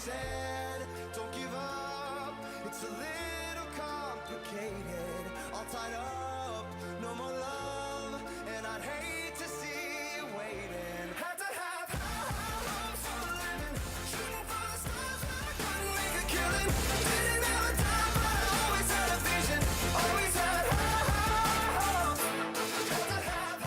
said, don't give up, it's a little complicated, all tied up, no more love, and I'd hate to see you waiting. Had to have high hopes for a living, shooting for the stars when I couldn't make a killing. Didn't have a time, but I always had a vision, always had high hopes. Had to have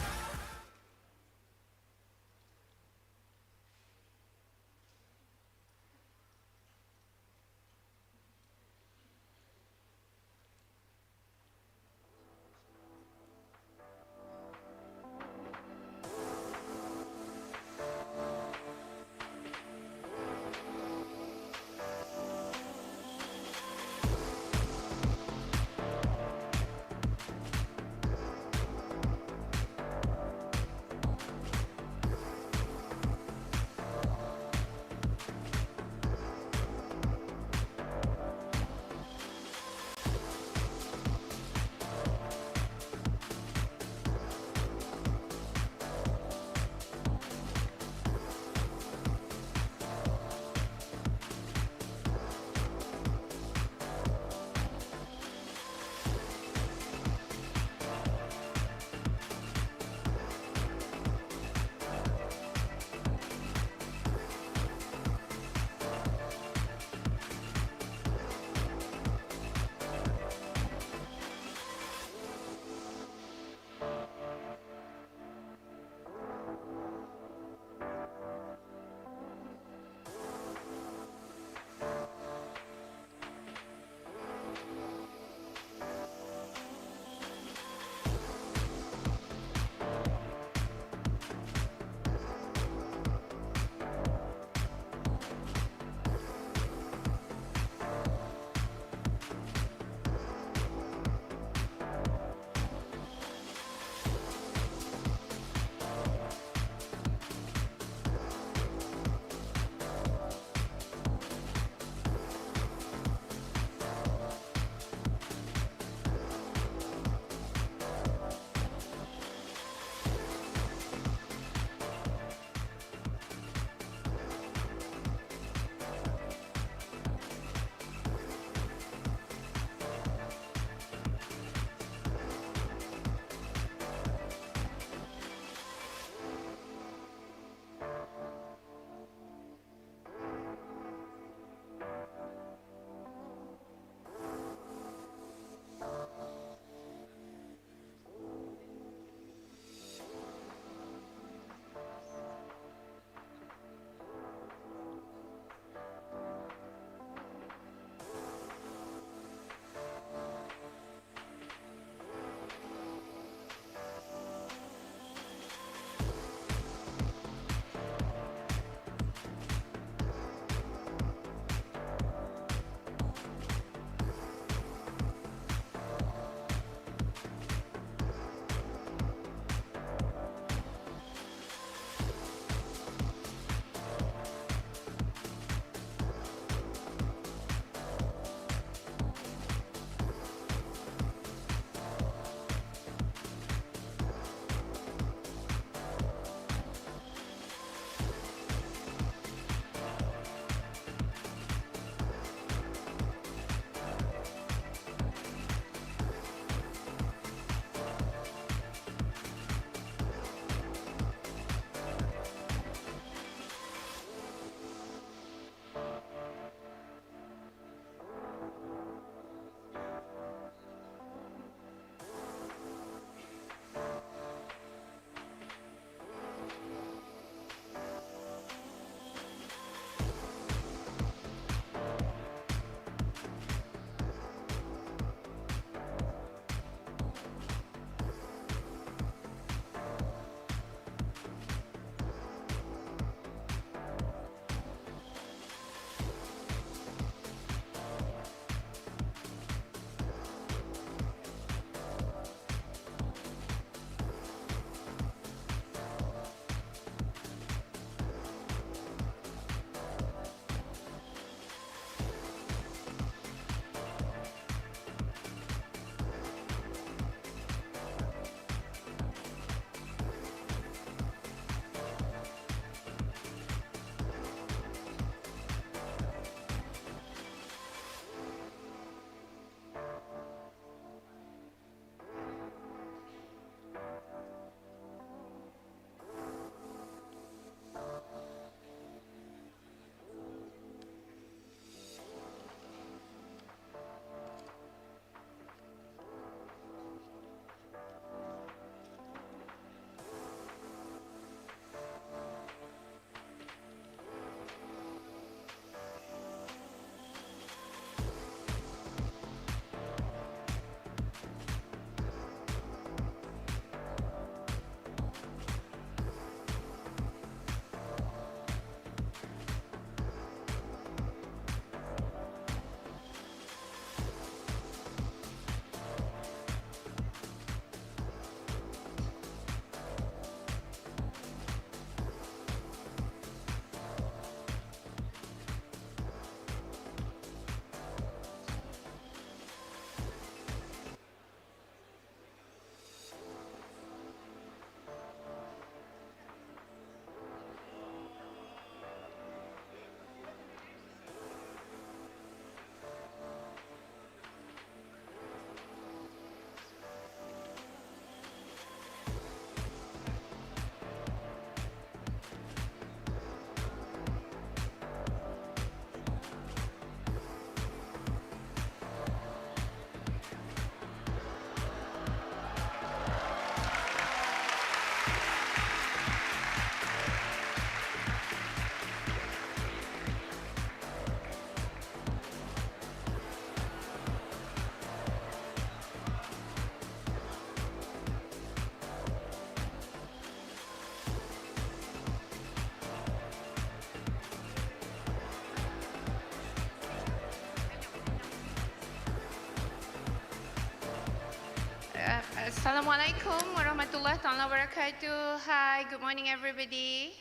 Assalamualaikum warahmatullahi wabarakatuh. Hi, good morning everybody.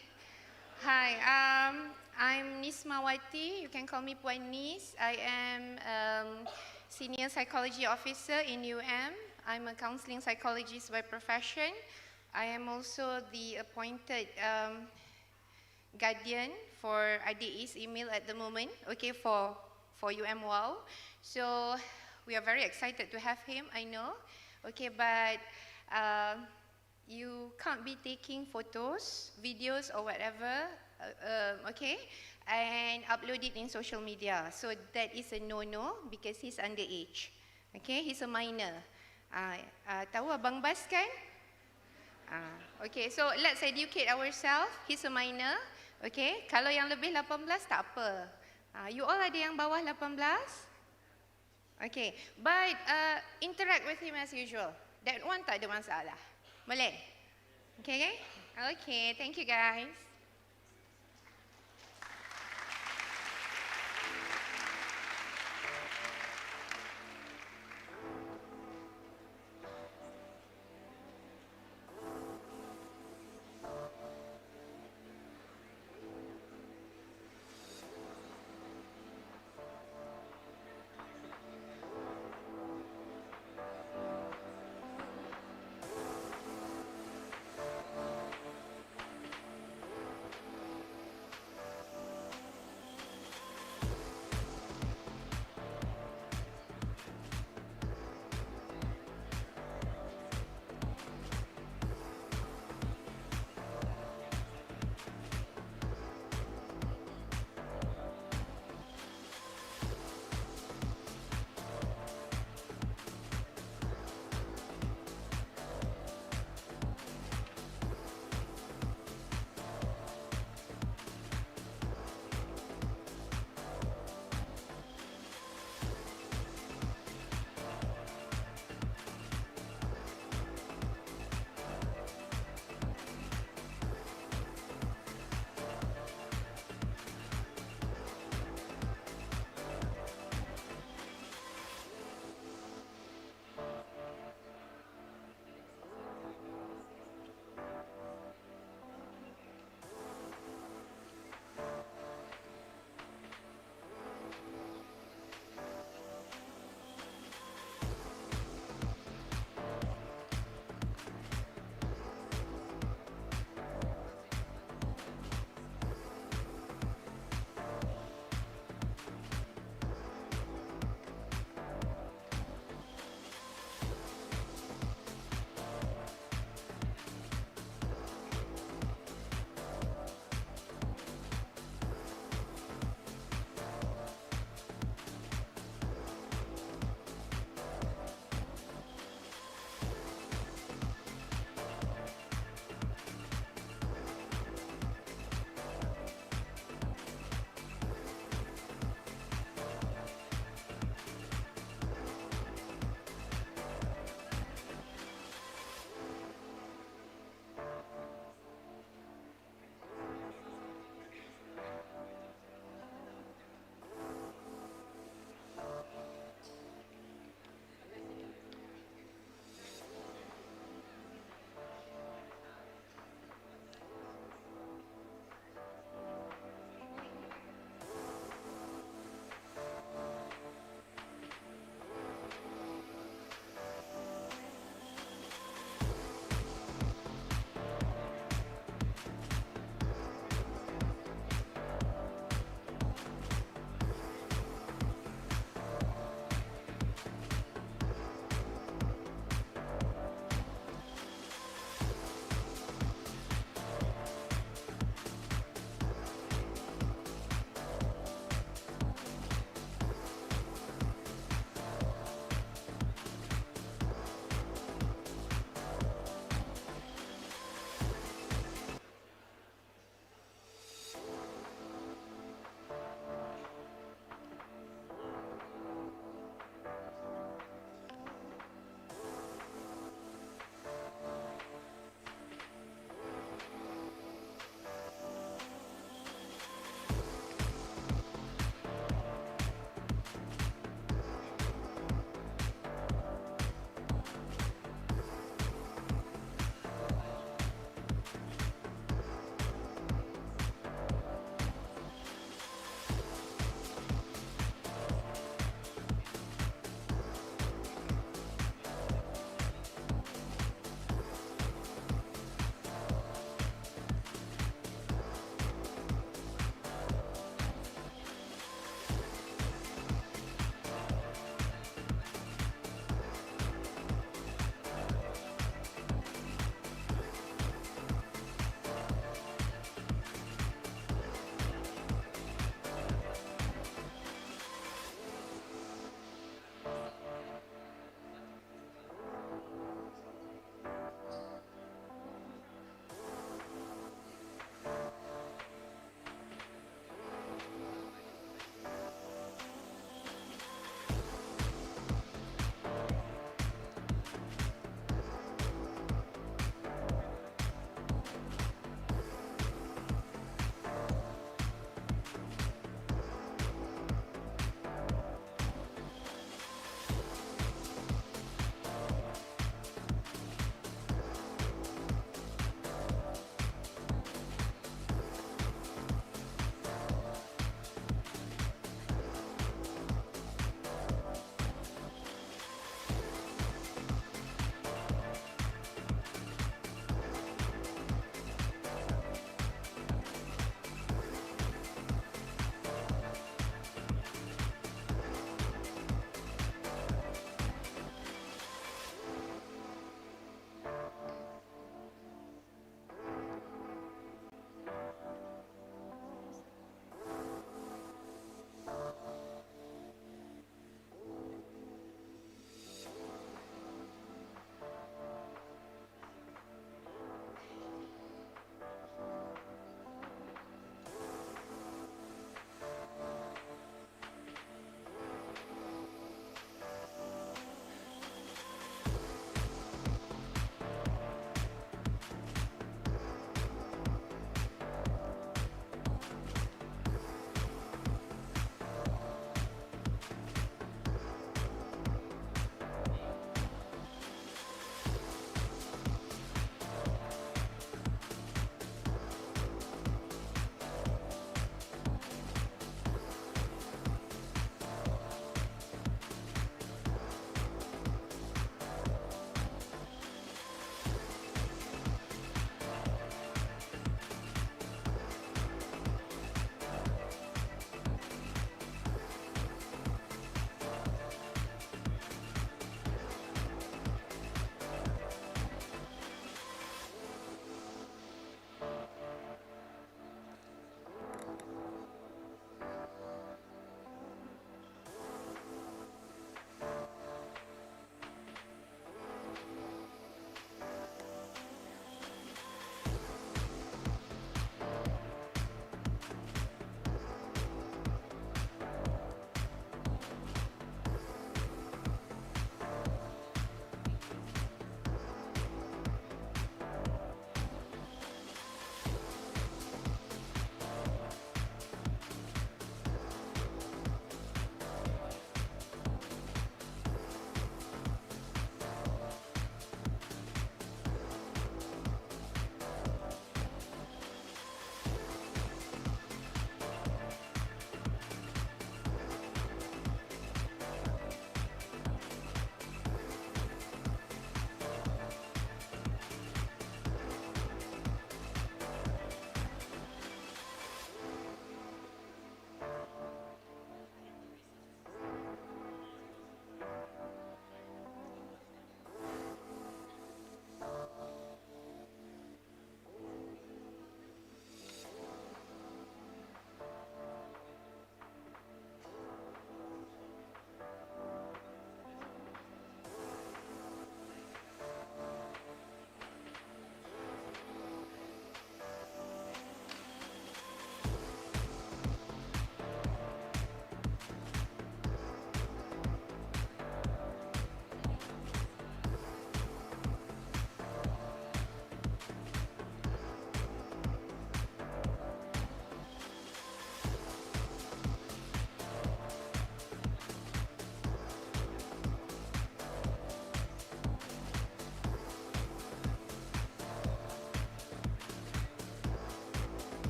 Hi, I'm Nismawati. You can call me Puan Nis. I am Senior Psychology Officer in UM. I'm a counseling psychologist by profession. I am also the appointed guardian for Adik email at the moment, okay, for UM WOW. So we are very excited to have him, I know. Okay, but you can't be taking photos, videos or whatever, okay, and upload it in social media. So that is a no-no because he's underage. Okay, he's a minor. Tahu Abang Bas kan? Okay, so let's educate ourselves. He's a minor. Okay, kalau yang lebih 18 tak apa. You all ada yang bawah 18? Okay, but interact with him as usual. That one tak ada masalah. Boleh? Okay? Okay, thank you guys.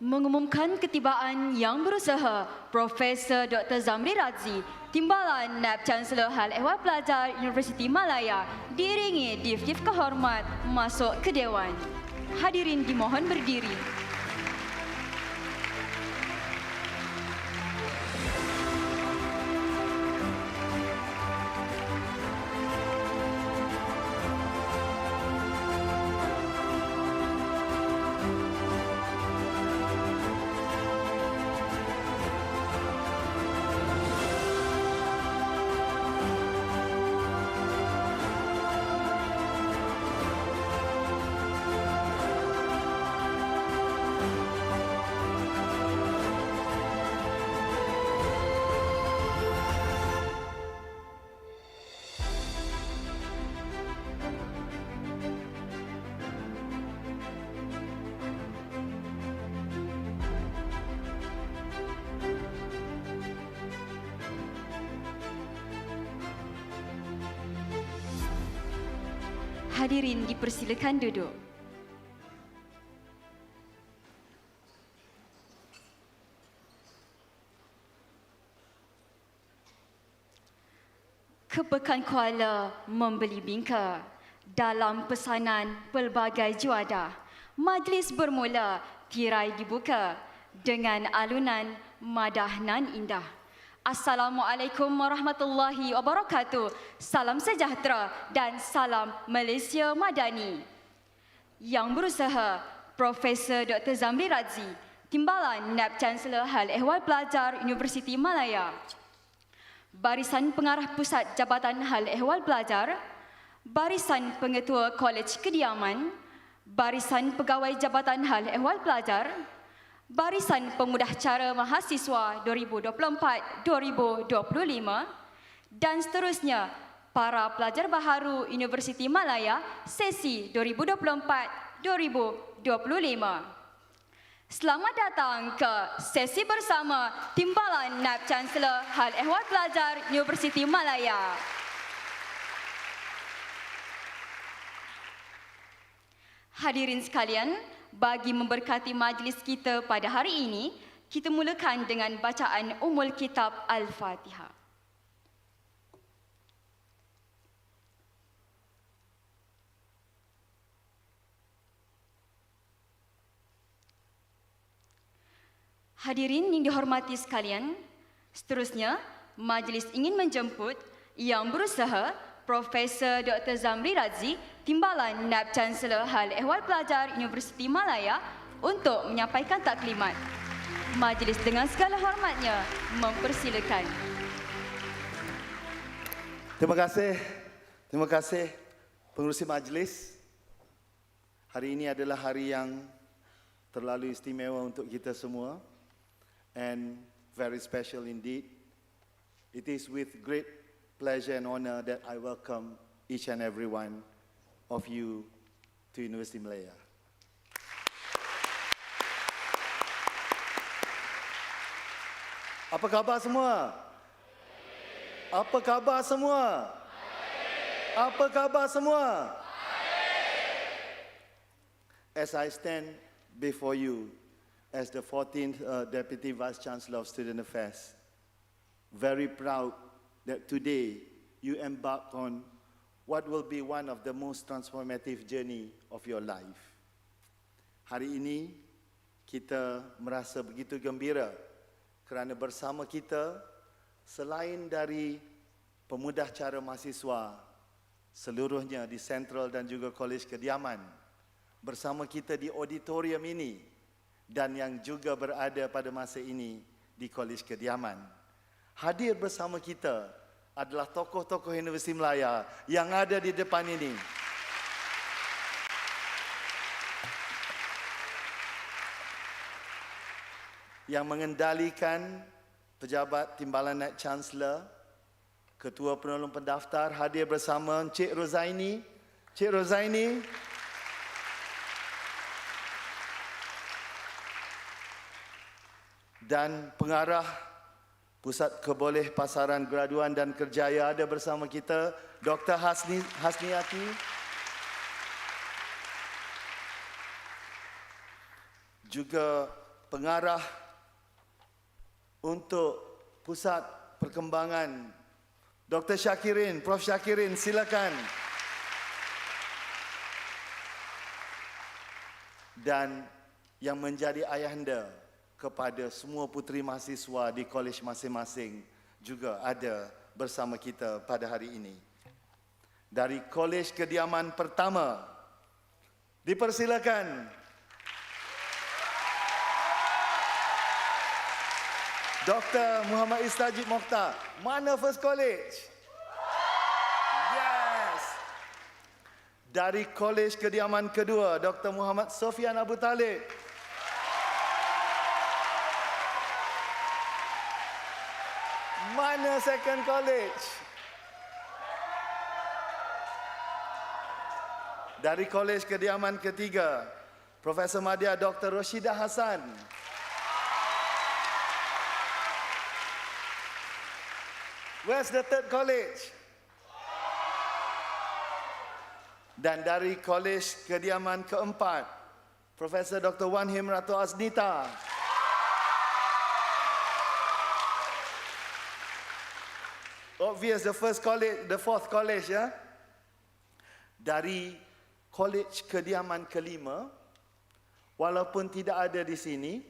mengumumkan ketibaan Yang Berusaha Profesor Dr. Zamri Razzi, Timbalan Naib Chancellor Hal Ehwal Pelajar Universiti Malaya, diiringi Div-Div Kehormat masuk ke Dewan. Hadirin dimohon berdiri. Hadirin dipersilakan duduk. Kepekan Kuala membeli bingka dalam pesanan pelbagai juadah. Majlis bermula tirai dibuka dengan alunan madah nan indah. Assalamualaikum warahmatullahi wabarakatuh. Salam sejahtera dan salam Malaysia Madani. Yang Berusaha Profesor Dr. Zamri Razzi, Timbalan Naib Chancellor Hal Ehwal Pelajar Universiti Malaya. Barisan Pengarah Pusat Jabatan Hal Ehwal Pelajar, Barisan Pengetua Kolej Kediaman, Barisan Pegawai Jabatan Hal Ehwal Pelajar, Barisan Pemudah Cara Mahasiswa 2024-2025 dan seterusnya para pelajar baharu Universiti Malaya sesi 2024-2025. Selamat datang ke sesi bersama Timbalan Naib Chancellor Hal Ehwal Pelajar Universiti Malaya. Hadirin sekalian, bagi memberkati majlis kita pada hari ini, kita mulakan dengan bacaan Ummul Kitab Al-Fatihah. Hadirin yang dihormati sekalian, seterusnya majlis ingin menjemput Yang Berusaha Profesor Dr. Zamri Razzi, Timbalan Naib Chancellor Hal Ehwal Pelajar Universiti Malaya untuk menyampaikan taklimat. Majlis dengan segala hormatnya mempersilakan. Terima kasih pengerusi majlis. Hari ini adalah hari yang terlalu istimewa untuk kita semua and very special indeed. It is with great pleasure and honor that I welcome each and every one of you to Universiti Malaya. Apa khabar semua? Apa khabar semua? Apa khabar semua? As I stand before you as the 14th Deputy Vice Chancellor of Student Affairs, very proud that today you embark on what will be one of the most transformative journey of your life. Hari ini kita merasa begitu gembira kerana bersama kita, selain dari pemudah cara mahasiswa seluruhnya di Sentral dan juga Kolej Kediaman, bersama kita di auditorium ini dan yang juga berada pada masa ini di Kolej Kediaman. Hadir bersama kita adalah tokoh-tokoh Universiti Malaya yang ada di depan ini. Yang mengendalikan pejabat Timbalan Naib Chancellor, Ketua Penolong Pendaftar hadir bersama Encik Rozaini. Encik Rozaini. Dan pengarah Pusat Keboleh Pasaran Graduan dan Kerjaya ada bersama kita, Dr. Hasniati. Juga pengarah untuk Pusat Perkembangan, Dr. Syakirin, Prof. Syakirin, silakan. Dan yang menjadi ayahanda kepada semua puteri mahasiswa di kolej masing-masing juga ada bersama kita pada hari ini. Dari Kolej Kediaman Pertama, dipersilakan Dr. Muhammad Istajib Mokhtar. Mana First College? Yes. Dari Kolej Kediaman Kedua, Dr. Muhammad Sofian Abu Talib. Mana Second College? Dari Kolej Kediaman Ketiga, Profesor Madya Dr. Roshidah Hassan. Where's the Third College? Dan dari Kolej Kediaman Keempat, Profesor Dr. Wan Himratu Asnita. Obvious, the first college, the fourth college, ya. Dari Kolej Kediaman Kelima, walaupun tidak ada di sini,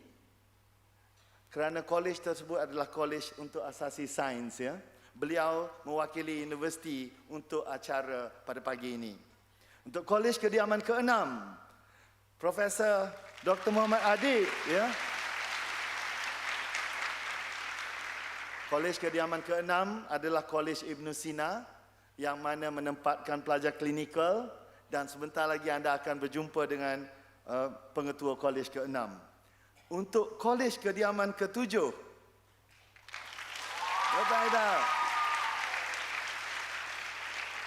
kerana kolej tersebut adalah kolej untuk asasi sains, ya. Beliau mewakili universiti untuk acara pada pagi ini. Untuk Kolej Kediaman ke-6, Profesor Dr. Muhammad Adib, ya. Kolej Kediaman ke-6 adalah Kolej Ibn Sina yang mana menempatkan pelajar klinikal, dan sebentar lagi anda akan berjumpa dengan pengetua Kolej ke-6. Untuk Kolej Kediaman ke-7,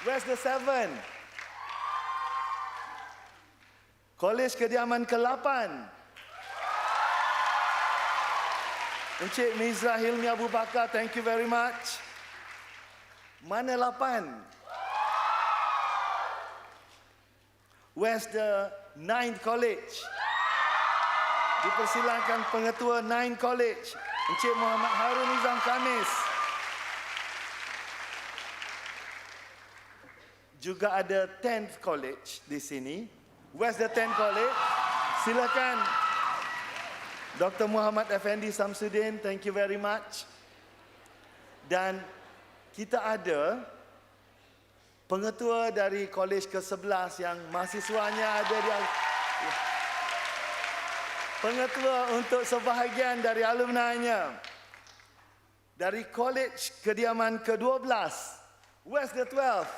where's the 7? Kolej Kediaman ke-8, Encik Mizrah Hilmi Abu Bakar, thank you very much. Mana 8? Where's the 9th College? Dipersilakan pengetua 9 College, Encik Muhammad Harun Nizam Khamis. Juga ada 10th College di sini. Where's the 10th College? Silakan. Dr. Muhammad Effendi Samsudin, thank you very much. Dan kita ada pengetua dari Kolej ke-11 yang mahasiswanya ada di... Pengetua untuk sebahagian dari alumni-nya. Dari Kolej Kediaman ke-12. Where's the 12th?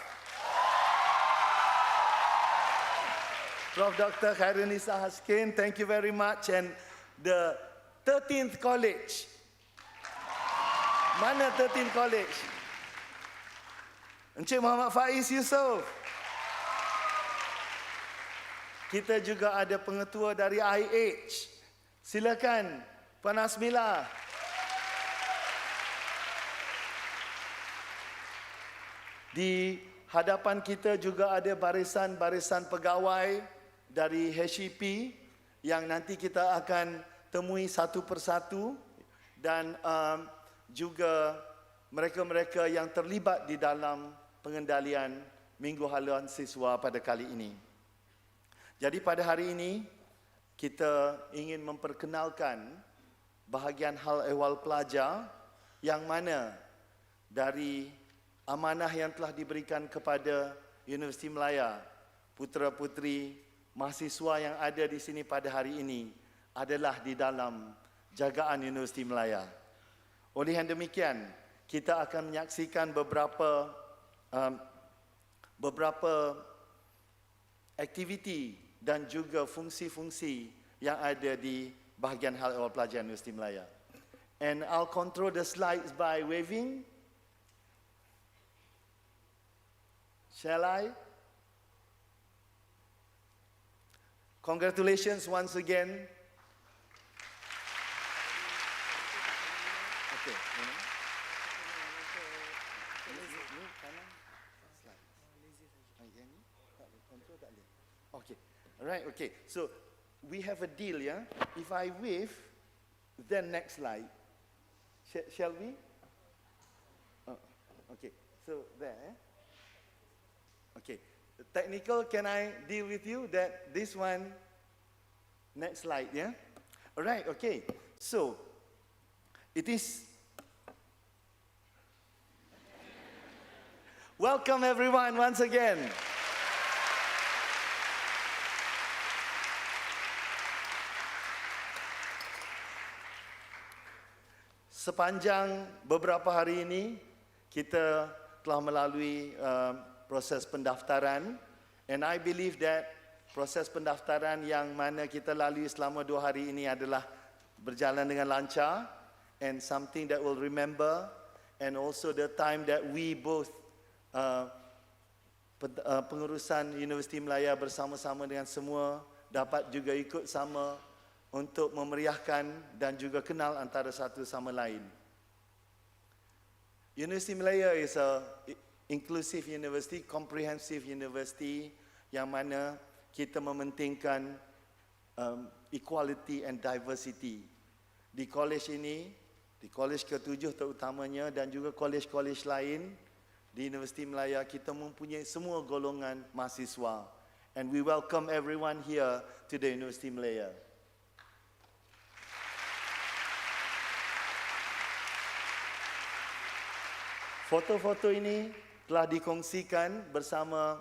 Prof. Dr. Khairunisa Haskin, thank you very much. And the 13th College. Mana 13th College? Encik Muhammad Faiz Yusof. Kita juga ada pengetua dari IH. Silakan, Puan Asmila. Di hadapan kita juga ada barisan-barisan pegawai dari HEP yang nanti kita akan temui satu persatu, dan juga mereka-mereka yang terlibat di dalam pengendalian Minggu Haluansiswa pada kali ini. Jadi pada hari ini kita ingin memperkenalkan bahagian hal ehwal pelajar yang mana dari amanah yang telah diberikan kepada Universiti Malaya, putera-puteri mahasiswa yang ada di sini pada hari ini adalah di dalam jagaan Universiti Malaya. Oleh yang demikian, kita akan menyaksikan beberapa aktiviti dan juga fungsi-fungsi yang ada di bahagian hal ehwal pelajar Universiti Malaya. And I'll control the slides by waving. Shall I? Congratulations once again. Okay. Okay. All right. Okay. So we have a deal, yeah. If I wave, Then next slide. Shall we? Oh, okay. So there. Okay. Technical, can I deal with you that this one? Next slide, yeah? All right, okay. So, it is... Welcome everyone once again. Sepanjang beberapa hari ini, kita telah melalui proses pendaftaran, and I believe that proses pendaftaran yang mana kita lalui selama 2 hari ini adalah berjalan dengan lancar, and something that we'll remember, and also the time that we both pengurusan Universiti Malaya bersama-sama dengan semua dapat juga ikut sama untuk memeriahkan dan juga kenal antara satu sama lain. Universiti Malaya is a inclusive university, comprehensive university yang mana kita mementingkan equality and diversity. Di college ini, di college ke-7 terutamanya dan juga college-college lain di Universiti Malaya, kita mempunyai semua golongan mahasiswa. And we welcome everyone here to the Universiti Malaya. Foto-foto ini telah dikongsikan bersama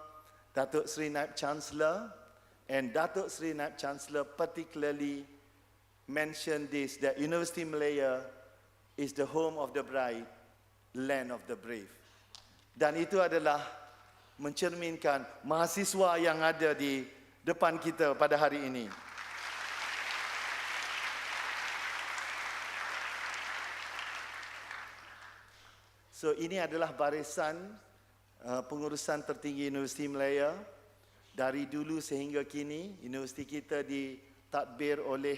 Datuk Seri Naib Chancellor, and Datuk Seri Naib Chancellor particularly mentioned this, that Universiti Malaya is the home of the bride, land of the brave. Dan itu adalah mencerminkan mahasiswa yang ada di depan kita pada hari ini. So ini adalah barisan pengurusan tertinggi Universiti Malaya. Dari dulu sehingga kini, universiti kita ditadbir oleh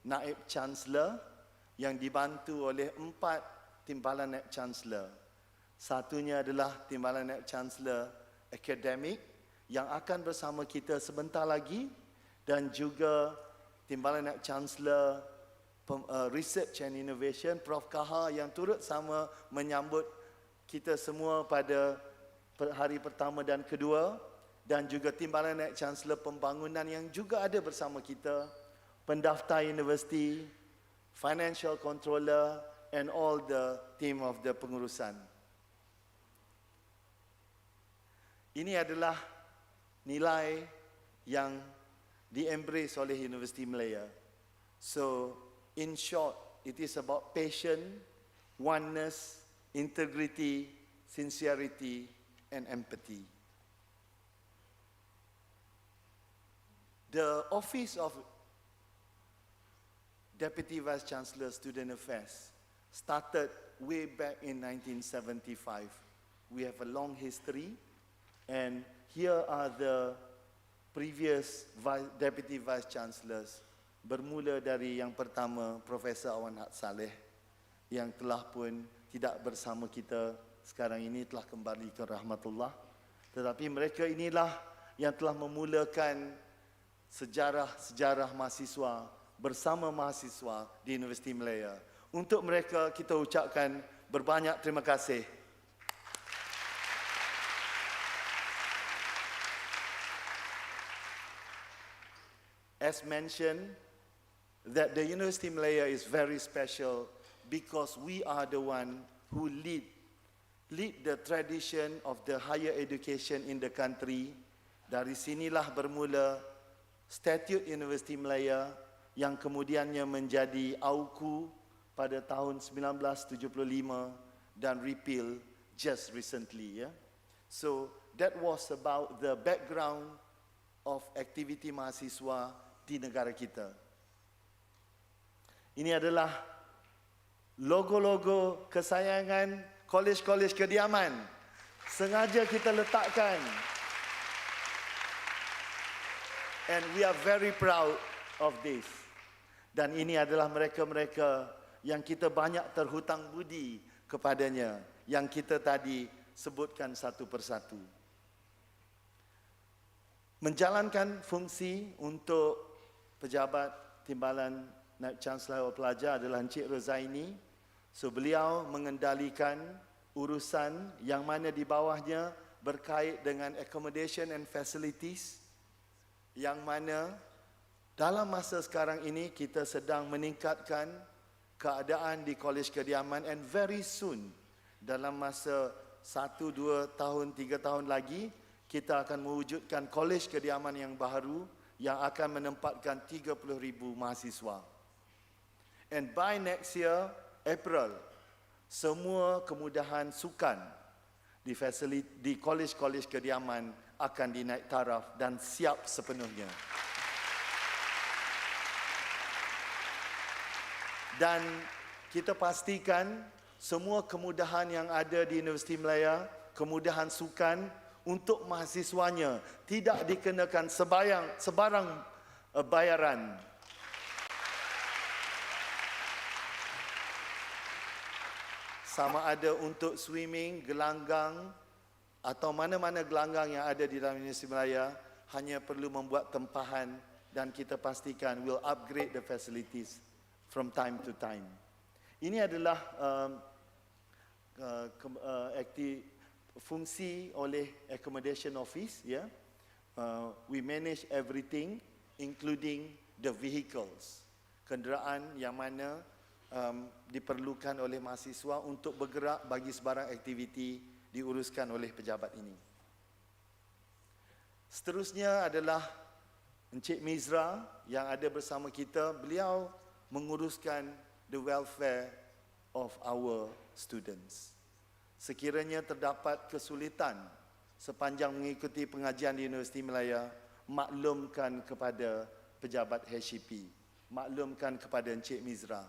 Naib Chancellor yang dibantu oleh 4 timbalan Naib Chancellor. Satunya adalah timbalan Naib Chancellor Akademik yang akan bersama kita sebentar lagi, dan juga timbalan Naib Chancellor Research and Innovation, Prof. Kaha, yang turut sama menyambut kita semua pada hari pertama dan kedua, dan juga timbalan Naib Chancellor Pembangunan yang juga ada bersama kita, pendaftar universiti, financial controller, and all the team of the pengurusan. Ini adalah nilai yang di-embrace oleh Universiti Malaya. So, in short, it is about passion, oneness, integrity, sincerity, and empathy. The Office of Deputy Vice Chancellor Student Affairs started way back in 1975. We have a long history, and here are the previous Deputy Vice Chancellors. Bermula dari yang pertama, Profesor Awan Haq Saleh, yang telah pun tidak bersama kita sekarang ini, telah kembali ke rahmatullah. Tetapi mereka inilah yang telah memulakan sejarah-sejarah mahasiswa bersama mahasiswa di Universiti Malaya. Untuk mereka kita ucapkan berbanyak terima kasih. As mentioned, that the Universiti Malaya is very special because we are the one who lead the tradition of the higher education in the country. Dari sinilah bermula Statute Universiti Malaya yang kemudiannya menjadi AUKU pada tahun 1975 dan repeal just recently. Yeah? So that was about the background of aktiviti mahasiswa di negara kita. Ini adalah logo-logo kesayangan kolej-kolej kediaman. Sengaja kita letakkan. And we are very proud of this. Dan ini adalah mereka-mereka yang kita banyak terhutang budi kepadanya, yang kita tadi sebutkan satu persatu. Menjalankan fungsi untuk pejabat timbalan Naib Chancellor Pelajar adalah Encik Rozaini. So beliau mengendalikan urusan yang mana di bawahnya berkait dengan accommodation and facilities, yang mana dalam masa sekarang ini kita sedang meningkatkan keadaan di Kolej Kediaman, and very soon dalam masa 1, 2 tahun, 3 tahun lagi kita akan mewujudkan Kolej Kediaman yang baru yang akan menempatkan 30,000 mahasiswa. And by next year, April, semua kemudahan sukan di kolej-kolej kediaman akan dinaik taraf dan siap sepenuhnya. Dan kita pastikan semua kemudahan yang ada di Universiti Malaya, kemudahan sukan untuk mahasiswanya tidak dikenakan sebarang bayaran. Sama ada untuk swimming, gelanggang atau mana-mana gelanggang yang ada di dalam Universiti Malaya, hanya perlu membuat tempahan dan kita pastikan will upgrade the facilities from time to time. Ini adalah fungsi oleh accommodation office, ya. We manage everything including the vehicles, kenderaan yang mana diperlukan oleh mahasiswa untuk bergerak bagi sebarang aktiviti diuruskan oleh pejabat ini. Seterusnya adalah Encik Mizra yang ada bersama kita. Beliau menguruskan the welfare of our students. Sekiranya terdapat kesulitan sepanjang mengikuti pengajian di Universiti Malaya, maklumkan kepada pejabat HCP, maklumkan kepada Encik Mizra.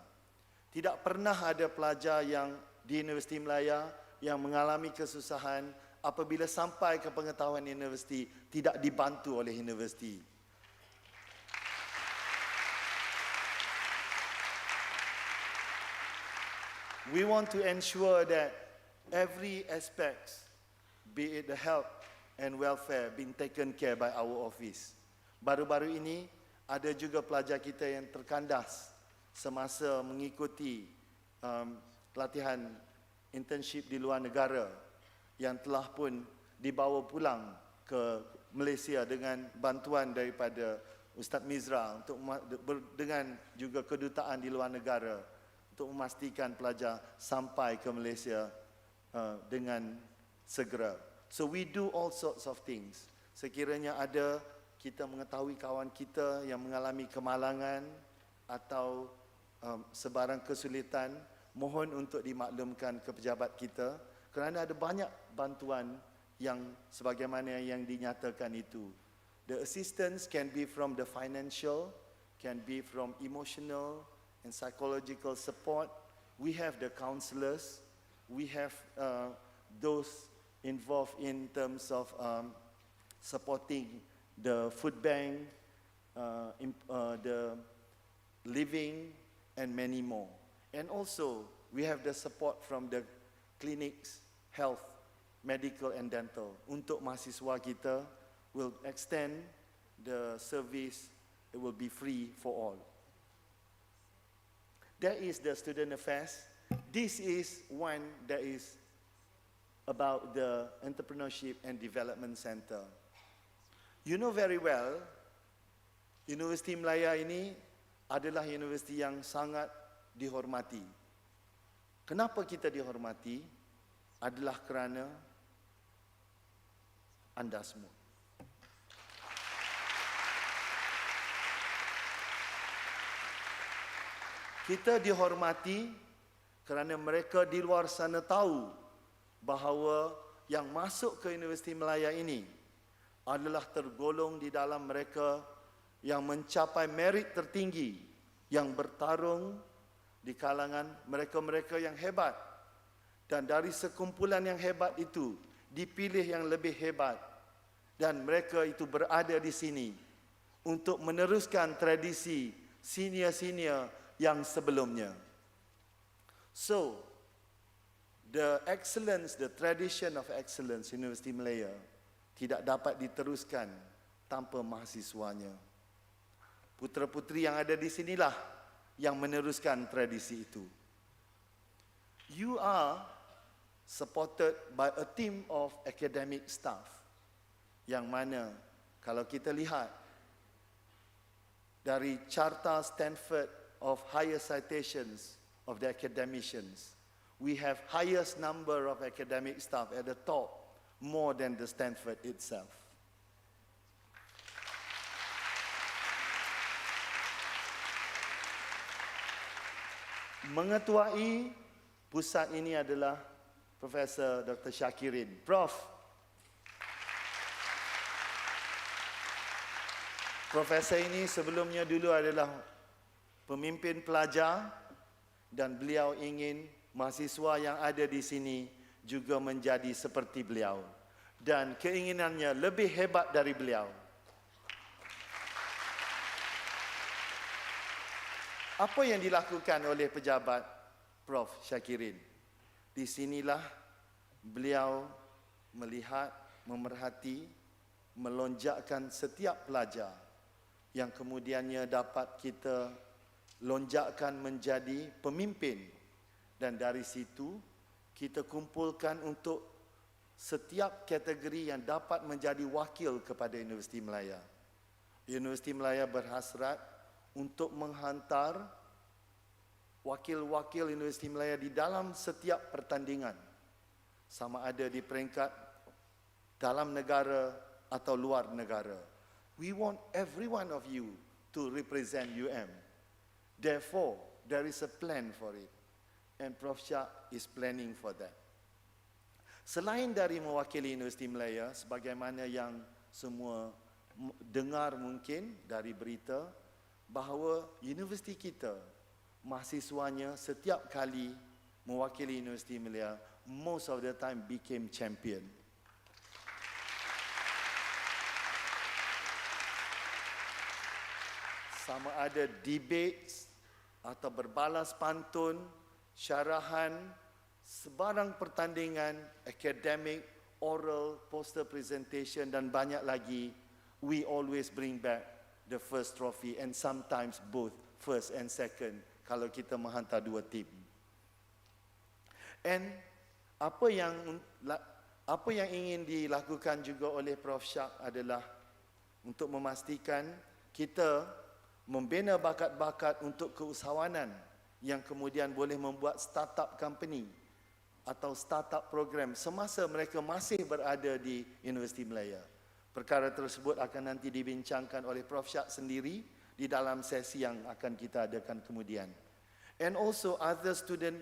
Tidak pernah ada pelajar yang di Universiti Malaya yang mengalami kesusahan apabila sampai ke pengetahuan universiti tidak dibantu oleh universiti. We want to ensure that every aspect, be it the health and welfare, being taken care by our office. Baru-baru ini ada juga pelajar kita yang terkandas semasa mengikuti pelatihan internship di luar negara yang telah pun dibawa pulang ke Malaysia dengan bantuan daripada Ustaz Mizra untuk dengan juga kedutaan di luar negara untuk memastikan pelajar sampai ke Malaysia dengan segera. So we do all sorts of things. Sekiranya ada kita mengetahui kawan kita yang mengalami kemalangan atau sebarang kesulitan, mohon untuk dimaklumkan ke pejabat kita kerana ada banyak bantuan yang sebagaimana yang dinyatakan itu. The assistance can be from the financial, can be from emotional and psychological support. We have the counselors, we have those involved in terms of supporting the food bank, the living, and many more. And also, we have the support from the clinics, health, medical and dental. Untuk mahasiswa kita, will extend the service, it will be free for all. That is the student affairs. This is one that is about the Entrepreneurship and Development Center. You know very well, Universiti Malaya ini adalah universiti yang sangat dihormati. Kenapa kita dihormati? Adalah kerana anda semua. Kita dihormati kerana mereka di luar sana tahu bahawa yang masuk ke Universiti Malaya ini adalah tergolong di dalam mereka yang mencapai merit tertinggi, yang bertarung di kalangan mereka-mereka yang hebat. Dan dari sekumpulan yang hebat itu, dipilih yang lebih hebat. Dan mereka itu berada di sini untuk meneruskan tradisi senior-senior yang sebelumnya. So, the excellence, the tradition of excellence Universiti Malaya tidak dapat diteruskan tanpa mahasiswanya. Putera-puteri yang ada di sinilah yang meneruskan tradisi itu. You are supported by a team of academic staff, yang mana kalau kita lihat dari carta Stanford of higher citations of the academicians, we have highest number of academic staff at the top, more than the Stanford itself. Mengetuai pusat ini adalah Profesor Dr. Syakirin. Prof. Profesor ini sebelumnya dulu adalah pemimpin pelajar dan beliau ingin mahasiswa yang ada di sini juga menjadi seperti beliau dan keinginannya lebih hebat dari beliau. Apa yang dilakukan oleh pejabat Prof. Syakirin? Di sinilah beliau melihat, memerhati, melonjakkan setiap pelajar yang kemudiannya dapat kita lonjakkan menjadi pemimpin. Dan dari situ kita kumpulkan untuk setiap kategori yang dapat menjadi wakil kepada Universiti Malaya. Universiti Malaya berhasrat untuk menghantar wakil-wakil Universiti Malaya di dalam setiap pertandingan, sama ada di peringkat dalam negara atau luar negara. We want every one of you to represent UM. Therefore, there is a plan for it. And Prof. Shah is planning for that. Selain dari mewakili Universiti Malaya, sebagaimana yang semua dengar mungkin dari berita, bahawa universiti kita, mahasiswanya setiap kali mewakili Universiti Malaya, most of the time became champion. Sama ada debates atau berbalas pantun, syarahan, sebarang pertandingan, akademik, oral, poster presentation dan banyak lagi, we always bring back the first trophy and sometimes both first and second kalau kita menghantar dua tim. And apa yang ingin dilakukan juga oleh Prof. Shah adalah untuk memastikan kita membina bakat-bakat untuk keusahawanan yang kemudian boleh membuat startup company atau startup program semasa mereka masih berada di Universiti Malaya. Perkara tersebut akan nanti dibincangkan oleh Prof. Shah sendiri di dalam sesi yang akan kita adakan kemudian. And also other student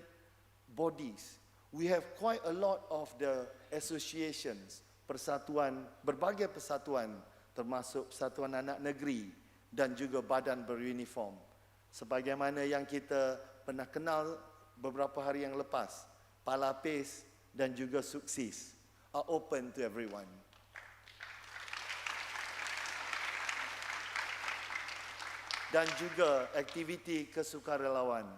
bodies. We have quite a lot of the associations, persatuan, berbagai persatuan, termasuk Persatuan Anak Negeri dan juga badan beruniform. Sebagaimana yang kita pernah kenal beberapa hari yang lepas, Palapis dan juga Suksis are open to everyone. Dan juga aktiviti kesukarelawan.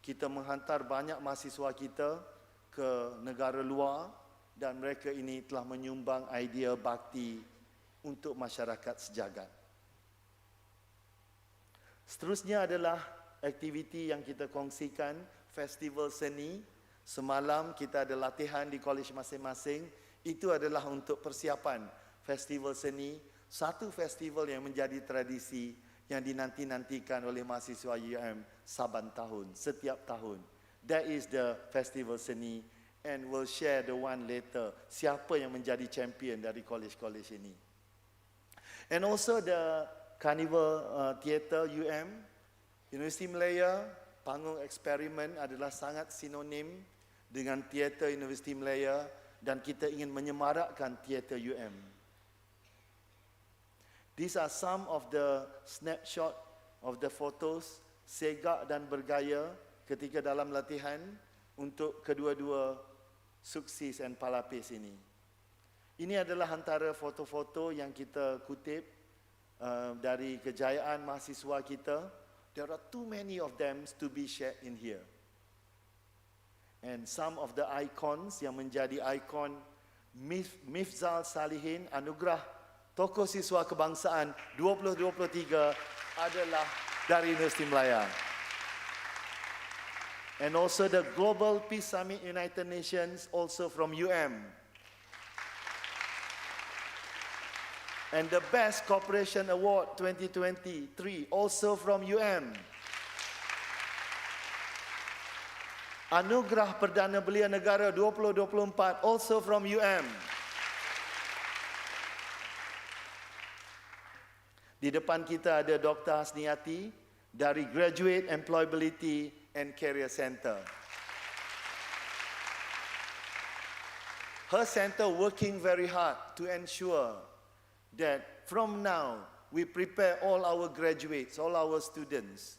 Kita menghantar banyak mahasiswa kita ke negara luar dan mereka ini telah menyumbang idea bakti untuk masyarakat sejagat. Seterusnya adalah aktiviti yang kita kongsikan, festival seni. Semalam kita ada latihan di kolej masing-masing. Itu adalah untuk persiapan festival seni. Satu festival yang menjadi tradisi yang dinanti-nantikan oleh mahasiswa UM saban tahun, setiap tahun. That is the festival seni, and we'll share the one later. Siapa yang menjadi champion dari kolej-kolej ini. And also the Carnival Theatre UM, Universiti Malaya, panggung eksperimen adalah sangat sinonim dengan teater Universiti Malaya dan kita ingin menyemarakkan teater UM. These are some of the snapshot of the photos segak dan bergaya ketika dalam latihan untuk kedua-dua Suksis dan Palapis ini. Ini adalah antara foto-foto yang kita kutip dari kejayaan mahasiswa kita. There are too many of them to be shared in here. And some of the icons yang menjadi ikon Mifzal Salihin Anugerah Tokoh Siswa Kebangsaan 2023 adalah dari Universiti Malaya. And also the Global Peace Summit United Nations, also from UM. And the Best Cooperation Award 2023, also from UM. Anugerah Perdana Belia Negara 2024, also from UM. Di depan kita ada Dr. Hasniati dari Graduate Employability and Career Center. Her center working very hard to ensure that from now we prepare all our graduates, all our students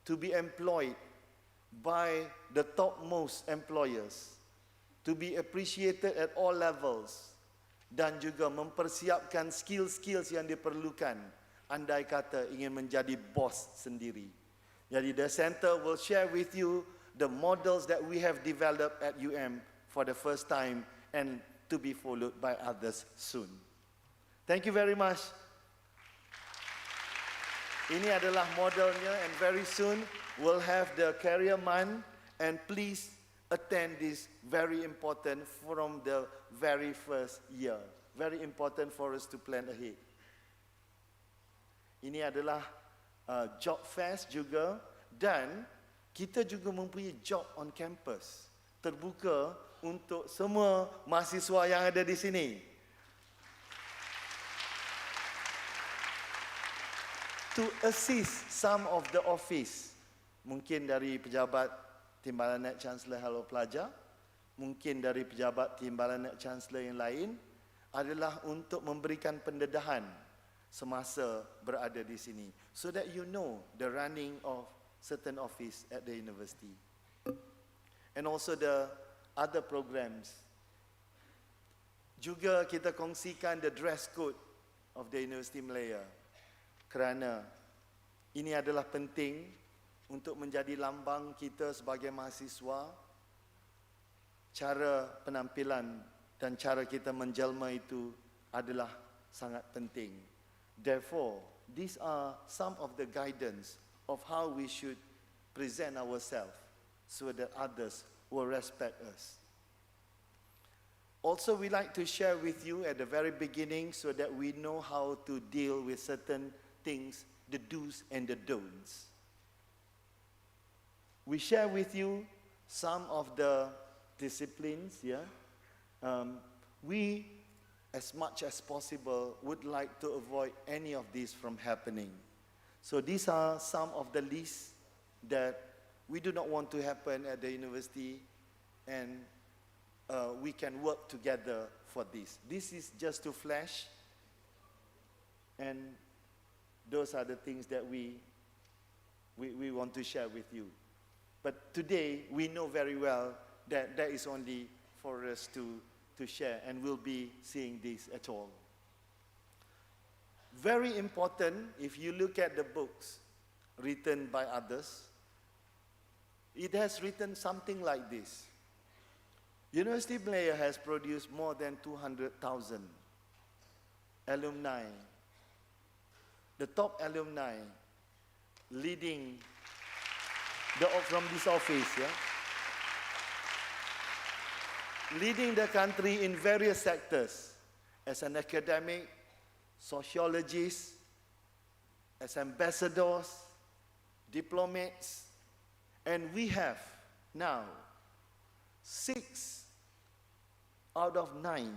to be employed by the topmost employers, to be appreciated at all levels, dan juga mempersiapkan skill-skills yang diperlukan andai kata ingin menjadi bos sendiri. Jadi the center will share with you the models that we have developed at UM for the first time and to be followed by others soon. Thank you very much. Ini adalah modelnya, and very soon we'll have the career month, and please attend this very important from the very first year. Very important for us to plan ahead. Ini adalah job fest juga, dan kita juga mempunyai job on campus terbuka untuk semua mahasiswa yang ada di sini. To assist some of the office, mungkin dari pejabat Timbalan Naib Chancellor Haluan Pelajar, mungkin dari pejabat Timbalan Naib Chancellor yang lain, adalah untuk memberikan pendedahan semasa berada di sini, so that you know the running of certain office at the university, and also the other programs. Juga kita kongsikan the dress code of the Universiti Malaya, kerana ini adalah penting untuk menjadi lambang kita sebagai mahasiswa. Cara penampilan dan cara kita menjelma itu adalah sangat penting. Therefore, these are some of the guidance of how we should present ourselves so that others will respect us. Also, we like to share with you at the very beginning so that we know how to deal with certain things, the do's and the don'ts. We share with you some of the disciplines, yeah. We, as much as possible, would like to avoid any of these from happening. So these are some of the lists that we do not want to happen at the university, and we can work together for this. This is just to flash, and those are the things that we want to share with you. But today, we know very well that that is only for us to share, and we'll be seeing this at all. Very important, if you look at the books written by others, it has written something like this. University Malaya has produced more than 200,000 alumni. The top alumni leading from this office, yeah? Leading the country in various sectors, as an academic, sociologist, as ambassadors, diplomats, and we have now 6 out of 9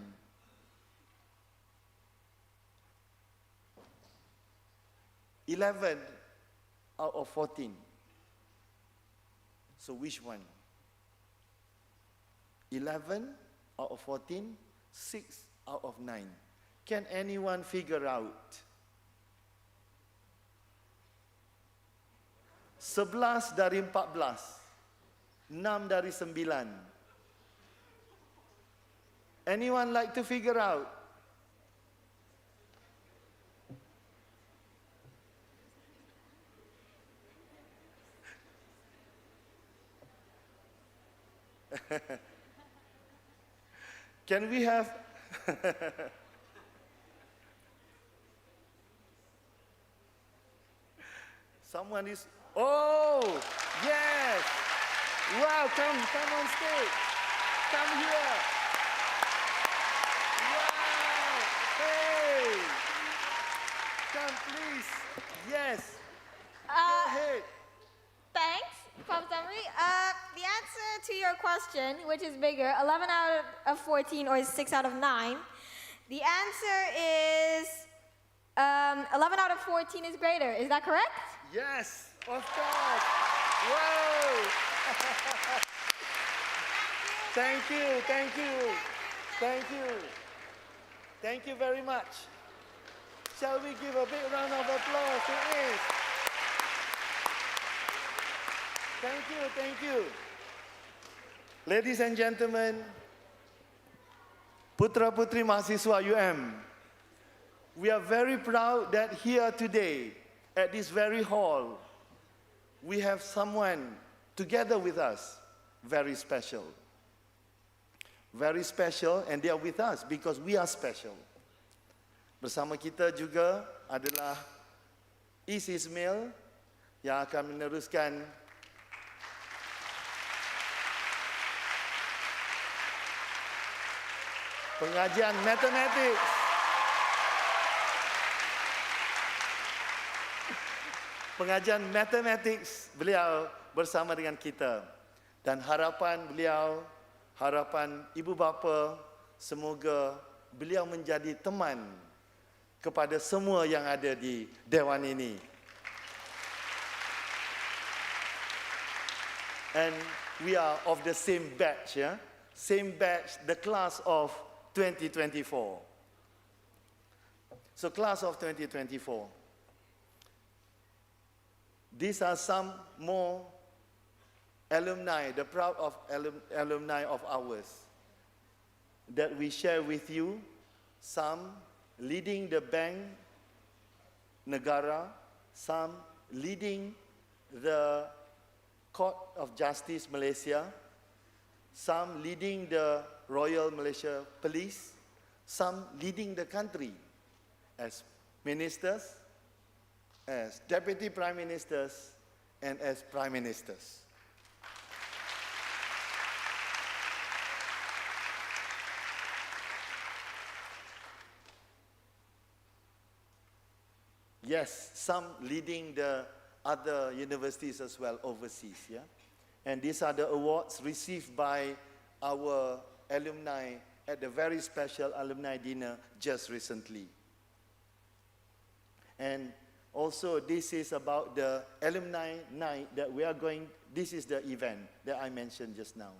11 out of 14. So which one? 11 out of 14, 6 out of 9. Can anyone figure out? 11 dari 14, 6 dari 9. Anyone like to figure out? Can we have someone is, oh, yes, Wow, come on stage. Come here. Wow. Hey. Come, please. Yes. Go ahead. Thanks, Prof. Zamri. The answer to your question, which is bigger, 11 out of 14 or 6 out of 9, the answer is 11 out of 14 is greater. Is that correct? Yes, of course. Whoa. Thank you. Thank you very much. Shall we give a big round of applause to Ace? Thank you. Ladies and gentlemen, Putra Putri Mahasiswa UM, we are very proud that here today, at this very hall, we have someone together with us, very special. Very special, and they are with us because we are special. Bersama kita juga adalah Is Ismail yang akan meneruskan pengajian matematik. Pengajian matematik beliau bersama dengan kita. Dan harapan beliau, harapan ibu bapa, semoga beliau menjadi teman kepada semua yang ada di Dewan ini. And we are of the same batch, yeah? Same batch, the class of 2024. So class of 2024. These are some more alumni, the proud of alumni of ours that we share with you. Some leading the Bank Negara, some leading the Court of Justice Malaysia, some leading the Royal Malaysia Police, some leading the country as ministers, as deputy prime ministers, and as prime ministers. Yes, some leading the other universities as well overseas, yeah? And these are the awards received by our alumni at the very special alumni dinner just recently. And also this is about the alumni night that we are going, this is the event that I mentioned just now.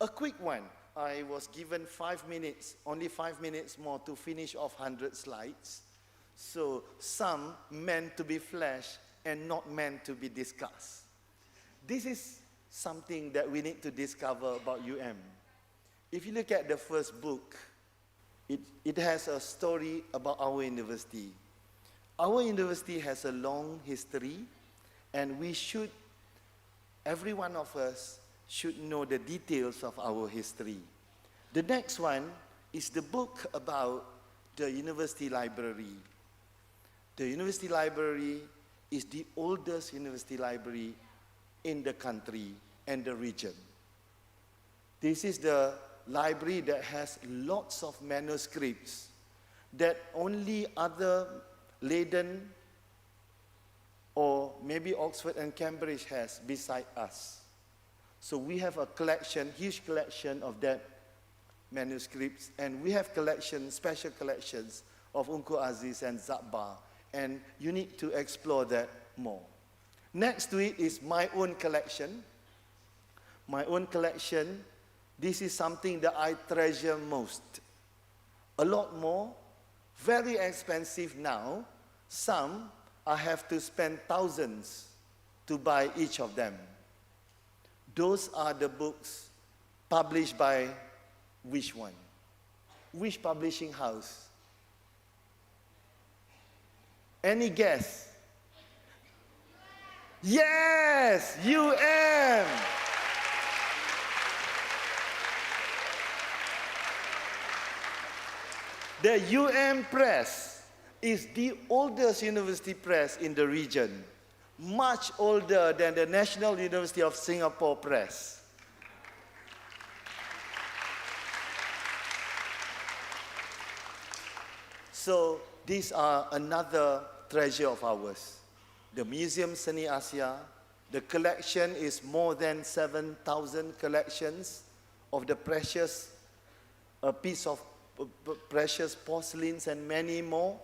A quick one, I was given 5 minutes, only 5 minutes more to finish off 100 slides. So some meant to be flashed and not meant to be discussed. This is something that we need to discover about UM. If you look at the first book, it has a story about our university. Our university has a long history, and we should, every one of us should know the details of our history. The next one is the book about the university library. The university library is the oldest university library in the country and the region. This is the library that has lots of manuscripts that only other Leiden or maybe Oxford and Cambridge has beside us. So we have a collection, huge collection of that manuscripts, and we have collections, special collections of Unku Aziz and Zabba, and you need to explore that more. Next to it is my own collection. My own collection, this is something that I treasure most. A lot more, very expensive now. Some I have to spend thousands to buy each of them. Those are the books published by which one? Which publishing house? Any guess? Yes, UM. The UM Press is the oldest university press in the region. much older than the National University of Singapore Press. So these are another treasure of ours. The Museum Seni Asia, the collection is more than 7,000 collections of the precious, a piece of precious porcelains and many more.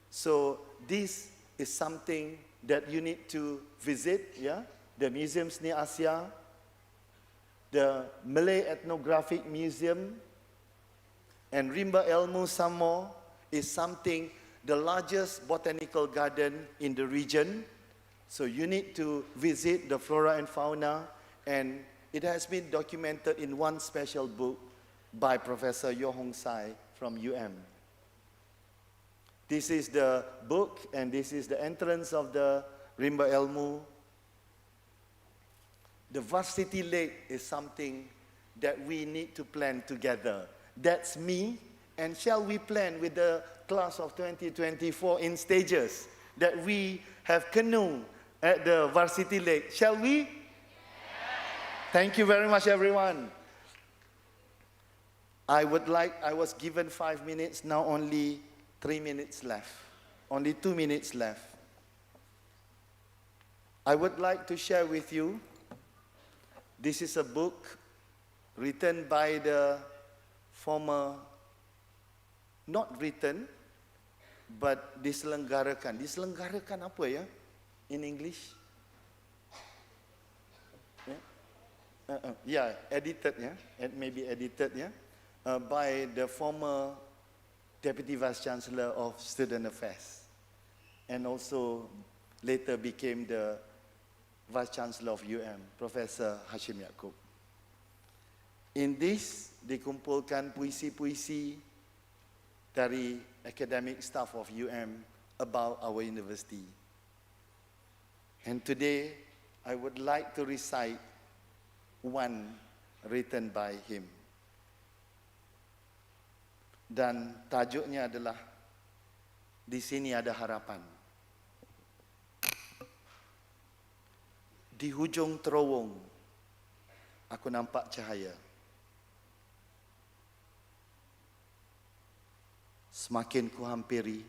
So this is something that you need to visit, yeah? The Museum Seni Asia, the Malay Ethnographic Museum, and Rimba Ilmu some more is something, the largest botanical garden in the region. So you need to visit the flora and fauna, and it has been documented in one special book by Professor Yo Hong Sai from UM. This is the book, and this is the entrance of the Rimba Ilmu. The varsity lake is something that we need to plan together. That's me, and shall we plan with the class of 2024 in stages that we have canoe at the varsity lake? Shall we? Yes. Thank you very much, everyone. I was given 5 minutes, now only 3 minutes left. Only 2 minutes left. I would like to share with you, this is a book written by the former, not written, but diselenggarakan. Diselenggarakan apa ya? In English? Yeah, edited, yeah? It may be edited, yeah? By the former Deputy Vice Chancellor of Student Affairs, and also later became the Vice Chancellor of UM, Professor Hashim Yaakob. In this, dikumpulkan puisi-puisi dari academic staff of UM about our university. And today, I would like to recite one written by him. Dan tajuknya adalah, di sini ada harapan. Di hujung terowong, aku nampak cahaya. Semakin ku hampiri,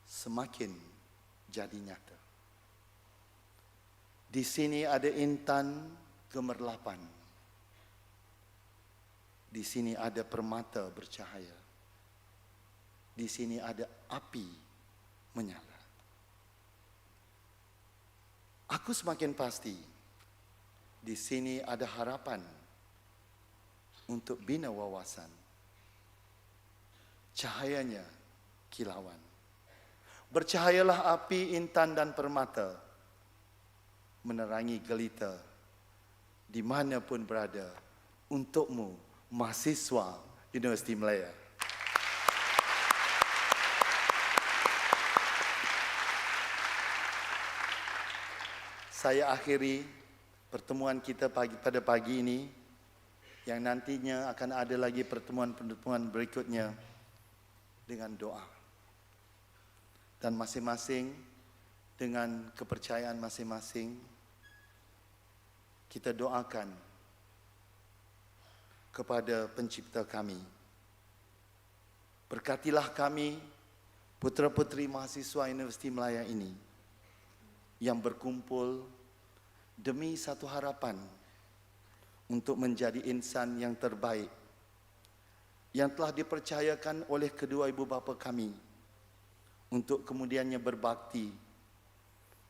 semakin jadi nyata. Di sini ada intan gemerlapan. Di sini ada permata bercahaya. Di sini ada api menyala. Aku semakin pasti, di sini ada harapan untuk bina wawasan. Cahayanya kilauan. Bercahayalah api, intan dan permata, menerangi gelita dimanapun berada untukmu, mahasiswa Universiti Malaya. Saya akhiri pertemuan kita pada pagi ini, yang nantinya akan ada lagi pertemuan-pertemuan berikutnya dengan doa. Dan masing-masing dengan kepercayaan masing-masing, kita doakan kepada pencipta kami. Berkatilah kami, putra-putri mahasiswa Universiti Malaya ini, yang berkumpul demi satu harapan untuk menjadi insan yang terbaik, yang telah dipercayakan oleh kedua ibu bapa kami untuk kemudiannya berbakti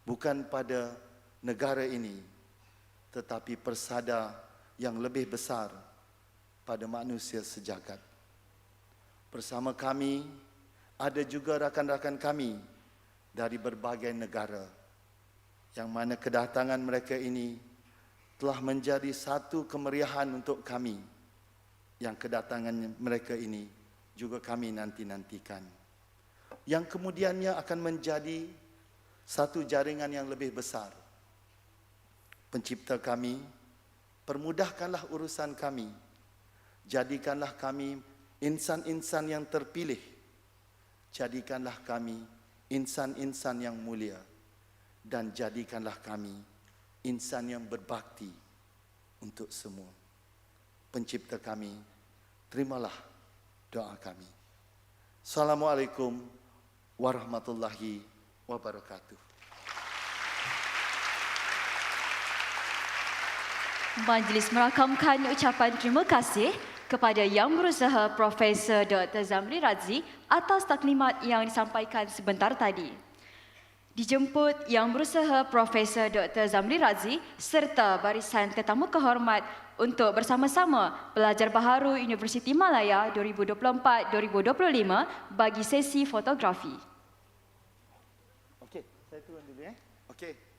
bukan pada negara ini, tetapi persada yang lebih besar pada manusia sejagat. Bersama kami ada juga rakan-rakan kami dari berbagai negara, yang mana kedatangan mereka ini telah menjadi satu kemeriahan untuk kami, yang kedatangan mereka ini juga kami nanti-nantikan, yang kemudiannya akan menjadi satu jaringan yang lebih besar. Pencipta kami, permudahkanlah urusan kami, jadikanlah kami insan-insan yang terpilih, jadikanlah kami insan-insan yang mulia, dan jadikanlah kami insan yang berbakti untuk semua. Pencipta kami, terimalah doa kami. Assalamualaikum warahmatullahi wabarakatuh. Majlis merakamkan ucapan terima kasih kepada Yang Berusaha Profesor Dr. Zamri Razzi atas taklimat yang disampaikan sebentar tadi. Dijemput Yang Berusaha Profesor Dr. Zamri Razzi serta barisan tetamu kehormat untuk bersama-sama pelajar baharu Universiti Malaya 2024-2025 bagi sesi fotografi. Okey, saya turun dulu ya. Okey.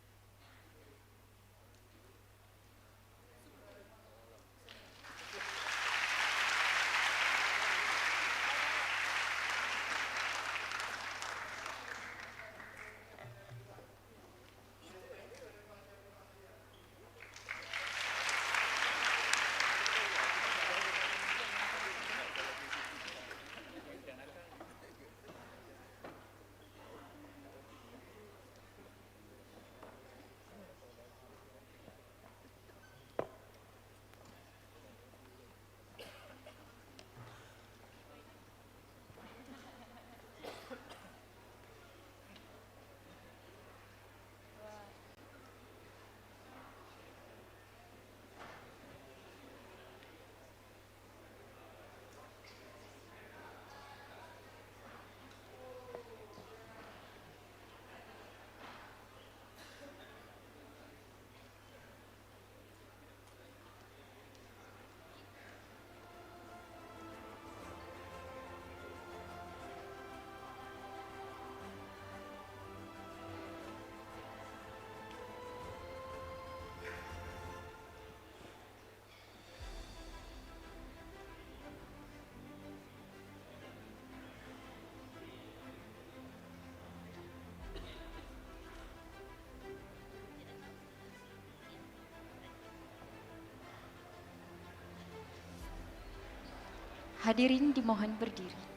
Hadirin dimohon berdiri.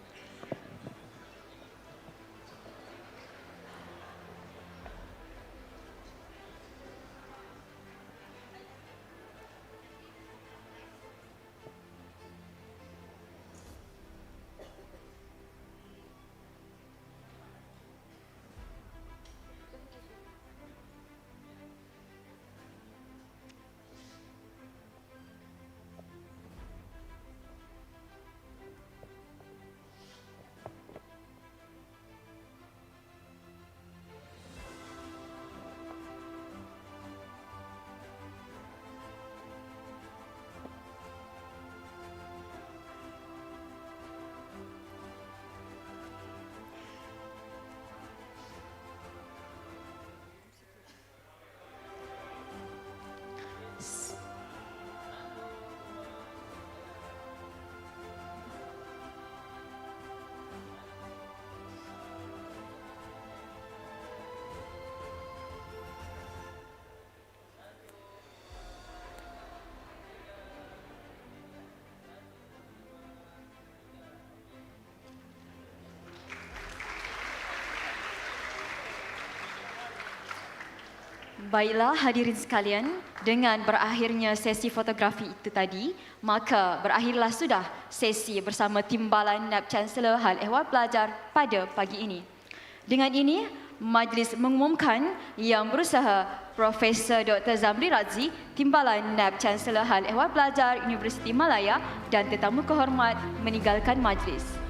Baiklah hadirin sekalian, dengan berakhirnya sesi fotografi itu tadi, maka berakhirlah sudah sesi bersama Timbalan NAB Chancellor Hal Ehwal Pelajar pada pagi ini. Dengan ini, majlis mengumumkan Yang Berusaha Profesor Dr. Zamri Razzi, Timbalan NAB Chancellor Hal Ehwal Pelajar Universiti Malaya dan tetamu kehormat meninggalkan majlis.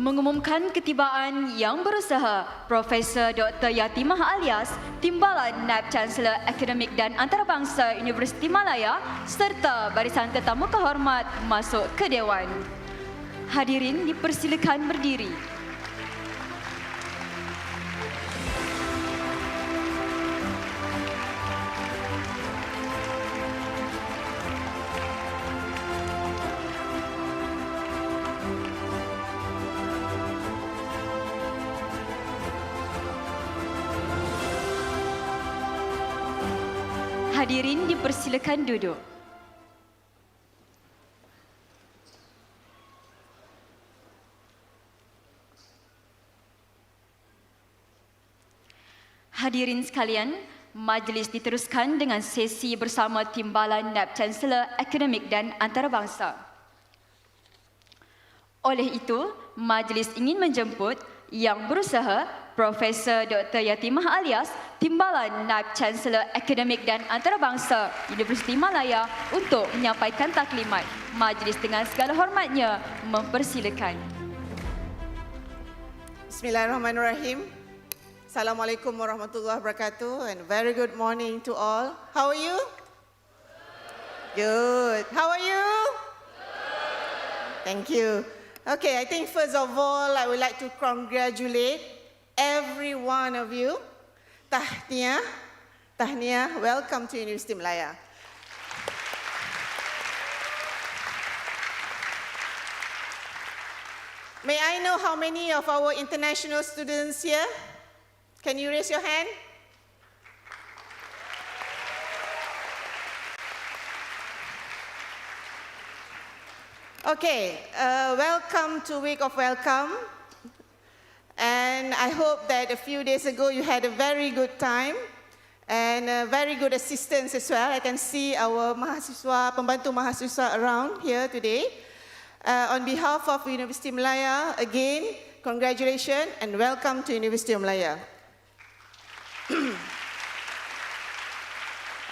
mengumumkan ketibaan Yang Berusaha Profesor Dr. Yatimah alias Timbalan Naib Chancellor Akademik dan Antarabangsa Universiti Malaya serta barisan tetamu kehormat masuk ke Dewan. Hadirin dipersilakan berdiri. Hadirin dipersilakan duduk. Hadirin sekalian, majlis diteruskan dengan sesi bersama Timbalan Naib Chancellor Akademik dan Antarabangsa. Oleh itu, majlis ingin menjemput Yang Berusaha Profesor Dr. Yatimah alias Timbalan Naib Chancellor Akademik dan Antarabangsa Universiti Malaya untuk menyampaikan taklimat. Majlis dengan segala hormatnya mempersilakan. Bismillahirrahmanirrahim. Assalamualaikum warahmatullahi wabarakatuh and very good morning to all. How are you? Good. How are you? Thank you. Okay, I think first of all, I would like to congratulate every one of you. Tahniah, welcome to Universiti Malaya. May I know how many of our international students here? Can you raise your hand? Okay, welcome to Week of Welcome. And I hope that a few days ago you had a very good time and very good assistance as well. I can see our mahasiswa, pembantu mahasiswa around here today. On behalf of Universiti Malaya, again, congratulations and welcome to Universiti Malaya.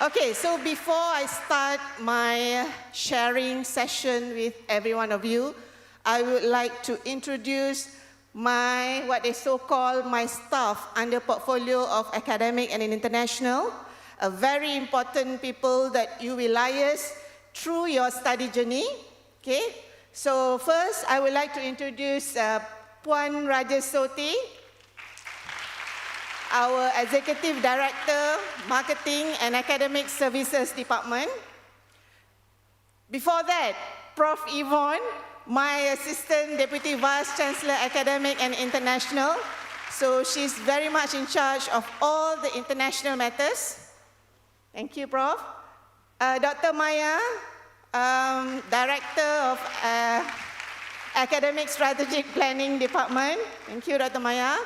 Okay, so before I start my sharing session with every one of you, I would like to introduce what they so-called my staff under portfolio of academic and international, a very important people that you will liaise through your study journey. Okay, so first I would like to introduce Puan Rajasoti, our Executive Director, Marketing and Academic Services Department. Before that, Prof. Yvonne, my Assistant Deputy Vice Chancellor, Academic and International. So she's very much in charge of all the international matters. Thank you, Prof. Dr. Maya, Director of Academic Strategic Planning Department. Thank you, Dr. Maya.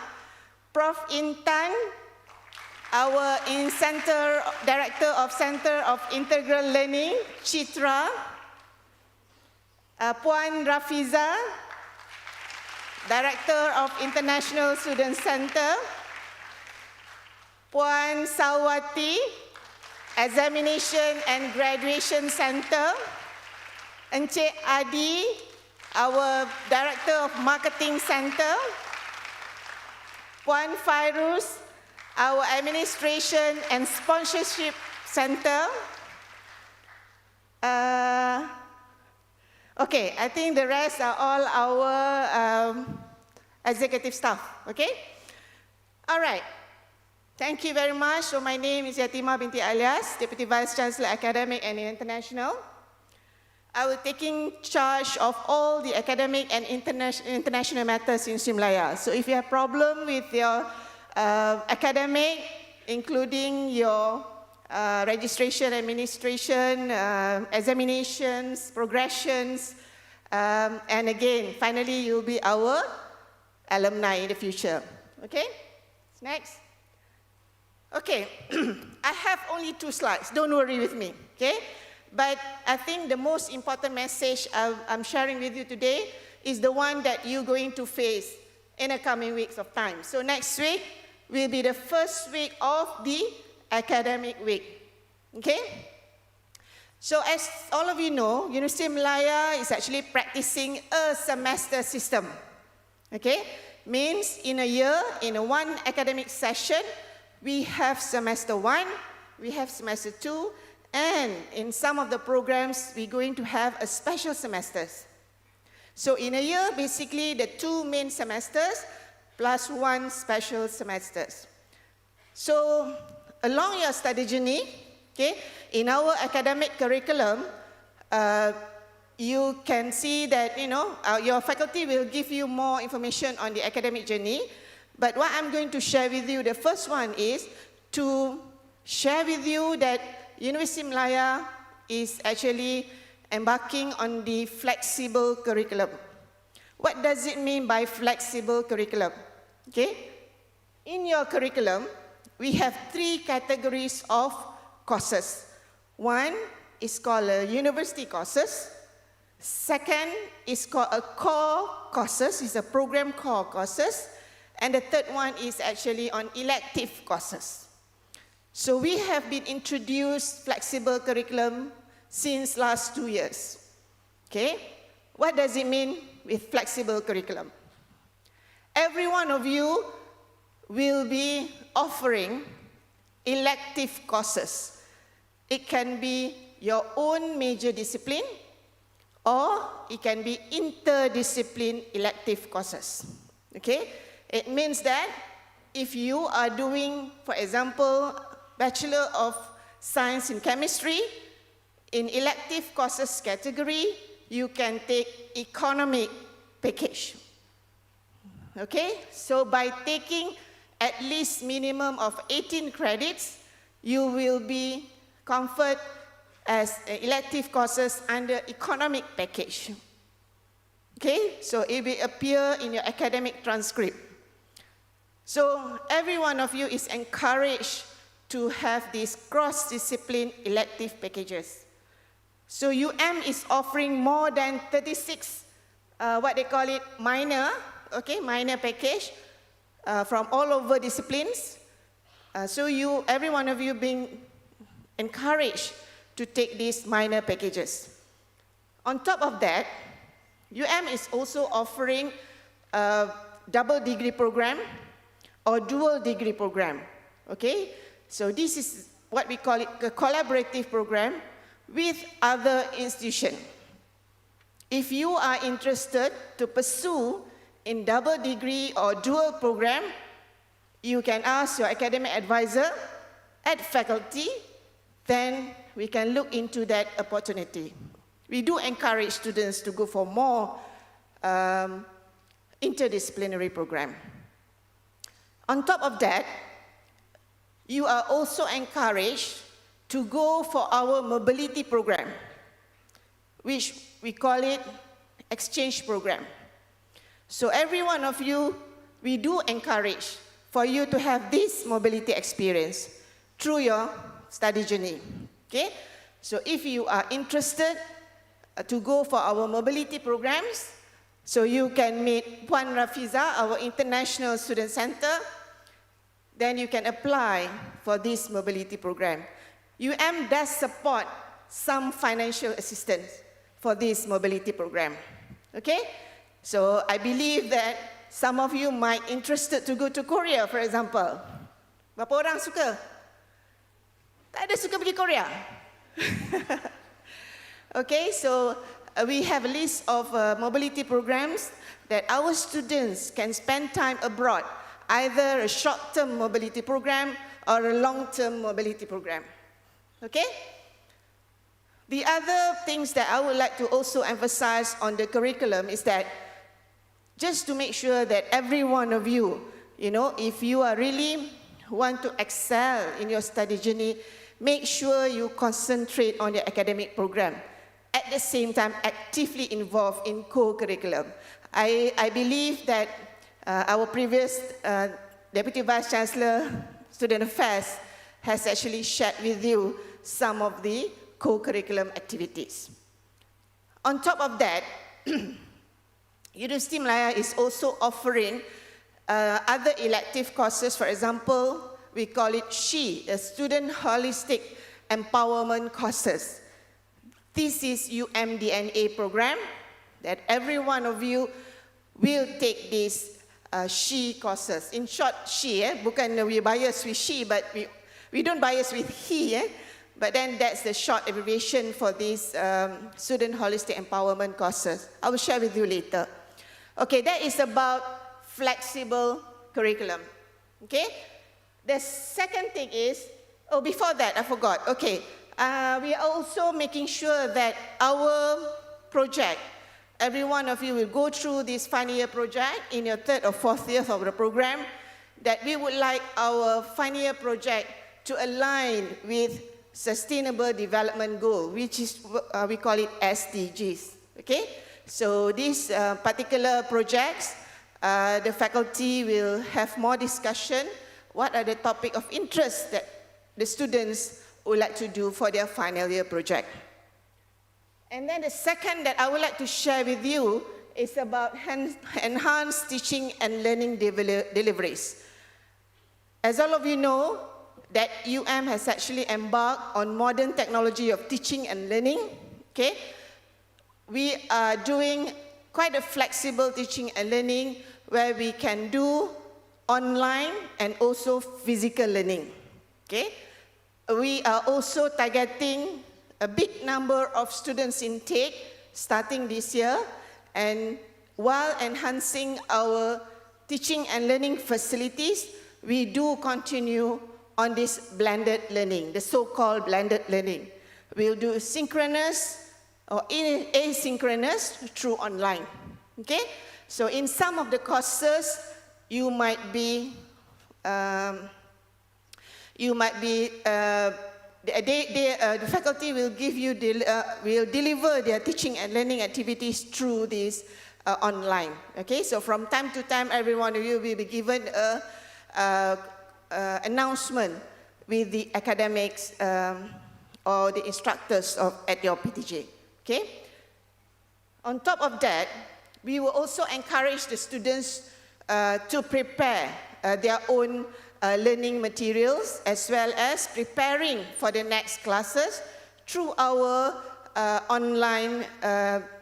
Prof. Intan, our Director of Center of Integral Learning, Chitra. Puan Rafiza, Director of International Student Center. Puan Sawati, Examination and Graduation Center. Encik Adi, our Director of Marketing Center. Puan Fairuz, our Administration and Sponsorship Center. Okay, I think the rest are all our executive staff, okay? All right, thank you very much. So my name is Yatimah binti Alias, Deputy Vice Chancellor, Academic and International. I will take in charge of all the academic and international matters in Universiti Malaya. So if you have problem with your academic, including your registration, administration, examinations, progressions, and again, finally, you'll be our alumni in the future. Okay? Next. Okay, I have only 2 slides. Don't worry with me, okay? But I think the most important message I'm sharing with you today is the one that you're going to face in the coming weeks of time. So next week will be the first week of the academic week. Okay? So as all of you know, Universiti Malaya is actually practicing a semester system. Okay? Means in a year, in a one academic session, we have semester 1, we have semester 2, and in some of the programs, we're going to have a special semesters. So in a year, basically the 2 main semesters plus 1 special semesters. So along your study journey, okay, in our academic curriculum, you can see that, your faculty will give you more information on the academic journey. But what I'm going to share with you, the first one is to share with you that Universiti Malaya is actually embarking on the flexible curriculum. What does it mean by flexible curriculum? Okay? In your curriculum, we have 3 categories of courses. One is called university courses. Second is called a core courses, it's a program core courses. And the third one is actually on elective courses. So we have been introduced flexible curriculum since last 2 years. Okay? What does it mean with flexible curriculum? Every one of you will be offering elective courses. It can be your own major discipline, or it can be interdiscipline elective courses. Okay? It means that if you are doing, for example, Bachelor of Science in Chemistry, in elective courses category, you can take economic package. Okay? So by taking at least minimum of 18 credits, you will be conferred as elective courses under economic package. Okay? So it will appear in your academic transcript. So every one of you is encouraged to have these cross-discipline elective packages. So is offering more than 36, what they call it, minor package from all over disciplines. So every one of you being encouraged to take these minor packages. On top of that, is also offering a double degree program or dual degree program. Okay? So this is what we call it a collaborative program with other institutions. If you are interested to pursue in double degree or dual program, you can ask your academic advisor at faculty, then we can look into that opportunity. We do encourage students to go for more interdisciplinary program. On top of that, you are also encouraged to go for our mobility program, which we call it exchange program. So every one of you, we do encourage for you to have this mobility experience through your study journey. Okay? So if you are interested to go for our mobility programs, so you can meet Puan Rafiza, our International Student Center, then you can apply for this mobility program. does support some financial assistance for this mobility program. Okay? So I believe that some of you might be interested to go to Korea, for example. Berapa orang suka? Tak ada suka pergi Korea. Okay, so we have a list of mobility programs that our students can spend time abroad, either a short-term mobility program or a long-term mobility program. Okay? The other things that I would like to also emphasize on the curriculum is that just to make sure that every one of you, if you are really want to excel in your study journey, make sure you concentrate on your academic program. At the same time, actively involved in co-curriculum. I believe that our previous Deputy Vice Chancellor, Student Affairs, has actually shared with you some of the co-curriculum activities. On top of that, Universiti Malaya is also offering other elective courses. For example, we call it SHE, the Student Holistic Empowerment Courses. This is UMDNA program that every one of you will take these she courses. In short, she, bukan we bias with she, but we don't bias with he, but then that's the short abbreviation for these student holistic empowerment courses. I will share with you later. Okay, that is about flexible curriculum. Okay, the second thing is, oh, before that, I forgot. Okay, we are also making sure that our project, every one of you will go through this final year project in your third or fourth year of the program, that we would like our final year project to align with Sustainable Development Goal, which is, we call it SDGs, okay? So these particular projects, the faculty will have more discussion. What are the topic of interest that the students would like to do for their final year project? And then the second that I would like to share with you is about enhanced teaching and learning deliveries. As all of you know, that UM has actually embarked on modern technology of teaching and learning, okay? We are doing quite a flexible teaching and learning where we can do online and also physical learning, okay? We are also targeting a big number of students intake starting this year, and while enhancing our teaching and learning facilities, we do continue on this blended learning, the so-called blended learning. We'll do synchronous or asynchronous through online, okay? So in some of the courses, you might be the faculty will give you, will deliver their teaching and learning activities through this online, okay? So from time to time, every one of you will be given a announcement with the academics or the instructors at your PTJ, okay? On top of that, we will also encourage the students to prepare their own learning materials, as well as preparing for the next classes through our online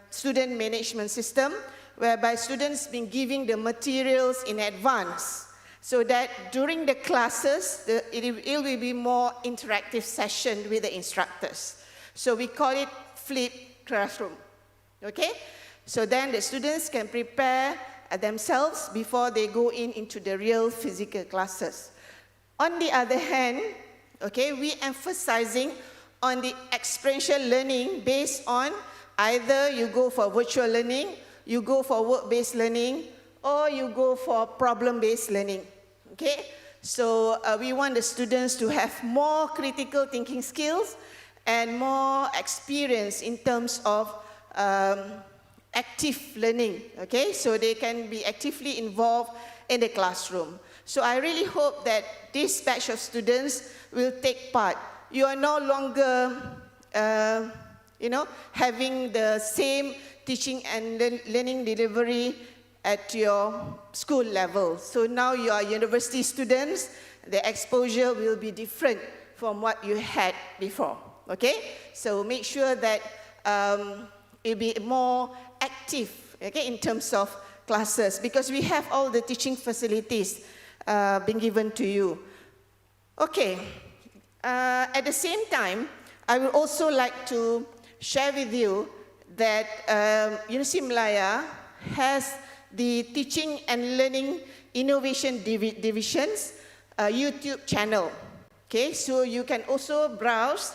student management system, whereby students been giving the materials in advance, so that during the classes, it will be more interactive session with the instructors. So we call it flipped classroom, okay? So then the students can prepare themselves before they go into the real physical classes. On the other hand, okay, we emphasizing on the experiential learning based on either you go for virtual learning, you go for work-based learning, or you go for problem-based learning, okay? So we want the students to have more critical thinking skills and more experience in terms of active learning, okay? So they can be actively involved in the classroom. So I really hope that this batch of students will take part. You are no longer, having the same teaching and learning delivery at your school level. So now you are university students, the exposure will be different from what you had before, okay? So make sure that it'll be more active, okay, in terms of classes, because we have all the teaching facilities being given to you. Okay, at the same time, I would also like to share with you that Universiti Malaya has the Teaching and Learning Innovation Division's YouTube channel. Okay, so you can also browse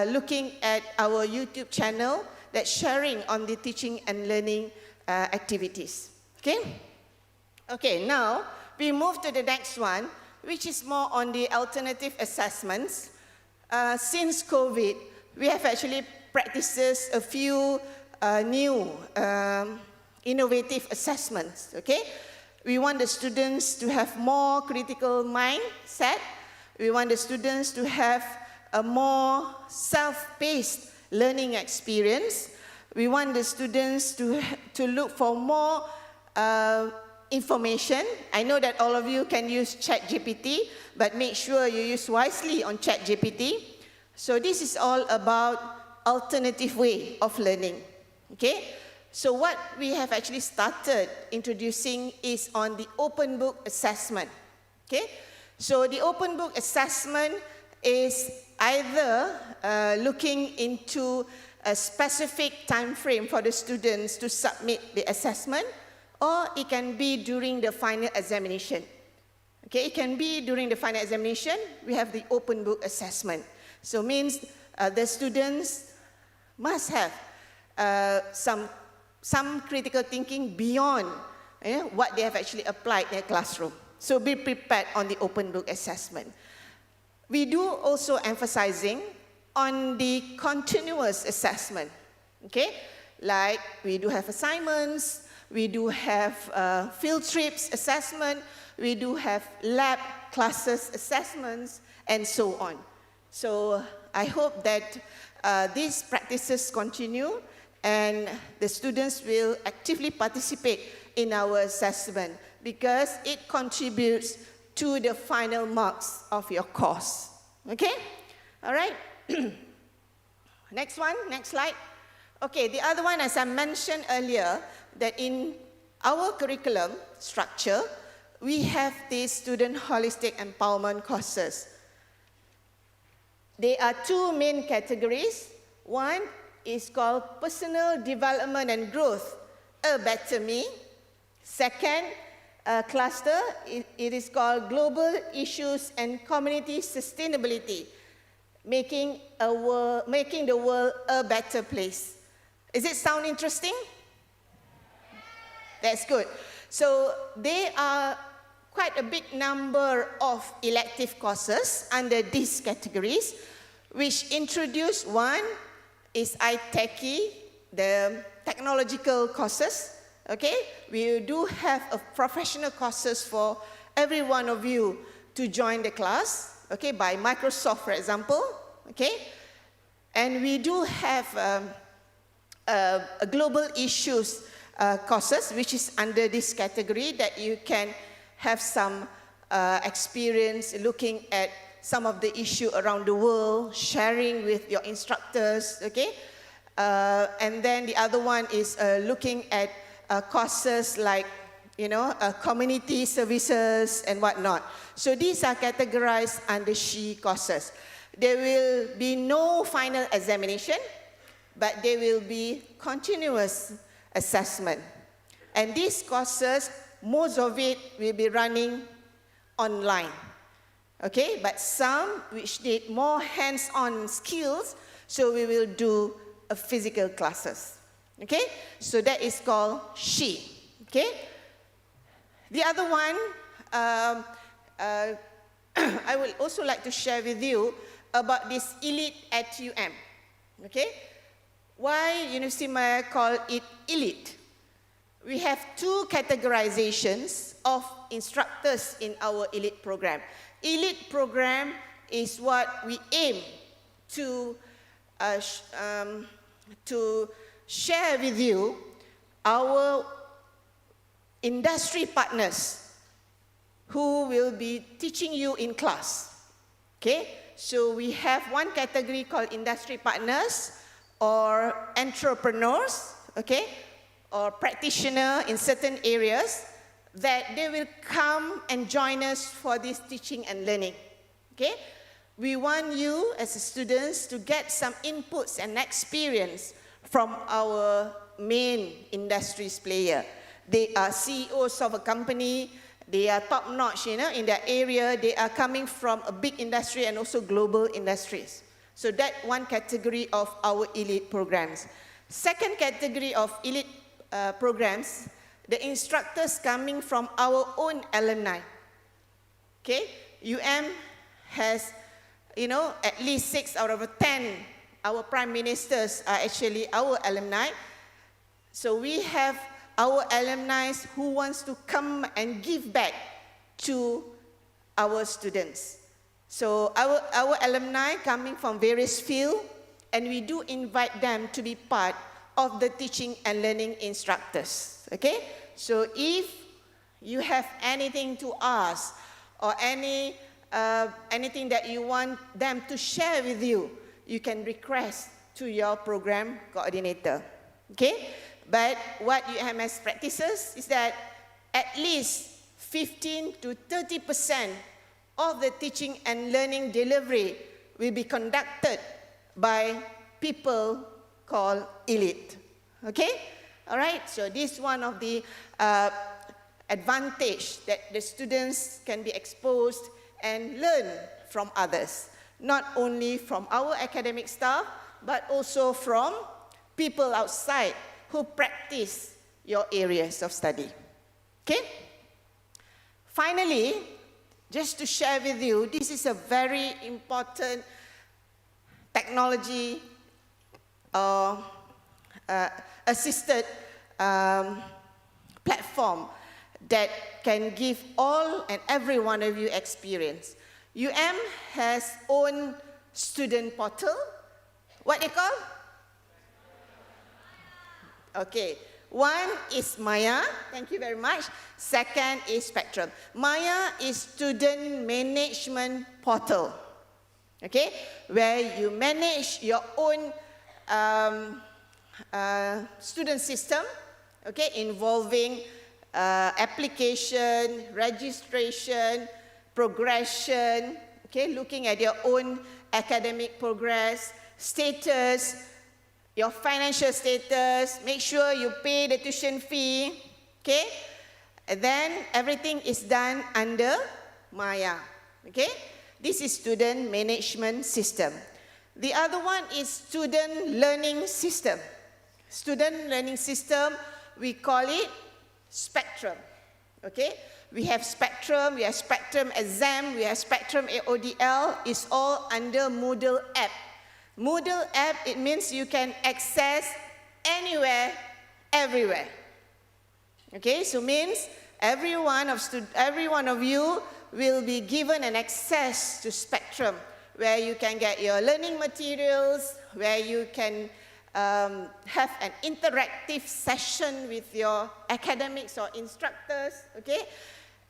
looking at our YouTube channel that's sharing on the teaching and learning activities. Okay? Okay, now we move to the next one, which is more on the alternative assessments. Since COVID, we have actually practiced a few new innovative assessments, okay? We want the students to have more critical mindset. We want the students to have a more self-paced learning experience. We want the students to look for more information. I know that all of you can use ChatGPT, but make sure you use wisely on ChatGPT. So this is all about alternative way of learning, okay? So what we have actually started introducing is on the open book assessment. Okay? So the open book assessment is either looking into a specific time frame for the students to submit the assessment, or it can be during the final examination. Okay, it can be during the final examination, we have the open book assessment. So means the students must have some critical thinking beyond what they have actually applied in their classroom. So be prepared on the open book assessment. We do also emphasizing on the continuous assessment, okay? Like we do have assignments, we do have field trips assessment, we do have lab classes assessments, and so on. So I hope that these practices continue and the students will actively participate in our assessment because it contributes to the final marks of your course. Okay? All right? Next one, next slide. Okay, the other one, as I mentioned earlier, that in our curriculum structure, we have these student holistic empowerment courses. There are two main categories. One is called personal development and growth, a better me. Second cluster, it is called global issues and community sustainability, making the world a better place. Does it sound interesting? That's good. So there are quite a big number of elective courses under these categories, which introduce one is ITechie, the technological courses. Okay, we do have a professional courses for every one of you to join the class. Okay, by Microsoft, for example. Okay, and we do have a global issues courses, which is under this category that you can have some experience looking at some of the issue around the world, sharing with your instructors, okay? And then the other one is looking at courses like, community services and whatnot. So these are categorized under SHE courses. There will be no final examination, but there will be continuous assessment. And these courses, most of it will be running online. Okay, but some which need more hands-on skills, so we will do a physical classes. Okay, so that is called SHE. Okay, the other one, I would also like to share with you about this elite at UM. Okay, why University Malaya call it elite? We have two categorizations of instructors in our elite program. Elite program is what we aim to share with you our industry partners who will be teaching you in class. Okay, so we have one category called industry partners or entrepreneurs, okay, or practitioner in certain areas, that they will come and join us for this teaching and learning. Okay? We want you as students to get some inputs and experience from our main industries player. They are CEOs of a company, they are top-notch, in their area, they are coming from a big industry and also global industries. So that one category of our elite programs. Second category of elite programs, the instructors coming from our own alumni. Okay, UM has, at least 6 out of 10, our prime ministers are actually our alumni. So we have our alumni who wants to come and give back to our students. So our alumni coming from various fields, and we do invite them to be part of the teaching and learning instructors. Okay? So if you have anything to ask or anything that you want them to share with you, you can request to your program coordinator. Okay? But what UMS practices is that at least 15 to 30% of the teaching and learning delivery will be conducted by people called elite. Okay? All right, so this is one of the advantage that the students can be exposed and learn from others, not only from our academic staff, but also from people outside who practice your areas of study. Okay? Finally, just to share with you, this is a very important technology assisted platform that can give all and every one of you experience. UM has own student portal. What they call? Okay. One is Maya. Thank you very much. Second is Spectrum. Maya is student management portal. Okay, where you manage your own student system. Okay, involving application, registration, progression, okay, looking at your own academic progress, status, your financial status, make sure you pay the tuition fee, okay? And then everything is done under Maya, okay? This is student management system. The other one is student learning system. Student learning system, we call it Spectrum, okay? We have Spectrum, we have Spectrum Exam, we have Spectrum AODL, it's all under Moodle app. Moodle app, it means you can access anywhere, everywhere. Okay, so means every one of you will be given an access to Spectrum, where you can get your learning materials, where you can have an interactive session with your academics or instructors, okay?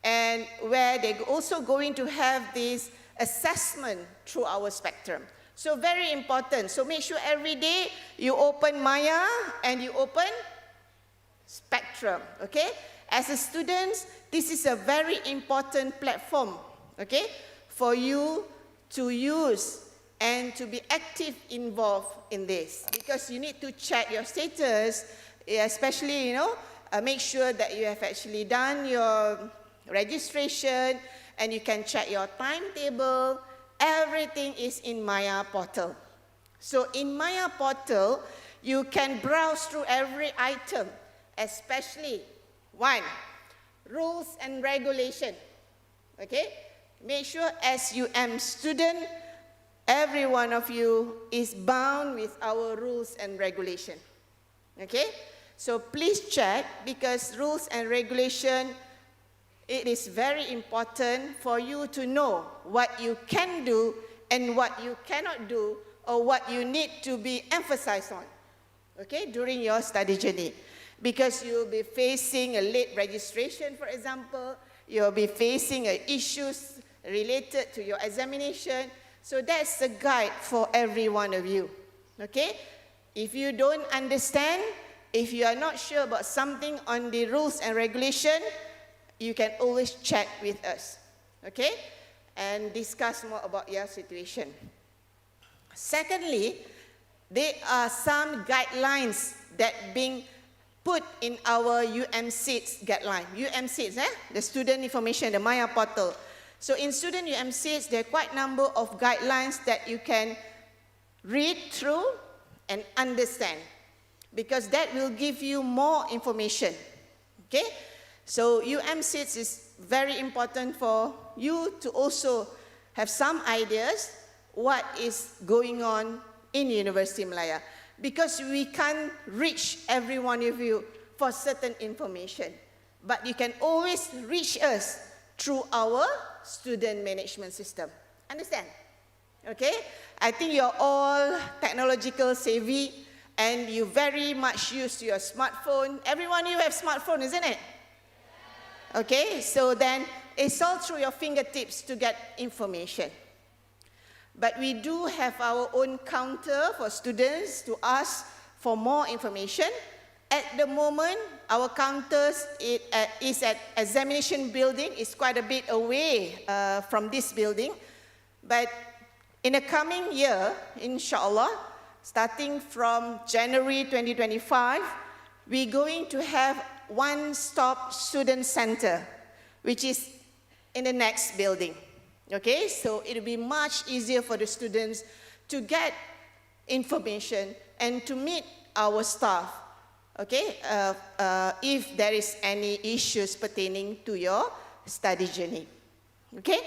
And where they're also going to have this assessment through our Spectrum. So very important. So make sure every day you open Maya and you open Spectrum, okay? As a student, this is a very important platform, okay, for you to use and to be active involved in this, because you need to check your status, especially, you know, make sure that you have actually done your registration, and you can check your timetable. Everything is in Maya portal. So in Maya portal, you can browse through every item, especially one, rules and regulation. Okay? Make sure as UM student, every one of you is bound with our rules and regulation. Okay? So please check, because rules and regulation, it is very important for you to know what you can do and what you cannot do, or what you need to be emphasized on, okay, during your study journey. Because you'll be facing a late registration, for example, you'll be facing issues related to your examination. So that's a guide for every one of you, okay? If you don't understand, if you are not sure about something on the rules and regulation, you can always chat with us, okay? And discuss more about your situation. Secondly, there are some guidelines that being put in our UMSITS guideline. UMSITS, the Student Information, the Maya portal. So in Student UMSITS, there are quite a number of guidelines that you can read through and understand, because that will give you more information, okay? So UMSITS is very important for you to also have some ideas what is going on in University Malaya, because we can't reach every one of you for certain information, but you can always reach us through our student management system. Understand? Okay? I think you're all technological savvy and you very much use your smartphone. Everyone, you have smartphone, isn't it? Okay, so then it's all through your fingertips to get information. But we do have our own counter for students to ask for more information, At the moment, our counters is at examination building. It's quite a bit away from this building. But in the coming year, inshallah, starting from January 2025, we're going to have one-stop student center, which is in the next building. Okay, so it'll be much easier for the students to get information and to meet our staff. Okay, if there is any issues pertaining to your study journey. Okay?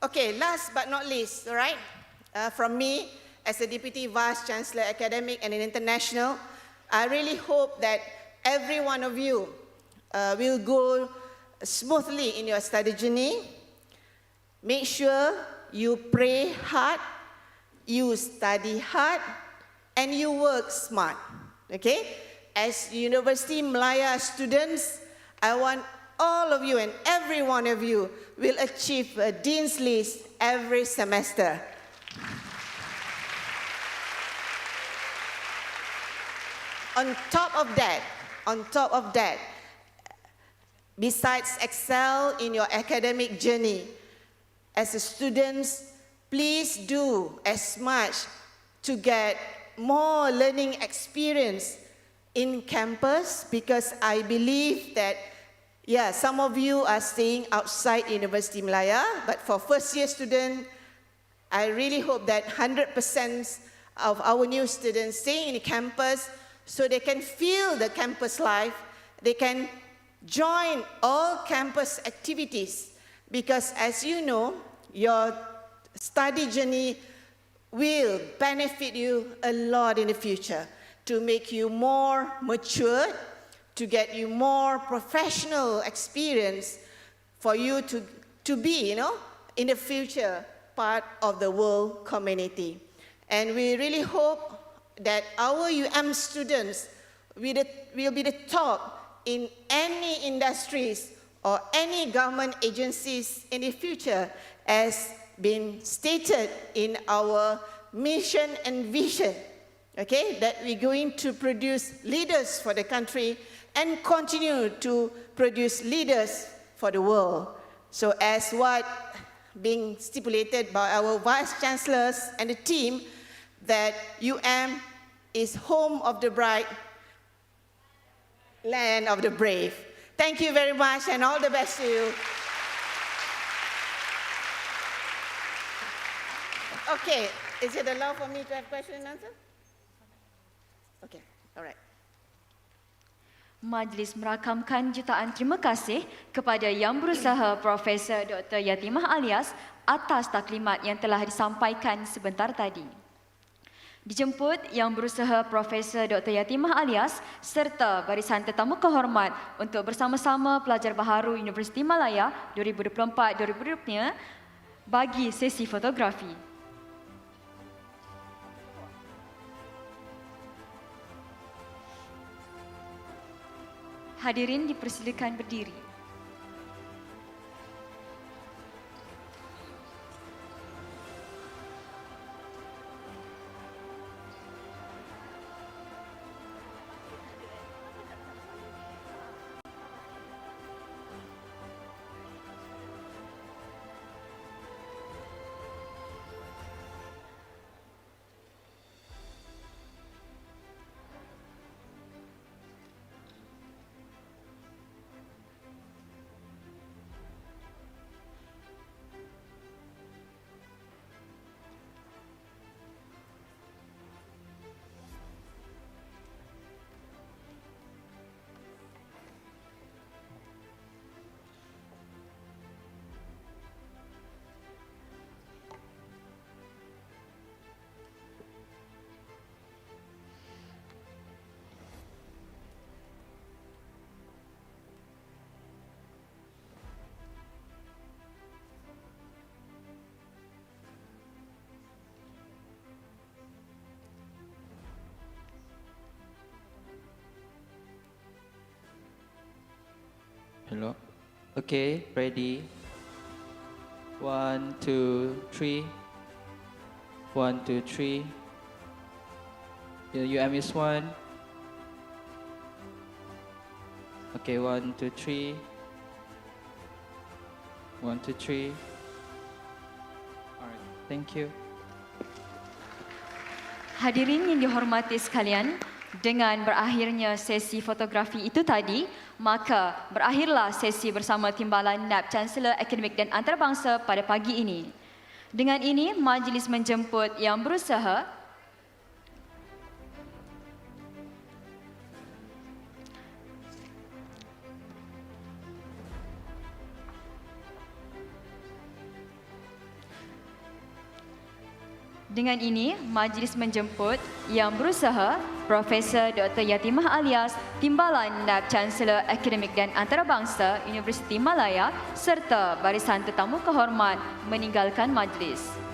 Okay, last but not least, all right, from me as a Deputy Vice Chancellor Academic and International, I really hope that every one of you will go smoothly in your study journey. Make sure you pray hard, you study hard, and you work smart, okay? As University Malaya students, I want all of you and every one of you will achieve a Dean's List every semester. On top of that, besides excel in your academic journey, as a students, please do as much to get more learning experience in campus, because I believe that, yeah, some of you are staying outside University Malaya, but for first-year students, I really hope that 100% of our new students staying in campus so they can feel the campus life, they can join all campus activities, because as you know, your study journey will benefit you a lot in the future to make you more mature, to get you more professional experience for you to be, in the future part of the world community. And we really hope that our students will be the top in any industries or any government agencies in the future, as been stated in our mission and vision, okay, that we're going to produce leaders for the country and continue to produce leaders for the world. So as what being stipulated by our Vice Chancellors and the team, that is home of the bright, land of the brave. Thank you very much and all the best to you. Okay, is it allowed for me to have question and answer? Okay, all right. Majlis merakamkan jutaan terima kasih kepada Yang Berusaha Profesor Dr. Yatimah Alias atas taklimat yang telah disampaikan sebentar tadi. Dijemput Yang Berusaha Profesor Dr. Yatimah Alias serta barisan tetamu kehormat untuk bersama-sama pelajar baharu Universiti Malaya 2024-2025 bagi sesi fotografi. Hadirin dipersilakan berdiri. Hello. Okay, ready. 1, 2, 3. 1, 2, 3. UM is 1. Okay, 1, 2, 3. 1, 2, 3. Alright, thank you. Hadirin yang dihormati sekalian, dengan berakhirnya sesi fotografi itu tadi, maka berakhirlah sesi bersama Timbalan NAB Chancellor Akademik dan Antarabangsa pada pagi ini. Dengan ini, majlis menjemput yang berusaha Dengan ini, majlis menjemput yang berusaha Profesor Dr. Yatimah Alias, Timbalan NAB Chancellor Akademik dan Antarabangsa Universiti Malaya serta barisan tetamu kehormat meninggalkan majlis.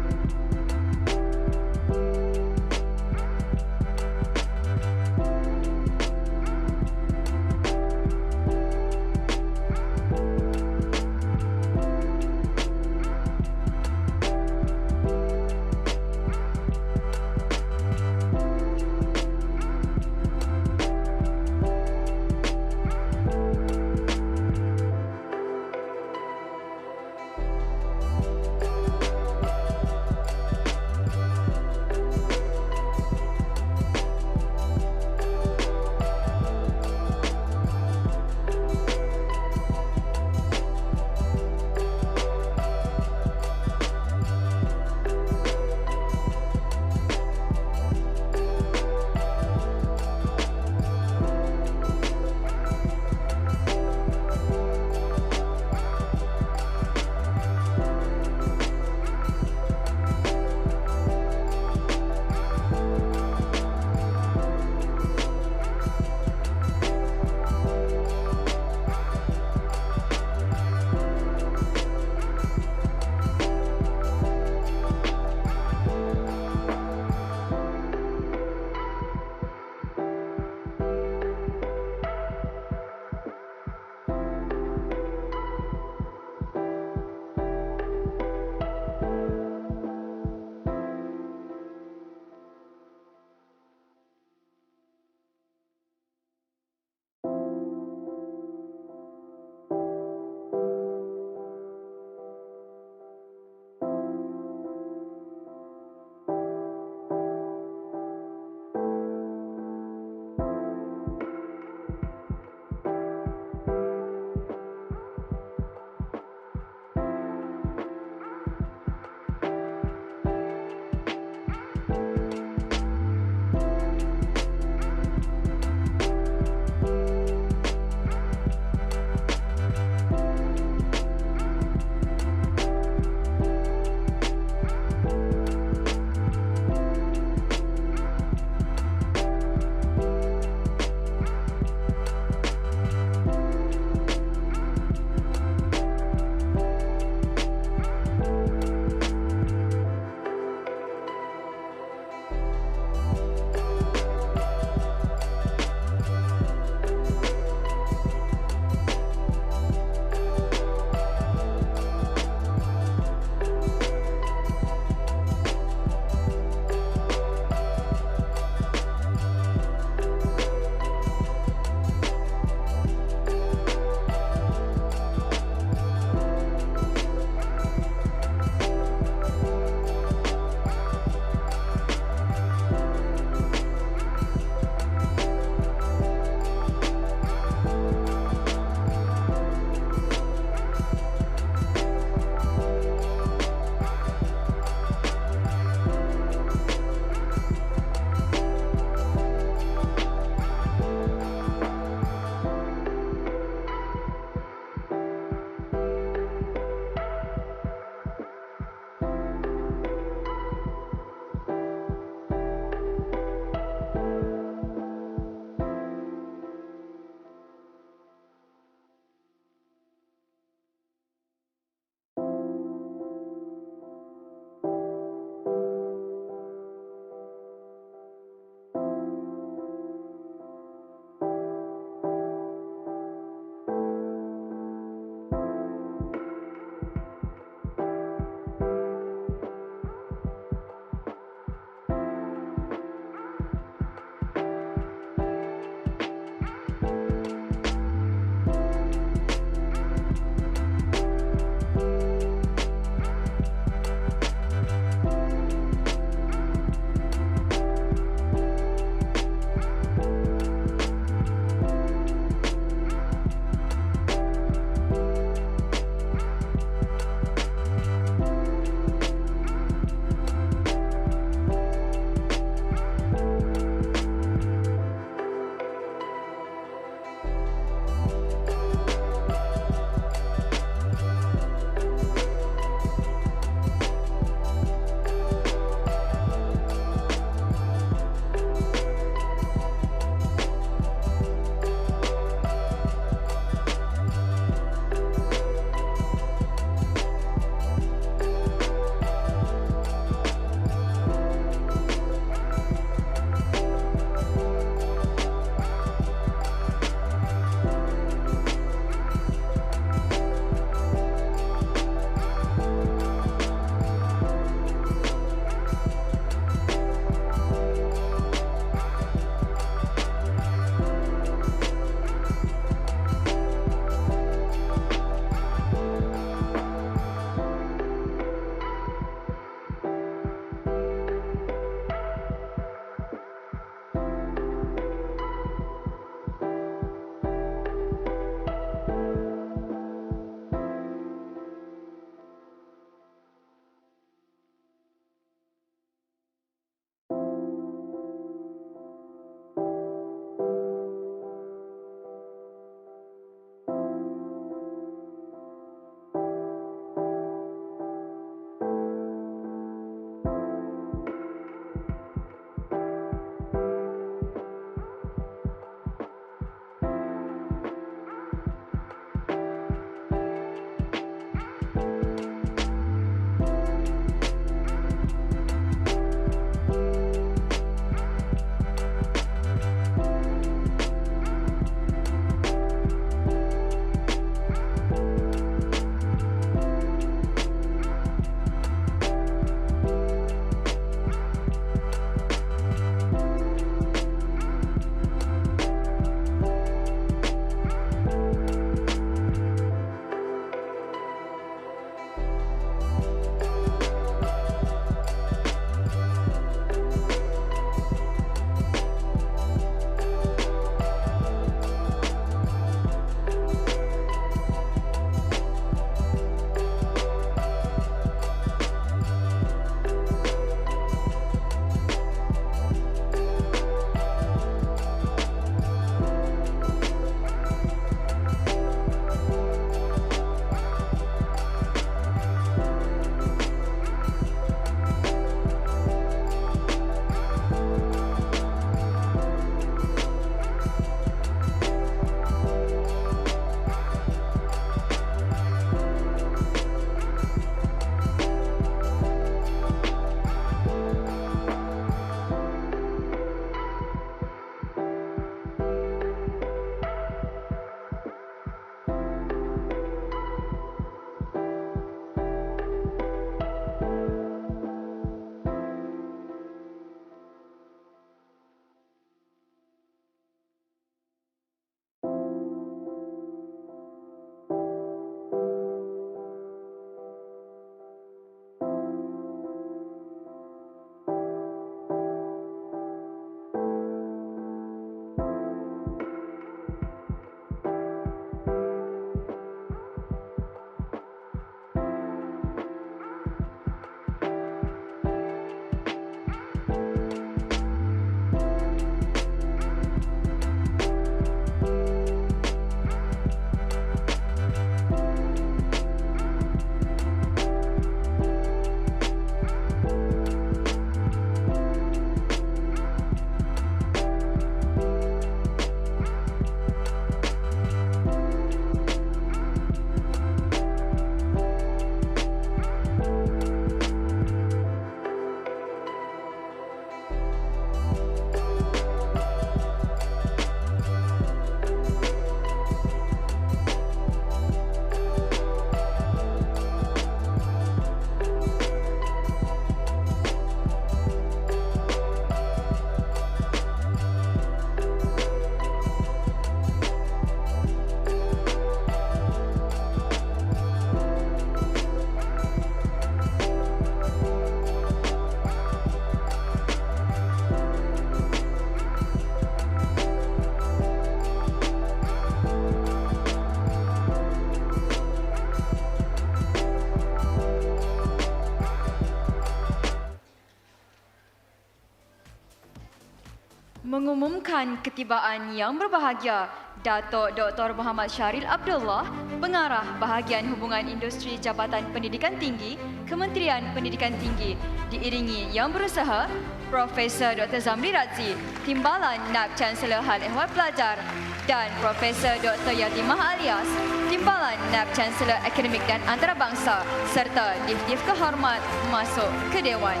mengumumkan ketibaan yang berbahagia Datuk Dr. Muhammad Syaril Abdullah, Pengarah Bahagian Hubungan Industri Jabatan Pendidikan Tinggi, Kementerian Pendidikan Tinggi, diiringi Yang Berusaha Profesor Dr. Zamri Razzi, Timbalan NAB Chancellor Hal Ehwal Pelajar, dan Profesor Dr. Yatimah Alias, Timbalan NAB Chancellor Akademik dan Antarabangsa, serta Div-Div Kehormat masuk ke Dewan.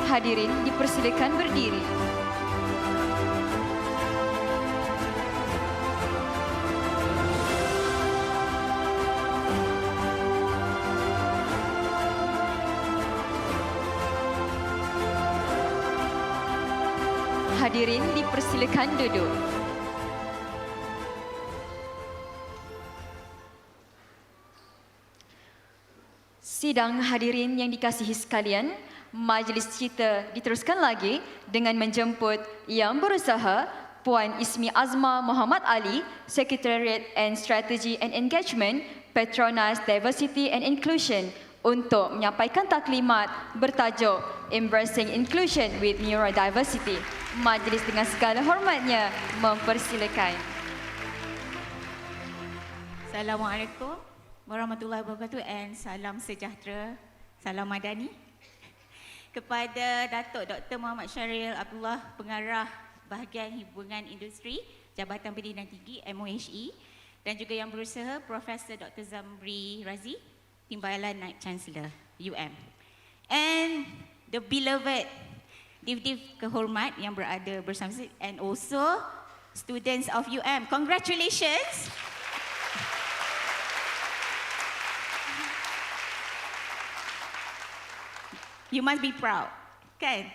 Hadirin dipersilakan berdiri. Hadirin dipersilakan duduk. Sidang hadirin yang dikasihi sekalian, majlis kita diteruskan lagi dengan menjemput Yang Berusaha Puan Ismi Azma Muhammad Ali, Secretariat and Strategy and Engagement, Petronas Diversity and Inclusion, untuk menyampaikan taklimat bertajuk Embracing Inclusion with Neurodiversity. Majlis dengan segala hormatnya mempersilakan. Assalamualaikum warahmatullahi wabarakatuh and salam sejahtera, salam madani kepada Datuk Dr. Muhammad Syaril Abdullah, Pengarah Bahagian Hubungan Industri Jabatan Pendidikan Tinggi MOHE, dan juga Yang Berusaha Profesor Dr. Zamri Razzi, Timbalan Naib Chancellor UM, and the beloved Div-Div Kehormat yang berada bersama saya, and also students of UM. Congratulations. You must be proud, kan?